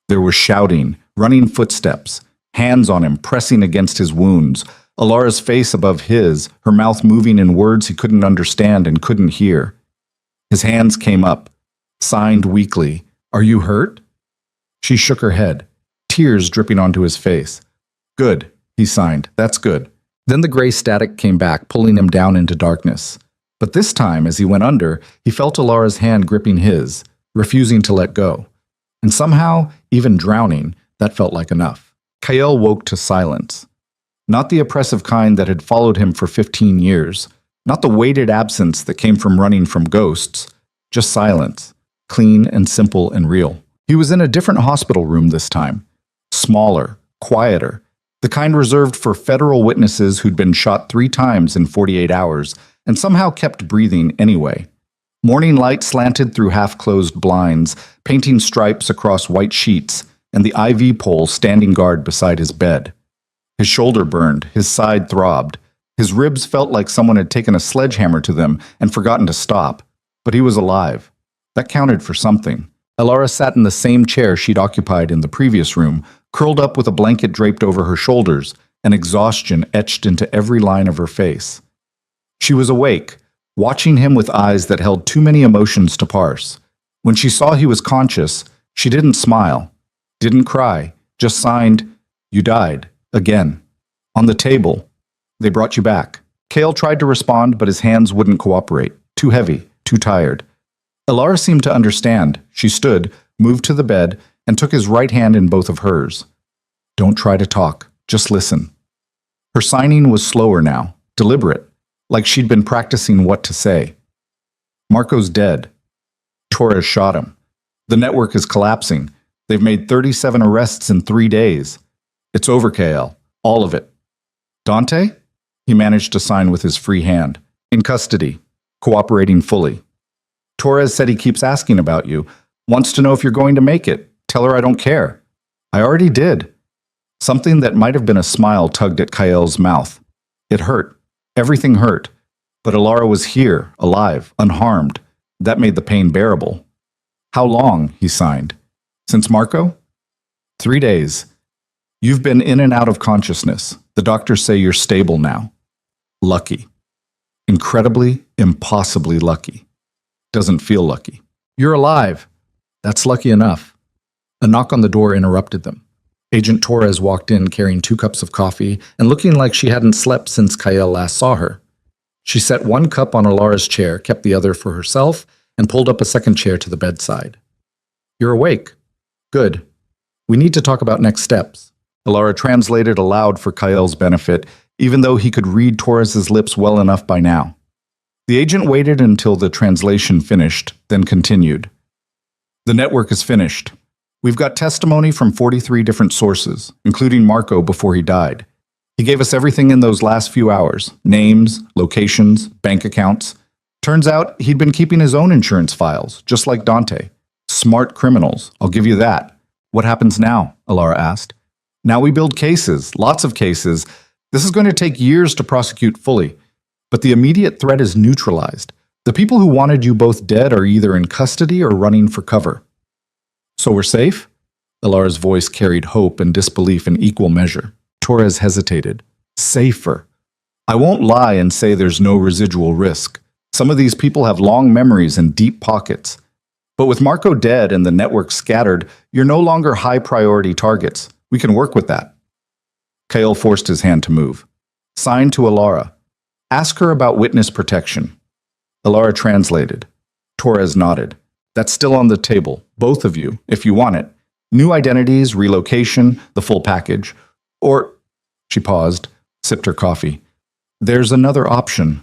There was shouting, running footsteps, hands on him pressing against his wounds, Alara's face above his, her mouth moving in words he couldn't understand and couldn't hear. His hands came up, signed weakly, "Are you hurt?" She shook her head, tears dripping onto his face. "Good," he signed, "that's good." Then the gray static came back, pulling him down into darkness. But this time, as he went under, he felt Alara's hand gripping his, refusing to let go. And somehow, even drowning, that felt like enough. Kael woke to silence. Not the oppressive kind that had followed him for 15 years, not the weighted absence that came from running from ghosts, just silence, clean and simple and real. He was in a different hospital room this time. Smaller, quieter, the kind reserved for federal witnesses who'd been shot 3 times in 48 hours and somehow kept breathing anyway. Morning light slanted through half-closed blinds, painting stripes across white sheets, and the IV pole standing guard beside his bed. His shoulder burned, his side throbbed. His ribs felt like someone had taken a sledgehammer to them and forgotten to stop. But he was alive. That counted for something. Alara sat in the same chair she'd occupied in the previous room, curled up with a blanket draped over her shoulders, and exhaustion etched into every line of her face. She was awake, watching him with eyes that held too many emotions to parse. When she saw he was conscious, she didn't smile, didn't cry, just signed, "You died. Again." On the table. "They brought you back." Kael tried to respond, but his hands wouldn't cooperate. Too heavy, too tired. Alara seemed to understand. She stood, moved to the bed, and took his right hand in both of hers. "Don't try to talk. Just listen." Her signing was slower now, deliberate, like she'd been practicing what to say. "Marco's dead. Torres shot him. The network is collapsing. They've made 37 arrests in 3 days. It's over, Kael. All of it." "Dante?" He managed to sign with his free hand. "In custody. Cooperating fully. Torres said he keeps asking about you. Wants to know if you're going to make it. Tell her I don't care." "I already did." Something that might have been a smile tugged at Kael's mouth. It hurt. Everything hurt. But Alara was here, alive, unharmed. That made the pain bearable. "How long?" he signed. "Since Marco?" 3 days. "You've been in and out of consciousness. The doctors say you're stable now." Lucky. Incredibly, impossibly lucky. Doesn't feel lucky. "You're alive." That's lucky enough. A knock on the door interrupted them. Agent Torres walked in carrying 2 cups of coffee and looking like she hadn't slept since Kyle last saw her. She set 1 cup on Alara's chair, kept the other for herself, and pulled up a second chair to the bedside. "You're awake. Good. We need to talk about next steps." Alara translated aloud for Kyle's benefit, even though he could read Torres's lips well enough by now. The agent waited until the translation finished, then continued. "The network is finished. We've got testimony from 43 different sources, including Marco before he died. He gave us everything in those last few hours: names, locations, bank accounts. Turns out he'd been keeping his own insurance files, just like Dante. Smart criminals, I'll give you that." "What happens now?" Alara asked. "Now we build cases, lots of cases. This is going to take years to prosecute fully. But the immediate threat is neutralized. The people who wanted you both dead are either in custody or running for cover." "So we're safe?" Alara's voice carried hope and disbelief in equal measure. Torres hesitated. "Safer. I won't lie and say there's no residual risk. Some of these people have long memories and deep pockets. But with Marco dead and the network scattered, you're no longer high-priority targets. We can work with that." Kyle forced his hand to move. "Sign to Alara. Ask her about witness protection." Alara translated. Torres nodded. "That's still on the table, both of you, if you want it. New identities, relocation, the full package. Or," she paused, sipped her coffee, "there's another option."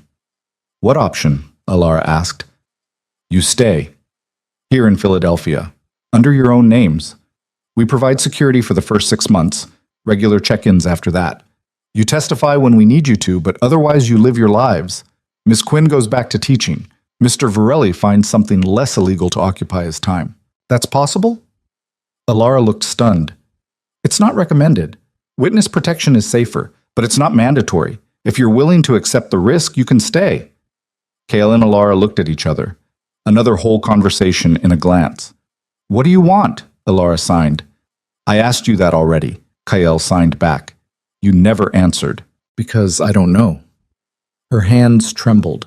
"What option?" Alara asked. "You stay. Here in Philadelphia, under your own names. We provide security for the first 6 months, regular check-ins after that. You testify when we need you to, but otherwise you live your lives. Miss Quinn goes back to teaching. Mr. Varelli finds something less illegal to occupy his time." "That's possible?" Alara looked stunned. "It's not recommended. Witness protection is safer, but it's not mandatory. If you're willing to accept the risk, you can stay." Kale and Alara looked at each other. Another whole conversation in a glance. "What do you want?" Alara signed. "I asked you that already," Kyle signed back. "You never answered." "Because I don't know." Her hands trembled.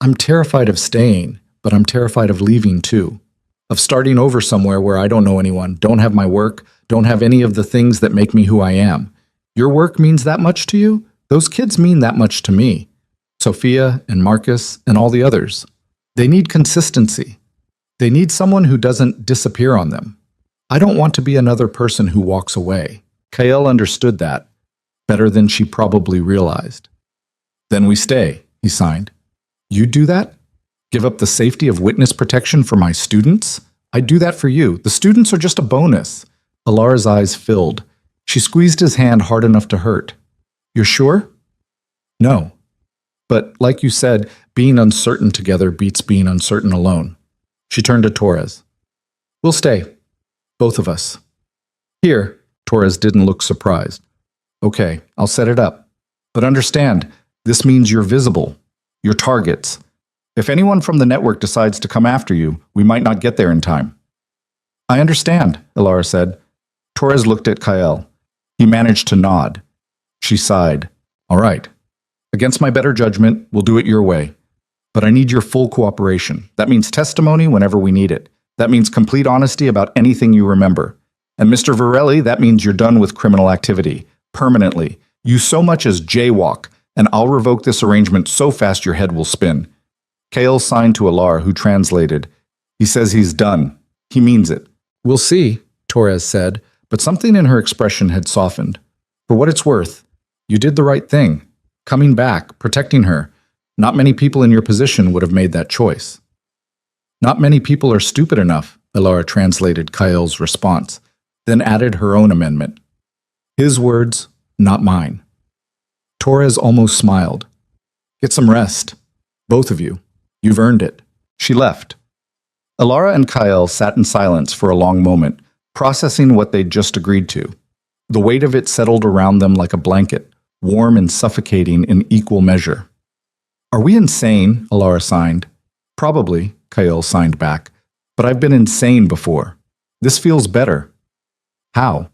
"I'm terrified of staying, but I'm terrified of leaving too. Of starting over somewhere where I don't know anyone, don't have my work, don't have any of the things that make me who I am. Your work means that much to you? Those kids mean that much to me. Sophia and Marcus and all the others. They need consistency. They need someone who doesn't disappear on them. I don't want to be another person who walks away." Kyle understood that, better than she probably realized. "Then we stay," he signed. "You'd do that? Give up the safety of witness protection for my students? I'd do that for you. The students are just a bonus." Alara's eyes filled. She squeezed his hand hard enough to hurt. "You're sure?" "No. But, like you said, being uncertain together beats being uncertain alone." She turned to Torres. "We'll stay. Both of us." "Here." Torres didn't look surprised. "Okay, I'll set it up. But understand, this means you're visible. You're targets. If anyone from the network decides to come after you, we might not get there in time." "I understand," Alara said. Torres looked at Kyle. He managed to nod. She sighed. "All right. Against my better judgment, we'll do it your way. But I need your full cooperation. That means testimony whenever we need it. That means complete honesty about anything you remember. And Mr. Varelli, that means you're done with criminal activity. Permanently. You so much as jaywalk, and I'll revoke this arrangement so fast your head will spin." Kale signed to Alara, who translated. "He says he's done. He means it." "We'll see," Torres said, but something in her expression had softened. "For what it's worth, you did the right thing. Coming back, protecting her. Not many people in your position would have made that choice." "Not many people are stupid enough," Alara translated Kyle's response, then added her own amendment. "His words, not mine." Torres almost smiled. "Get some rest. Both of you. You've earned it." She left. Alara and Kyle sat in silence for a long moment, processing what they'd just agreed to. The weight of it settled around them like a blanket, warm and suffocating in equal measure. "Are we insane?" Alara signed. "Probably," Kyle signed back. "But I've been insane before. This feels better." "How?"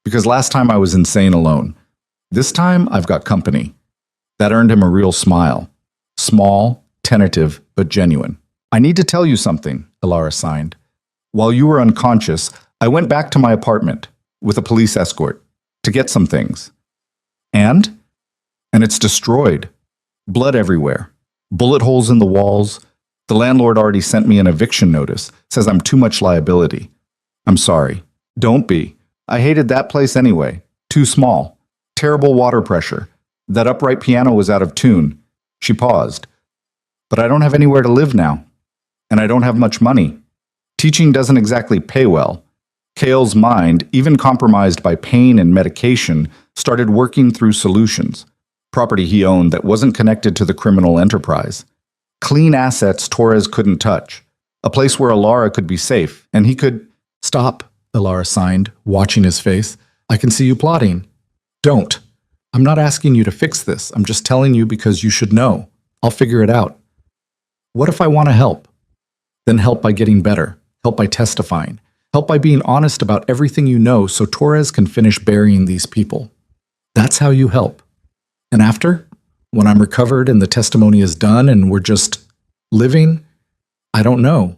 "Because last time I was insane alone. This time I've got company." That earned him a real smile. Small, tentative, but genuine. "I need to tell you something," Alara signed. "While you were unconscious, I went back to my apartment. with a police escort, to get some things. And? And it's destroyed. Blood everywhere. Bullet holes in the walls. The landlord already sent me an eviction notice, says I'm too much liability. I'm sorry. Don't be. I hated that place anyway. Too small. Terrible water pressure. That upright piano was out of tune. She paused. But I don't have anywhere to live now. And I don't have much money. Teaching doesn't exactly pay well. Cale's mind, even compromised by pain and medication, started working through solutions. Property he owned that wasn't connected to the criminal enterprise. Clean assets Torres couldn't touch. A place where Alara could be safe, and he could— "Stop," Alara signed, watching his face. "I can see you plotting." "Don't. I'm not asking you to fix this. I'm just telling you because you should know. I'll figure it out." "What if I want to help?" "Then help by getting better. Help by testifying. Help by being honest about everything you know so Torres can finish burying these people. That's how you help. And after, when I'm recovered and the testimony is done and we're just living, I don't know.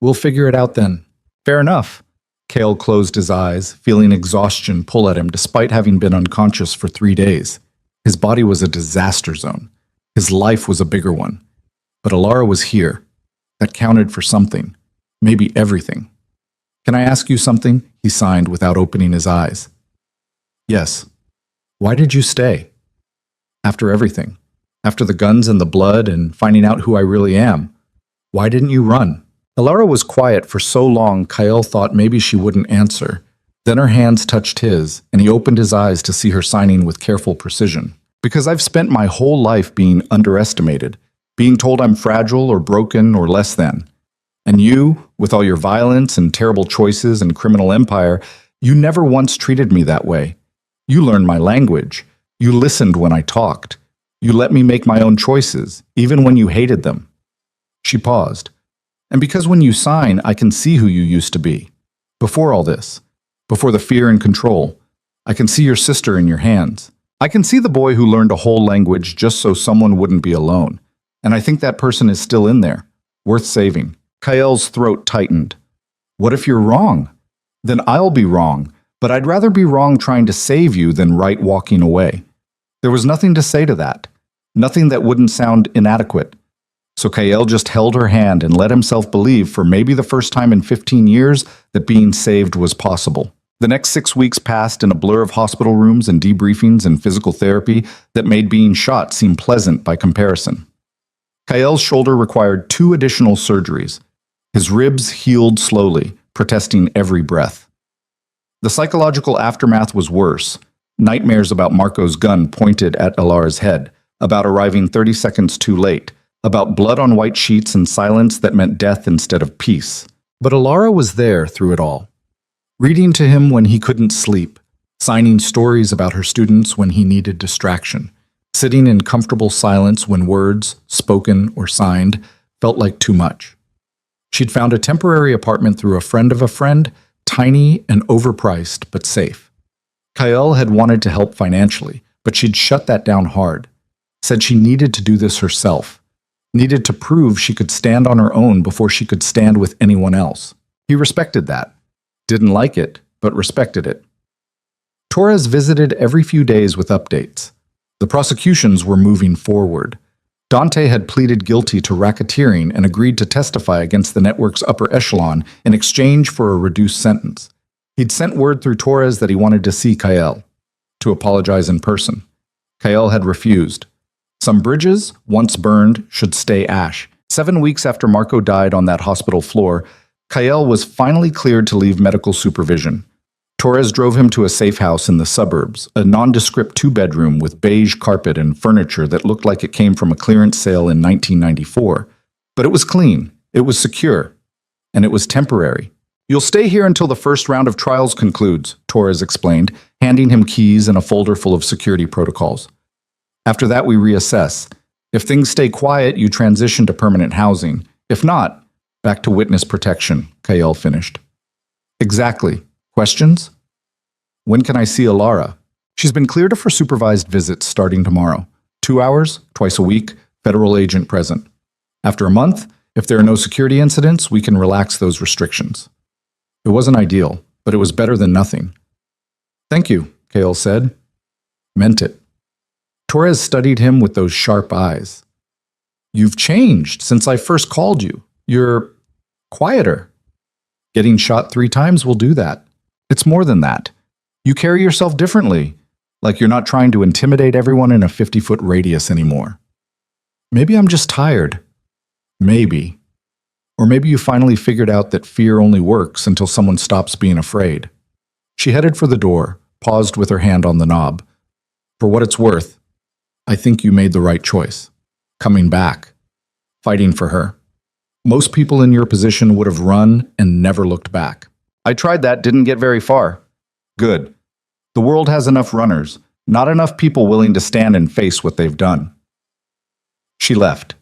We'll figure it out then." "Fair enough." Cale closed his eyes, feeling exhaustion pull at him despite having been unconscious for 3 days. His body was a disaster zone. His life was a bigger one. But Alara was here. That counted for something. Maybe everything. "Can I ask you something?" he signed without opening his eyes. "Yes." "Why did you stay? After everything. After the guns and the blood and finding out who I really am. Why didn't you run?" Alara was quiet for so long Kyle thought maybe she wouldn't answer. Then her hands touched his, and he opened his eyes to see her signing with careful precision. "Because I've spent my whole life being underestimated, being told I'm fragile or broken or less than. And you, with all your violence and terrible choices and criminal empire, you never once treated me that way. You learned my language. You listened when I talked. You let me make my own choices, even when you hated them." She paused. "And because when you sign, I can see who you used to be. Before all this. Before the fear and control. I can see your sister in your hands. I can see the boy who learned a whole language just so someone wouldn't be alone. And I think that person is still in there. Worth saving." Kael's throat tightened. "What if you're wrong? Then I'll be wrong, but I'd rather be wrong trying to save you than right walking away." There was nothing to say to that. Nothing that wouldn't sound inadequate. So Kael just held her hand and let himself believe for maybe the first time in 15 years that being saved was possible. The next 6 weeks passed in a blur of hospital rooms and debriefings and physical therapy that made being shot seem pleasant by comparison. Kael's shoulder required 2 additional surgeries. His ribs healed slowly, protesting every breath. The psychological aftermath was worse. Nightmares about Marco's gun pointed at Alara's head, about arriving 30 seconds too late, about blood on white sheets and silence that meant death instead of peace. But Alara was there through it all. Reading to him when he couldn't sleep, signing stories about her students when he needed distraction, sitting in comfortable silence when words, spoken or signed, felt like too much. She'd found a temporary apartment through a friend of a friend, tiny and overpriced but safe. Kael had wanted to help financially, but she'd shut that down hard. Said she needed to do this herself. Needed to prove she could stand on her own before she could stand with anyone else. He respected that. Didn't like it, but respected it. Torres visited every few days with updates. The prosecutions were moving forward. Dante had pleaded guilty to racketeering and agreed to testify against the network's upper echelon in exchange for a reduced sentence. He'd sent word through Torres that he wanted to see Kael, to apologize in person. Kael had refused. Some bridges, once burned, should stay ash. 7 weeks after Marco died on that hospital floor, Kael was finally cleared to leave medical supervision. Torres drove him to a safe house in the suburbs, a nondescript 2-bedroom with beige carpet and furniture that looked like it came from a clearance sale in 1994. But it was clean, it was secure, and it was temporary. "You'll stay here until the first round of trials concludes," Torres explained, handing him keys and a folder full of security protocols. "After that, we reassess. If things stay quiet, you transition to permanent housing. If not, back to witness protection," Kael finished. "Exactly. Questions?" "When can I see Alara?" "She's been cleared for supervised visits starting tomorrow. 2 hours, twice a week, federal agent present. After a month, if there are no security incidents, we can relax those restrictions." It wasn't ideal, but it was better than nothing. Thank you, Kale said. Meant it. Torres studied him with those sharp eyes. You've changed since I first called you. You're quieter. Getting shot 3 times will do that. It's more than that. You carry yourself differently, like you're not trying to intimidate everyone in a 50-foot radius anymore. Maybe I'm just tired. Maybe. Or maybe you finally figured out that fear only works until someone stops being afraid. She headed for the door, paused with her hand on the knob. For what it's worth, I think you made the right choice. Coming back. Fighting for her. Most people in your position would have run and never looked back. I tried that, didn't get very far. Good. The world has enough runners, not enough people willing to stand and face what they've done. She left.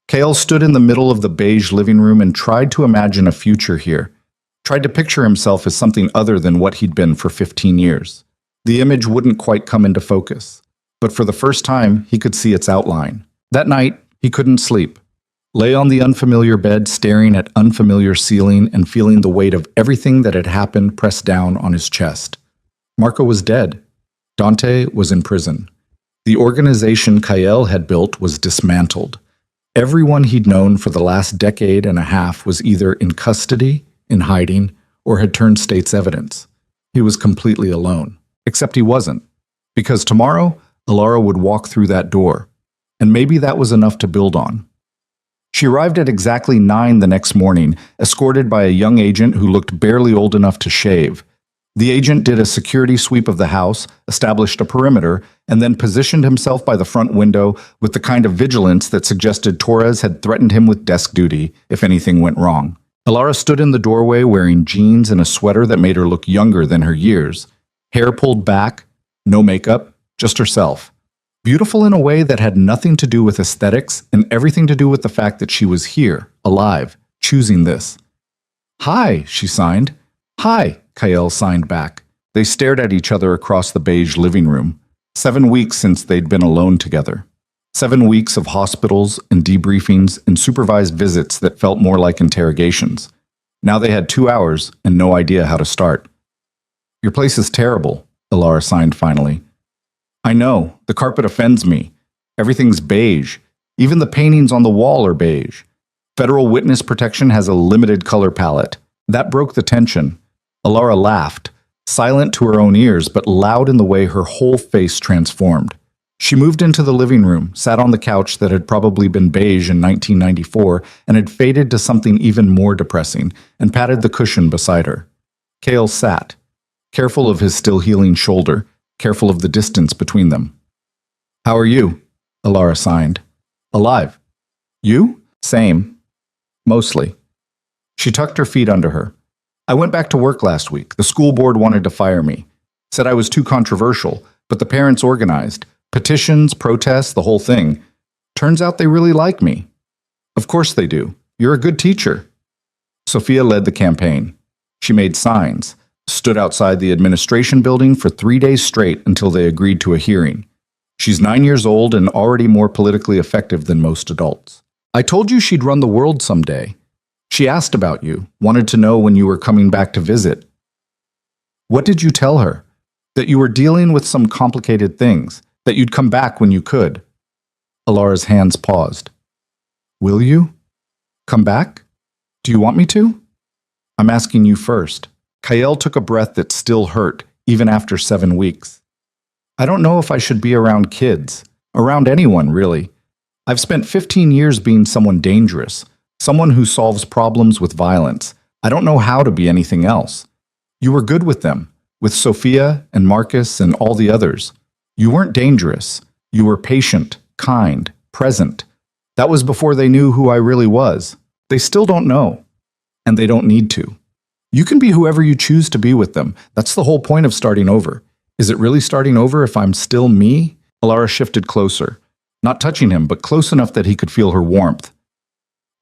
Kale stood in the middle of the beige living room and tried to imagine a future here. Tried to picture himself as something other than what he'd been for 15 years. The image wouldn't quite come into focus, but for the first time, he could see its outline. That night, he couldn't sleep. Lay on the unfamiliar bed, staring at unfamiliar ceiling and feeling the weight of everything that had happened pressed down on his chest. Marco was dead. Dante was in prison. The organization Kyle had built was dismantled. Everyone he'd known for the last decade and a half was either in custody, in hiding, or had turned state's evidence. He was completely alone. Except he wasn't. Because tomorrow, Alara would walk through that door. And maybe that was enough to build on. She arrived at exactly 9 the next morning, escorted by a young agent who looked barely old enough to shave. The agent did a security sweep of the house, established a perimeter, and then positioned himself by the front window with the kind of vigilance that suggested Torres had threatened him with desk duty if anything went wrong. Alara stood in the doorway wearing jeans and a sweater that made her look younger than her years. Hair pulled back, no makeup, just herself. Beautiful in a way that had nothing to do with aesthetics and everything to do with the fact that she was here, alive, choosing this. Hi, she signed. Hi, Kyle signed back. They stared at each other across the beige living room. 7 weeks since they'd been alone together. 7 weeks of hospitals and debriefings and supervised visits that felt more like interrogations. Now they had 2 hours and no idea how to start. Your place is terrible, Alara signed finally. I know, the carpet offends me. Everything's beige. Even the paintings on the wall are beige. Federal witness protection has a limited color palette. That broke the tension. Alara laughed, silent to her own ears, but loud in the way her whole face transformed. She moved into the living room, sat on the couch that had probably been beige in 1994 and had faded to something even more depressing, and patted the cushion beside her. Kale sat, careful of his still healing shoulder, careful of the distance between them. How are you? Alara signed. Alive. You? Same. Mostly. She tucked her feet under her. I went back to work last week. The school board wanted to fire me. Said I was too controversial, but the parents organized. Petitions, protests, the whole thing. Turns out they really like me. Of course they do. You're a good teacher. Sophia led the campaign. She made signs. Stood outside the administration building for 3 days straight until they agreed to a hearing. She's 9 years old and already more politically effective than most adults. I told you she'd run the world someday. She asked about you, wanted to know when you were coming back to visit. What did you tell her? That you were dealing with some complicated things, that you'd come back when you could. Alara's hands paused. Will you? Come back? Do you want me to? I'm asking you first. Kyle took a breath that still hurt, even after 7 weeks. I don't know if I should be around kids, around anyone, really. I've spent 15 years being someone dangerous, someone who solves problems with violence. I don't know how to be anything else. You were good with them, with Sophia and Marcus and all the others. You weren't dangerous. You were patient, kind, present. That was before they knew who I really was. They still don't know, and they don't need to. You can be whoever you choose to be with them. That's the whole point of starting over. Is it really starting over if I'm still me? Alara shifted closer, not touching him, but close enough that he could feel her warmth.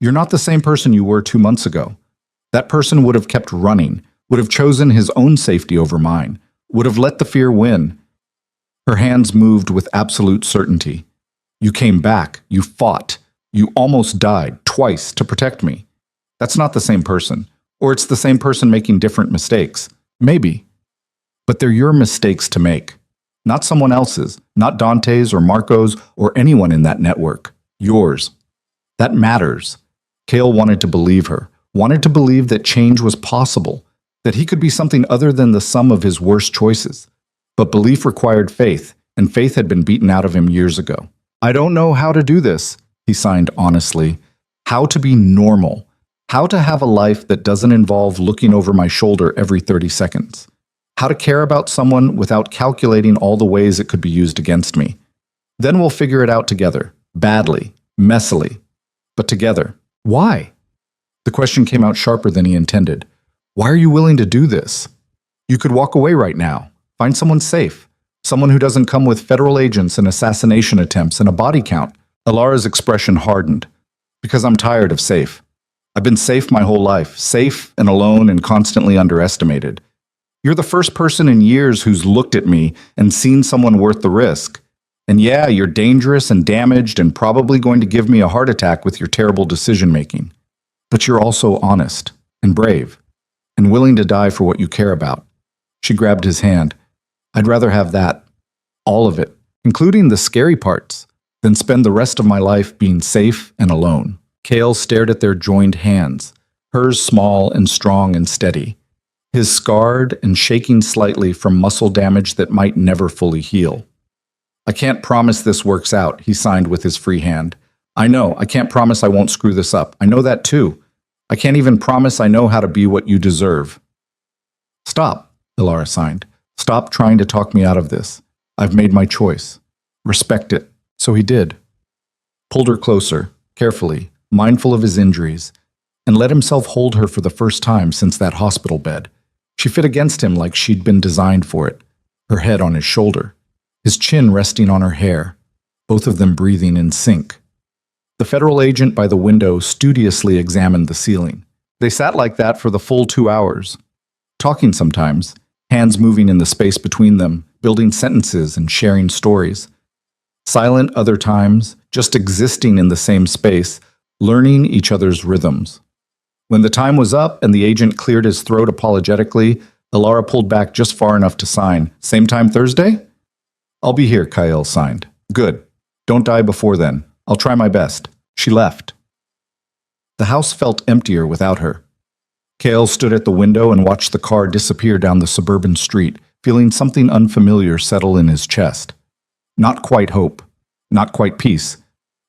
You're not the same person you were 2 months ago. That person would have kept running, would have chosen his own safety over mine, would have let the fear win. Her hands moved with absolute certainty. You came back, you fought, you almost died twice to protect me. That's not the same person. Or it's the same person making different mistakes. Maybe. But they're your mistakes to make. Not someone else's, not Dante's or Marco's or anyone in that network. Yours. That matters. Kale wanted to believe her, wanted to believe that change was possible, that he could be something other than the sum of his worst choices. But belief required faith, and faith had been beaten out of him years ago. I don't know how to do this, he signed honestly. How to be normal. How to have a life that doesn't involve looking over my shoulder every 30 seconds. How to care about someone without calculating all the ways it could be used against me. Then we'll figure it out together. Badly. Messily. But together. Why? The question came out sharper than he intended. Why are you willing to do this? You could walk away right now. Find someone safe. Someone who doesn't come with federal agents and assassination attempts and a body count. Alara's expression hardened. Because I'm tired of safe. I've been safe my whole life. Safe and alone and constantly underestimated. You're the first person in years who's looked at me and seen someone worth the risk. And yeah, you're dangerous and damaged and probably going to give me a heart attack with your terrible decision-making. But you're also honest and brave and willing to die for what you care about. She grabbed his hand. I'd rather have that. All of it, including the scary parts, than spend the rest of my life being safe and alone. Kale stared at their joined hands, hers small and strong and steady, his scarred and shaking slightly from muscle damage that might never fully heal. I can't promise this works out, he signed with his free hand. I know, I can't promise I won't screw this up. I know that too. I can't even promise I know how to be what you deserve. Stop, Ilara signed. Stop trying to talk me out of this. I've made my choice. Respect it. So he did. Pulled her closer, carefully, mindful of his injuries, and let himself hold her for the first time since that hospital bed. She fit against him like she'd been designed for it, her head on his shoulder, his chin resting on her hair, both of them breathing in sync. The federal agent by the window studiously examined the ceiling. They sat like that for the full 2 hours, talking sometimes, hands moving in the space between them, building sentences and sharing stories. Silent other times, just existing in the same space, learning each other's rhythms. When the time was up and the agent cleared his throat apologetically, Ilara pulled back just far enough to sign. Same time Thursday? I'll be here, Kyle signed. Good. Don't die before then. I'll try my best. She left. The house felt emptier without her. Kale stood at the window and watched the car disappear down the suburban street, feeling something unfamiliar settle in his chest. Not quite hope, not quite peace,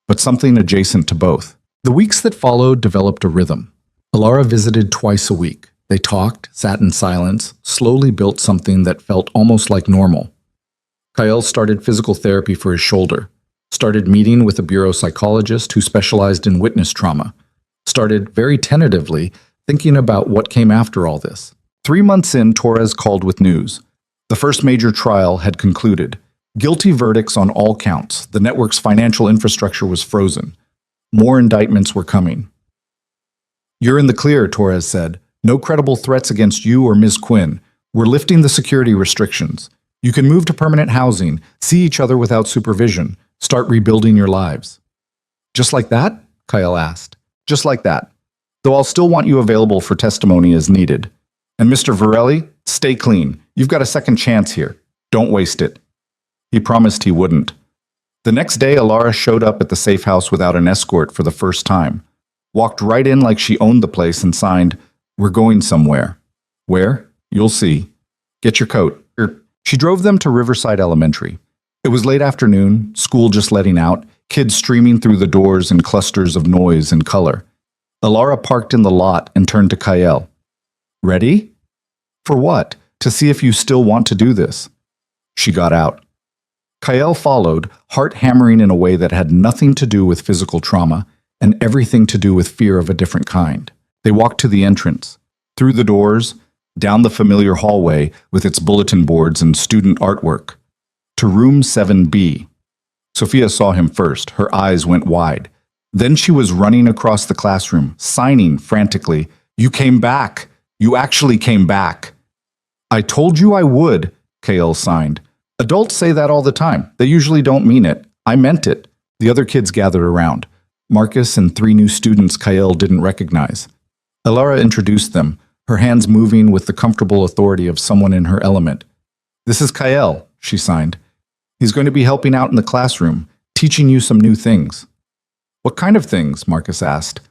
but something adjacent to both. The weeks that followed developed a rhythm. Ilara visited twice a week. They talked, sat in silence, slowly built something that felt almost like normal. Kyle started physical therapy for his shoulder, started meeting with a bureau psychologist who specialized in witness trauma, started very tentatively thinking about what came after all this. 3 months in, Torres called with news. The first major trial had concluded. Guilty verdicts on all counts. The network's financial infrastructure was frozen. More indictments were coming. You're in the clear, Torres said. No credible threats against you or Ms. Quinn. We're lifting the security restrictions. You can move to permanent housing, see each other without supervision, start rebuilding your lives. Just like that? Kyle asked. Just like that. Though I'll still want you available for testimony as needed. And Mr. Varelli, stay clean. You've got a second chance here. Don't waste it. He promised he wouldn't. The next day, Ilara showed up at the safe house without an escort for the first time. Walked right in like she owned the place and signed, "We're going somewhere." Where? You'll see. Get your coat. She drove them to Riverside Elementary. It was late afternoon, school just letting out, kids streaming through the doors in clusters of noise and color. Ilara parked in the lot and turned to Kyle. Ready? For what? To see if you still want to do this. She got out. Kyle followed, heart hammering in a way that had nothing to do with physical trauma and everything to do with fear of a different kind. They walked to the entrance, through the doors, down the familiar hallway with its bulletin boards and student artwork, to room 7B. Sophia saw him first. Her eyes went wide. Then she was running across the classroom, signing frantically, "You came back! You actually came back!" "I told you I would," Kale signed. Adults say that all the time. They usually don't mean it. I meant it. The other kids gathered around. Marcus and 3 new students Kyle didn't recognize. Ilara introduced them, her hands moving with the comfortable authority of someone in her element. This is Kyle, she signed. He's going to be helping out in the classroom, teaching you some new things. What kind of things? Marcus asked.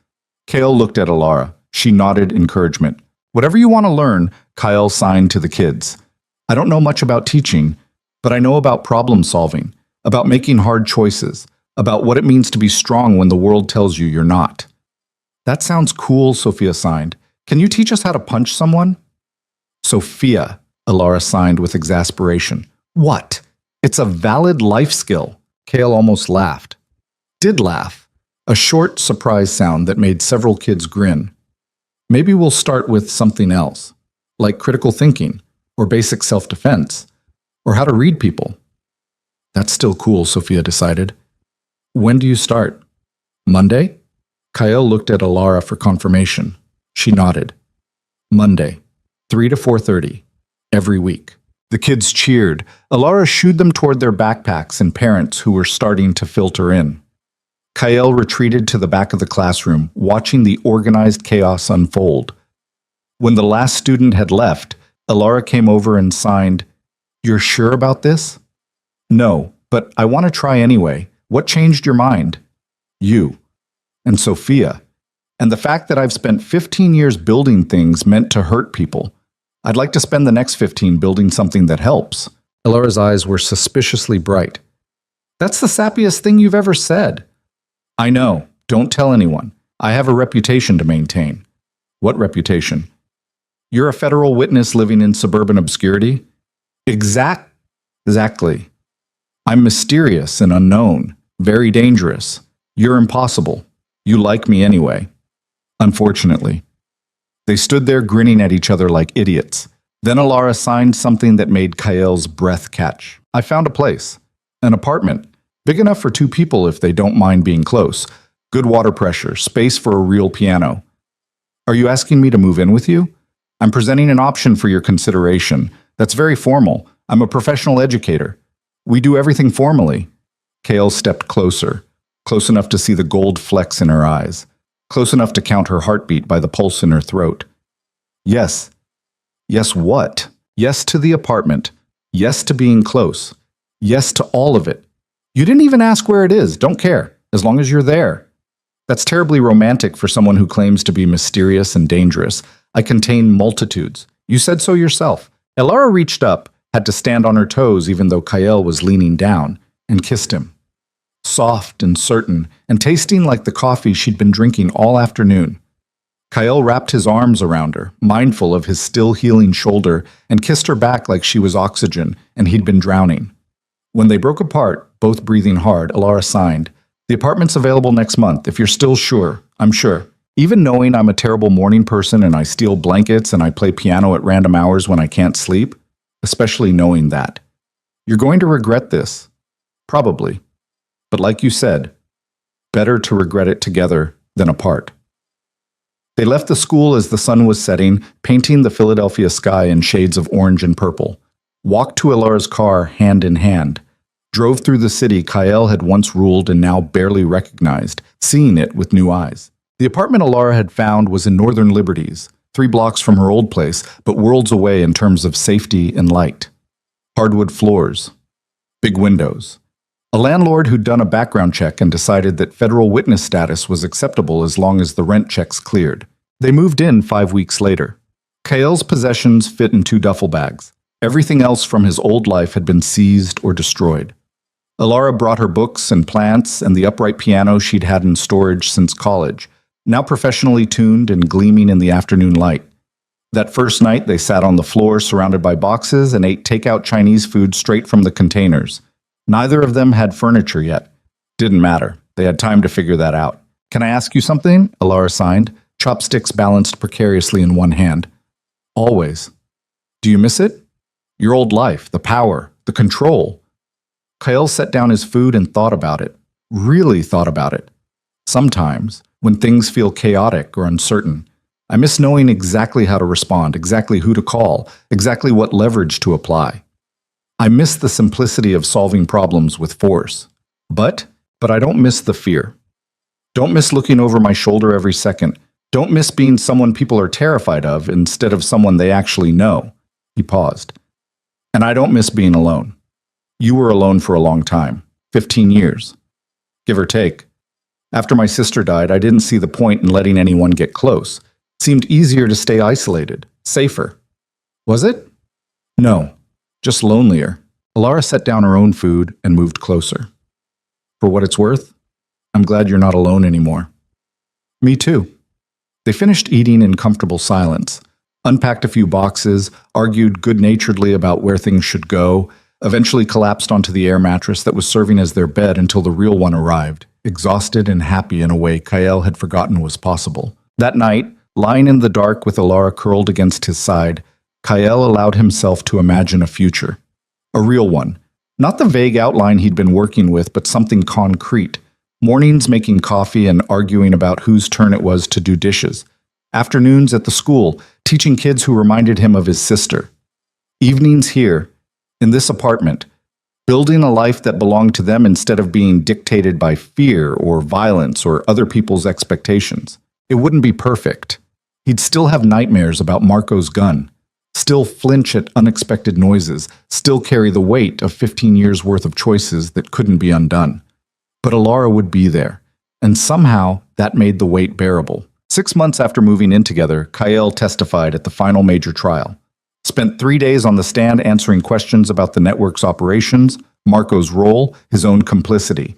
Kyle looked at Alara. She nodded encouragement. Whatever you want to learn, Kyle signed to the kids. I don't know much about teaching, but I know about problem solving, about making hard choices, about what it means to be strong when the world tells you you're not. That sounds cool, Sophia signed. Can you teach us how to punch someone? Sophia, Alara signed with exasperation. What? It's a valid life skill. Kale almost laughed. Did laugh. A short, surprise sound that made several kids grin. Maybe we'll start with something else, like critical thinking, or basic self-defense, or how to read people. That's still cool, Sophia decided. When do you start? Monday? Kyle looked at Alara for confirmation. She nodded. Monday, 3 to 4:30, every week. The kids cheered. Alara shooed them toward their backpacks and parents who were starting to filter in. Kyle retreated to the back of the classroom, watching the organized chaos unfold. When the last student had left, Alara came over and signed, "You're sure about this?" "No, but I want to try anyway. What changed your mind?" "You. And Sophia. And the fact that I've spent 15 years building things meant to hurt people. I'd like to spend the next 15 building something that helps." Alara's eyes were suspiciously bright. "That's the sappiest thing you've ever said." "I know. Don't tell anyone. I have a reputation to maintain." "What reputation?" "You're a federal witness living in suburban obscurity." Exactly. "I'm mysterious and unknown, very dangerous. You're impossible. You like me anyway." "Unfortunately." They stood there grinning at each other like idiots. Then Alara signed something that made Kyle's breath catch. "I found a place. An apartment. Big enough for 2 people if they don't mind being close. Good water pressure, space for a real piano." "Are you asking me to move in with you?" "I'm presenting an option for your consideration. That's very formal. I'm a professional educator. We do everything formally." Kale stepped closer, close enough to see the gold flecks in her eyes, close enough to count her heartbeat by the pulse in her throat. "Yes." "Yes what?" "Yes to the apartment. Yes to being close. Yes to all of it. You didn't even ask where it is. Don't care, as long as you're there." "That's terribly romantic for someone who claims to be mysterious and dangerous. I contain multitudes. You said so yourself." Alara reached up, had to stand on her toes even though Kyle was leaning down, and kissed him. Soft and certain, and tasting like the coffee she'd been drinking all afternoon. Kyle wrapped his arms around her, mindful of his still healing shoulder, and kissed her back like she was oxygen, and he'd been drowning. When they broke apart, both breathing hard, Alara signed, "The apartment's available next month, if you're still sure. I'm sure. Even knowing I'm a terrible morning person and I steal blankets and I play piano at random hours when I can't sleep, especially knowing that. You're going to regret this. Probably. But like you said, better to regret it together than apart." They left the school as the sun was setting, painting the Philadelphia sky in shades of orange and purple. Walked to Alara's car hand in hand. Drove through the city Kyle had once ruled and now barely recognized, seeing it with new eyes. The apartment Alara had found was in Northern Liberties, 3 blocks from her old place, but worlds away in terms of safety and light. Hardwood floors. Big windows. A landlord who'd done a background check and decided that federal witness status was acceptable as long as the rent checks cleared. They moved in 5 weeks later. Kyle's possessions fit in 2 duffel bags. Everything else from his old life had been seized or destroyed. Alara brought her books and plants and the upright piano she'd had in storage since college, now professionally tuned and gleaming in the afternoon light. That first night, they sat on the floor surrounded by boxes and ate takeout Chinese food straight from the containers. Neither of them had furniture yet. Didn't matter. They had time to figure that out. "Can I ask you something?" Alara signed, chopsticks balanced precariously in one hand. "Always." "Do you miss it? Your old life, the power, the control." Kyle set down his food and thought about it. Really thought about it. "Sometimes, when things feel chaotic or uncertain, I miss knowing exactly how to respond, exactly who to call, exactly what leverage to apply. I miss the simplicity of solving problems with force. But I don't miss the fear. Don't miss looking over my shoulder every second. Don't miss being someone people are terrified of instead of someone they actually know." He paused. And I don't miss being alone. You were alone for a long time, 15 years, give or take. After my sister died, I didn't see the point in letting anyone get close. It seemed easier to stay isolated, safer. Was it? No, just lonelier. Alara set down her own food and moved closer. For what it's worth, I'm glad you're not alone anymore. Me too. They finished eating in comfortable silence, unpacked a few boxes, argued good-naturedly about where things should go, eventually collapsed onto the air mattress that was serving as their bed until the real one arrived, exhausted and happy in a way Kyle had forgotten was possible. That night, lying in the dark with Alara curled against his side, Kyle allowed himself to imagine a future. A real one. Not the vague outline he'd been working with, but something concrete. Mornings making coffee and arguing about whose turn it was to do dishes. Afternoons at the school, teaching kids who reminded him of his sister. Evenings here, in this apartment, building a life that belonged to them instead of being dictated by fear or violence or other people's expectations. It wouldn't be perfect. He'd still have nightmares about Marco's gun, still flinch at unexpected noises, still carry the weight of 15 years' worth of choices that couldn't be undone. But Alara would be there, and somehow that made the weight bearable. 6 months after moving in together, Kyle testified at the final major trial. Spent 3 days on the stand answering questions about the network's operations, Marco's role, his own complicity.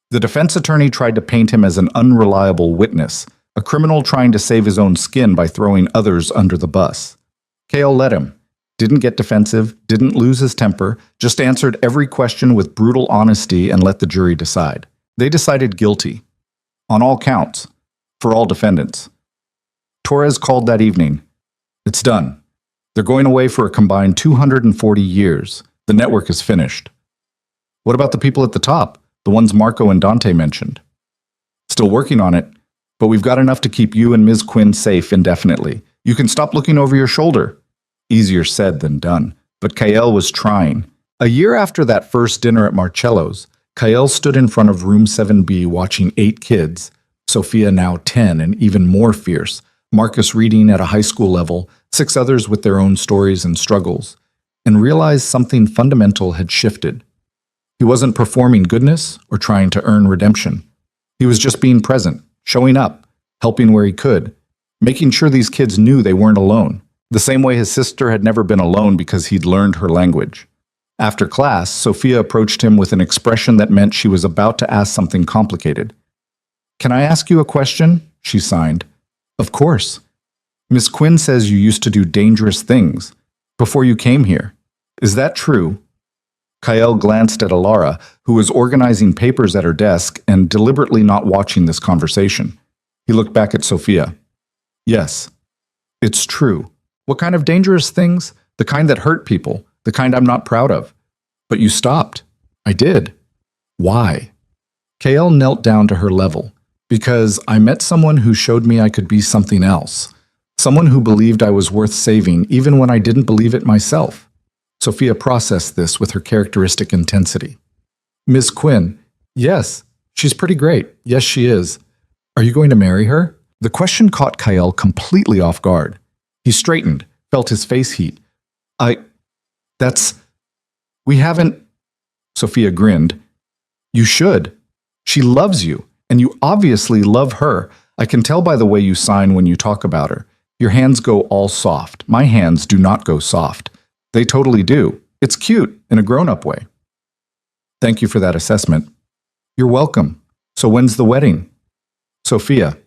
The defense attorney tried to paint him as an unreliable witness, a criminal trying to save his own skin by throwing others under the bus. Kale let him. Didn't get defensive, didn't lose his temper, just answered every question with brutal honesty and let the jury decide. They decided guilty. On all counts. For all defendants. Torres called that evening. It's done. They're going away for a combined 240 years. The network is finished. What about the people at the top? The ones Marco and Dante mentioned? Still working on it, but we've got enough to keep you and Ms. Quinn safe indefinitely. You can stop looking over your shoulder. Easier said than done, but Kyle was trying. A year after that first dinner at Marcello's, Kyle stood in front of room 7B watching 8 kids, Sophia now 10 and even more fierce, Marcus reading at a high school level, 6 others with their own stories and struggles, and realized something fundamental had shifted. He wasn't performing goodness or trying to earn redemption. He was just being present, showing up, helping where he could, making sure these kids knew they weren't alone. The same way his sister had never been alone because he'd learned her language. After class, Sophia approached him with an expression that meant she was about to ask something complicated. "Can I ask you a question?" she signed. "Of course. Miss Quinn says you used to do dangerous things before you came here. Is that true?" Kyle glanced at Alara, who was organizing papers at her desk and deliberately not watching this conversation. He looked back at Sophia. "Yes, it's true. What kind of dangerous things? The kind that hurt people, the kind I'm not proud of. But you stopped." "I did." "Why?" Kale knelt down to her level. "Because I met someone who showed me I could be something else. Someone who believed I was worth saving even when I didn't believe it myself." Sophia processed this with her characteristic intensity. "Miss Quinn, yes, she's pretty great. Yes, she is. Are you going to marry her?" The question caught Kyle completely off guard. He straightened, felt his face heat. We haven't." Sophia grinned. "You should. She loves you, and you obviously love her. I can tell by the way you sign when you talk about her. Your hands go all soft. My hands do not go soft. They totally do. It's cute, in a grown-up way." "Thank you for that assessment." "You're welcome. So when's the wedding?" "Sophia,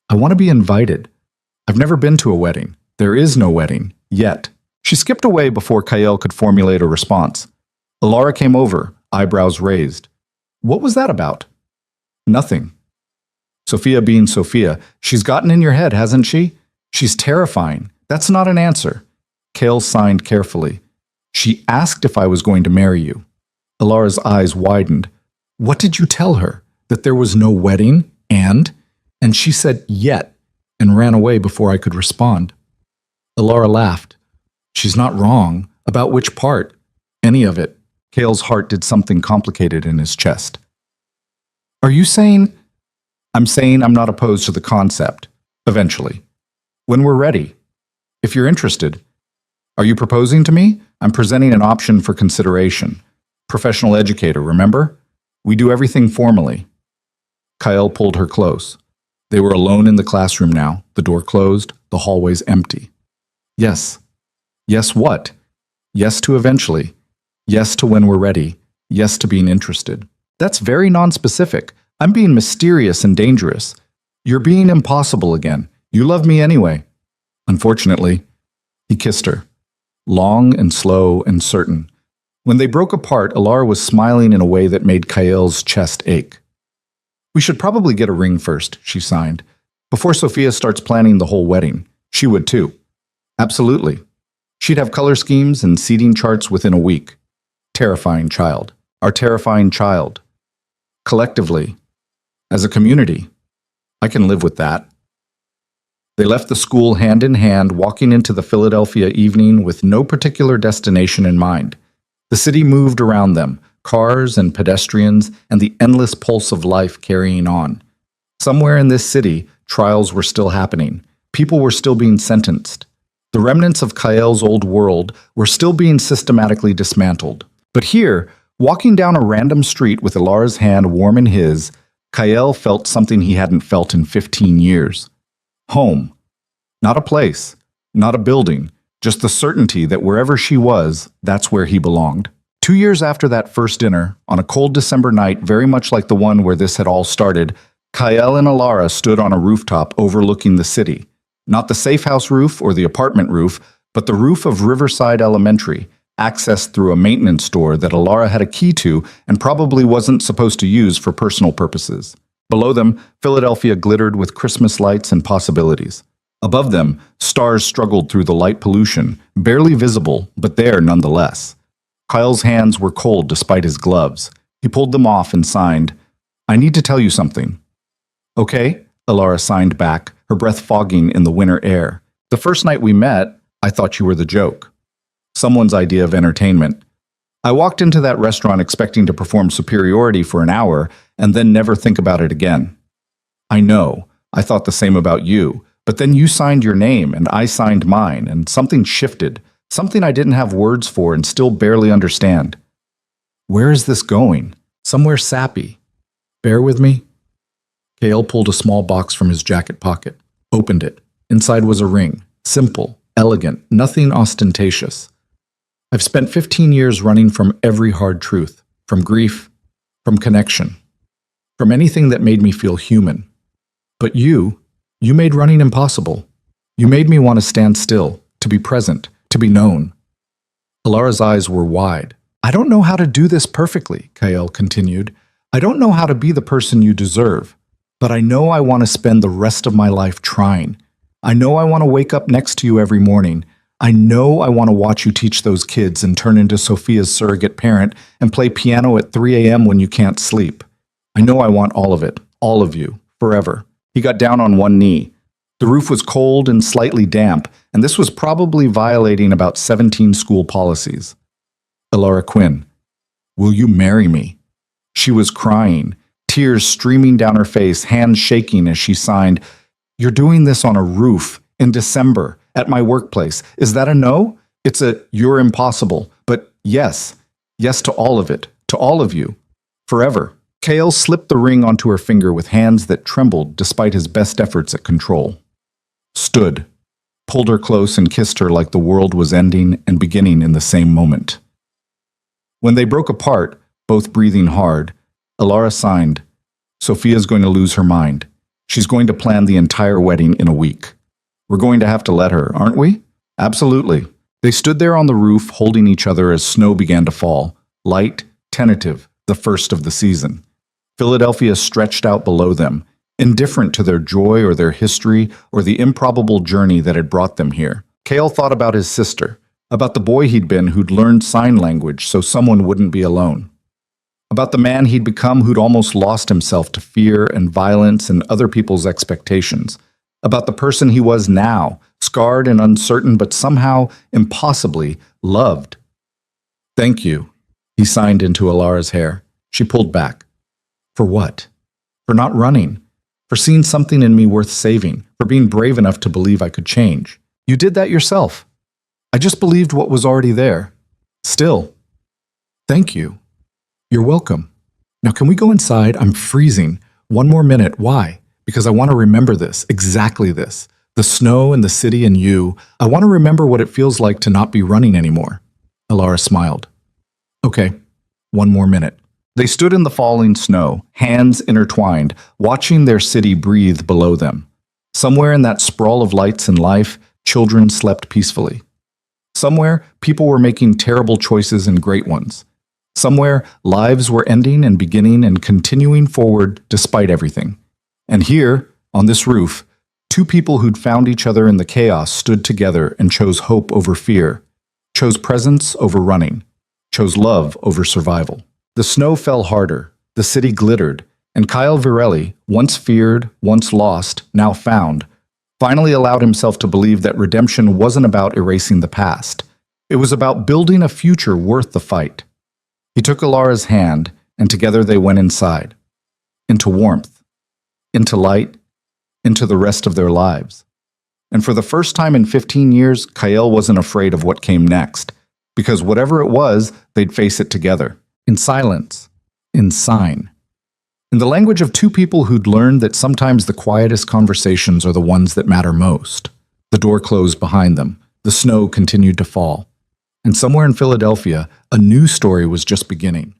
I want to be invited. I've never been to a wedding. There is no wedding, yet." She skipped away before Kyle could formulate a response. Alara came over, eyebrows raised. "What was that about?" "Nothing." Sophia being Sophia, she's gotten in your head, hasn't she? She's terrifying. That's not an answer. Kale signed carefully. "She asked if I was going to marry you." Alara's eyes widened. "What did you tell her? That there was no wedding? And she said, yet, and ran away before I could respond." Alara laughed. "She's not wrong. About which part?" "Any of it." Kale's heart did something complicated in his chest. "Are you saying—" "I'm saying I'm not opposed to the concept. Eventually. When we're ready. If you're interested. Are you proposing to me? I'm presenting an option for consideration. Professional educator, remember? We do everything formally. Kyle pulled her close. They were alone in the classroom now, the door closed, the hallways empty. Yes. Yes what? Yes to eventually. Yes to when we're ready. Yes to being interested. That's very nonspecific. I'm being mysterious and dangerous. You're being impossible again. You love me anyway. Unfortunately, he kissed her. Long and slow and certain. When they broke apart, Alara was smiling in a way that made Kael's chest ache. We should probably get a ring first, she signed. Before Sophia starts planning the whole wedding. She would too. Absolutely. She'd have color schemes and seating charts within a week. Terrifying child. Our terrifying child. Collectively. As a community. I can live with that. They left the school hand in hand, walking into the Philadelphia evening with no particular destination in mind. The city moved around them, cars and pedestrians, and the endless pulse of life carrying on. Somewhere in this city, trials were still happening. People were still being sentenced. The remnants of Kael's old world were still being systematically dismantled. But here, walking down a random street with Alara's hand warm in his, Kael felt something he hadn't felt in 15 years. Home. Not a place, not a building, just the certainty that wherever she was, that's where he belonged. 2 years after that first dinner, on a cold December night very much like the one where this had all started, Kael and Alara stood on a rooftop overlooking the city. Not the safe house roof or the apartment roof, but the roof of Riverside Elementary, accessed through a maintenance door that Alara had a key to and probably wasn't supposed to use for personal purposes. Below them, Philadelphia glittered with Christmas lights and possibilities. Above them, stars struggled through the light pollution, barely visible, but there nonetheless. Kyle's hands were cold despite his gloves. He pulled them off and signed, "I need to tell you something." "Okay," Alara signed back, her breath fogging in the winter air. "The first night we met, I thought you were the joke. Someone's idea of entertainment. I walked into that restaurant expecting to perform superiority for an hour and then never think about it again. I know, I thought the same about you, but then you signed your name and I signed mine, and something shifted, something I didn't have words for and still barely understand. Where is this going? Somewhere sappy. Bear with me." Kael pulled a small box from his jacket pocket, opened it. Inside was a ring, simple, elegant, nothing ostentatious. "I've spent 15 years running from every hard truth, from grief, from connection, from anything that made me feel human. But you made running impossible. You made me want to stand still, to be present, to be known." Alara's eyes were wide. "I don't know how to do this perfectly," Kael continued. "I don't know how to be the person you deserve, but I know I want to spend the rest of my life trying. I know I want to wake up next to you every morning. I know I want to watch you teach those kids and turn into Sophia's surrogate parent and play piano at 3 a.m. when you can't sleep. I know I want all of it, all of you, forever." He got down on one knee. The roof was cold and slightly damp, and this was probably violating about 17 school policies. "Alara Quinn, will you marry me?" She was crying, tears streaming down her face, hands shaking as she signed, "You're doing this on a roof, in December, at my workplace. Is that a no? It's a, you're impossible, but yes, yes to all of it, to all of you, forever." Kael slipped the ring onto her finger with hands that trembled despite his best efforts at control. Stood, pulled her close and kissed her like the world was ending and beginning in the same moment. When they broke apart, both breathing hard, Alara signed, "Sophia's going to lose her mind. She's going to plan the entire wedding in a week. We're going to have to let her, aren't we?" "Absolutely." They stood there on the roof holding each other as snow began to fall, light, tentative, the first of the season. Philadelphia stretched out below them, indifferent to their joy or their history or the improbable journey that had brought them here. Kael thought about his sister, about the boy he'd been who'd learned sign language so someone wouldn't be alone. About the man he'd become who'd almost lost himself to fear and violence and other people's expectations. About the person he was now, scarred and uncertain but somehow, impossibly, loved. "Thank you," he signed into Alara's hair. She pulled back. "For what? For not running. For seeing something in me worth saving. For being brave enough to believe I could change. You did that yourself. I just believed what was already there." Still, thank you. You're welcome. Now, can we go inside? I'm freezing. One more minute. Why? Because I want to remember this, exactly this. The snow and the city and you. I want to remember what it feels like to not be running anymore. Alara smiled. Okay, one more minute. They stood in the falling snow, hands intertwined, watching their city breathe below them. Somewhere in that sprawl of lights and life, children slept peacefully. Somewhere, people were making terrible choices and great ones. Somewhere, lives were ending and beginning and continuing forward despite everything. And here, on this roof, two people who'd found each other in the chaos stood together and chose hope over fear, chose presence over running, chose love over survival. The snow fell harder, the city glittered, and Kyle Virelli, once feared, once lost, now found, finally allowed himself to believe that redemption wasn't about erasing the past. It was about building a future worth the fight. He took Alara's hand, and together they went inside. Into warmth, into light, into the rest of their lives. And for the first time in 15 years, Kyle wasn't afraid of what came next, because whatever it was, they'd face it together. In silence, in sign. In the language of two people who'd learned that sometimes the quietest conversations are the ones that matter most. The door closed behind them. The snow continued to fall. And somewhere in Philadelphia, a new story was just beginning.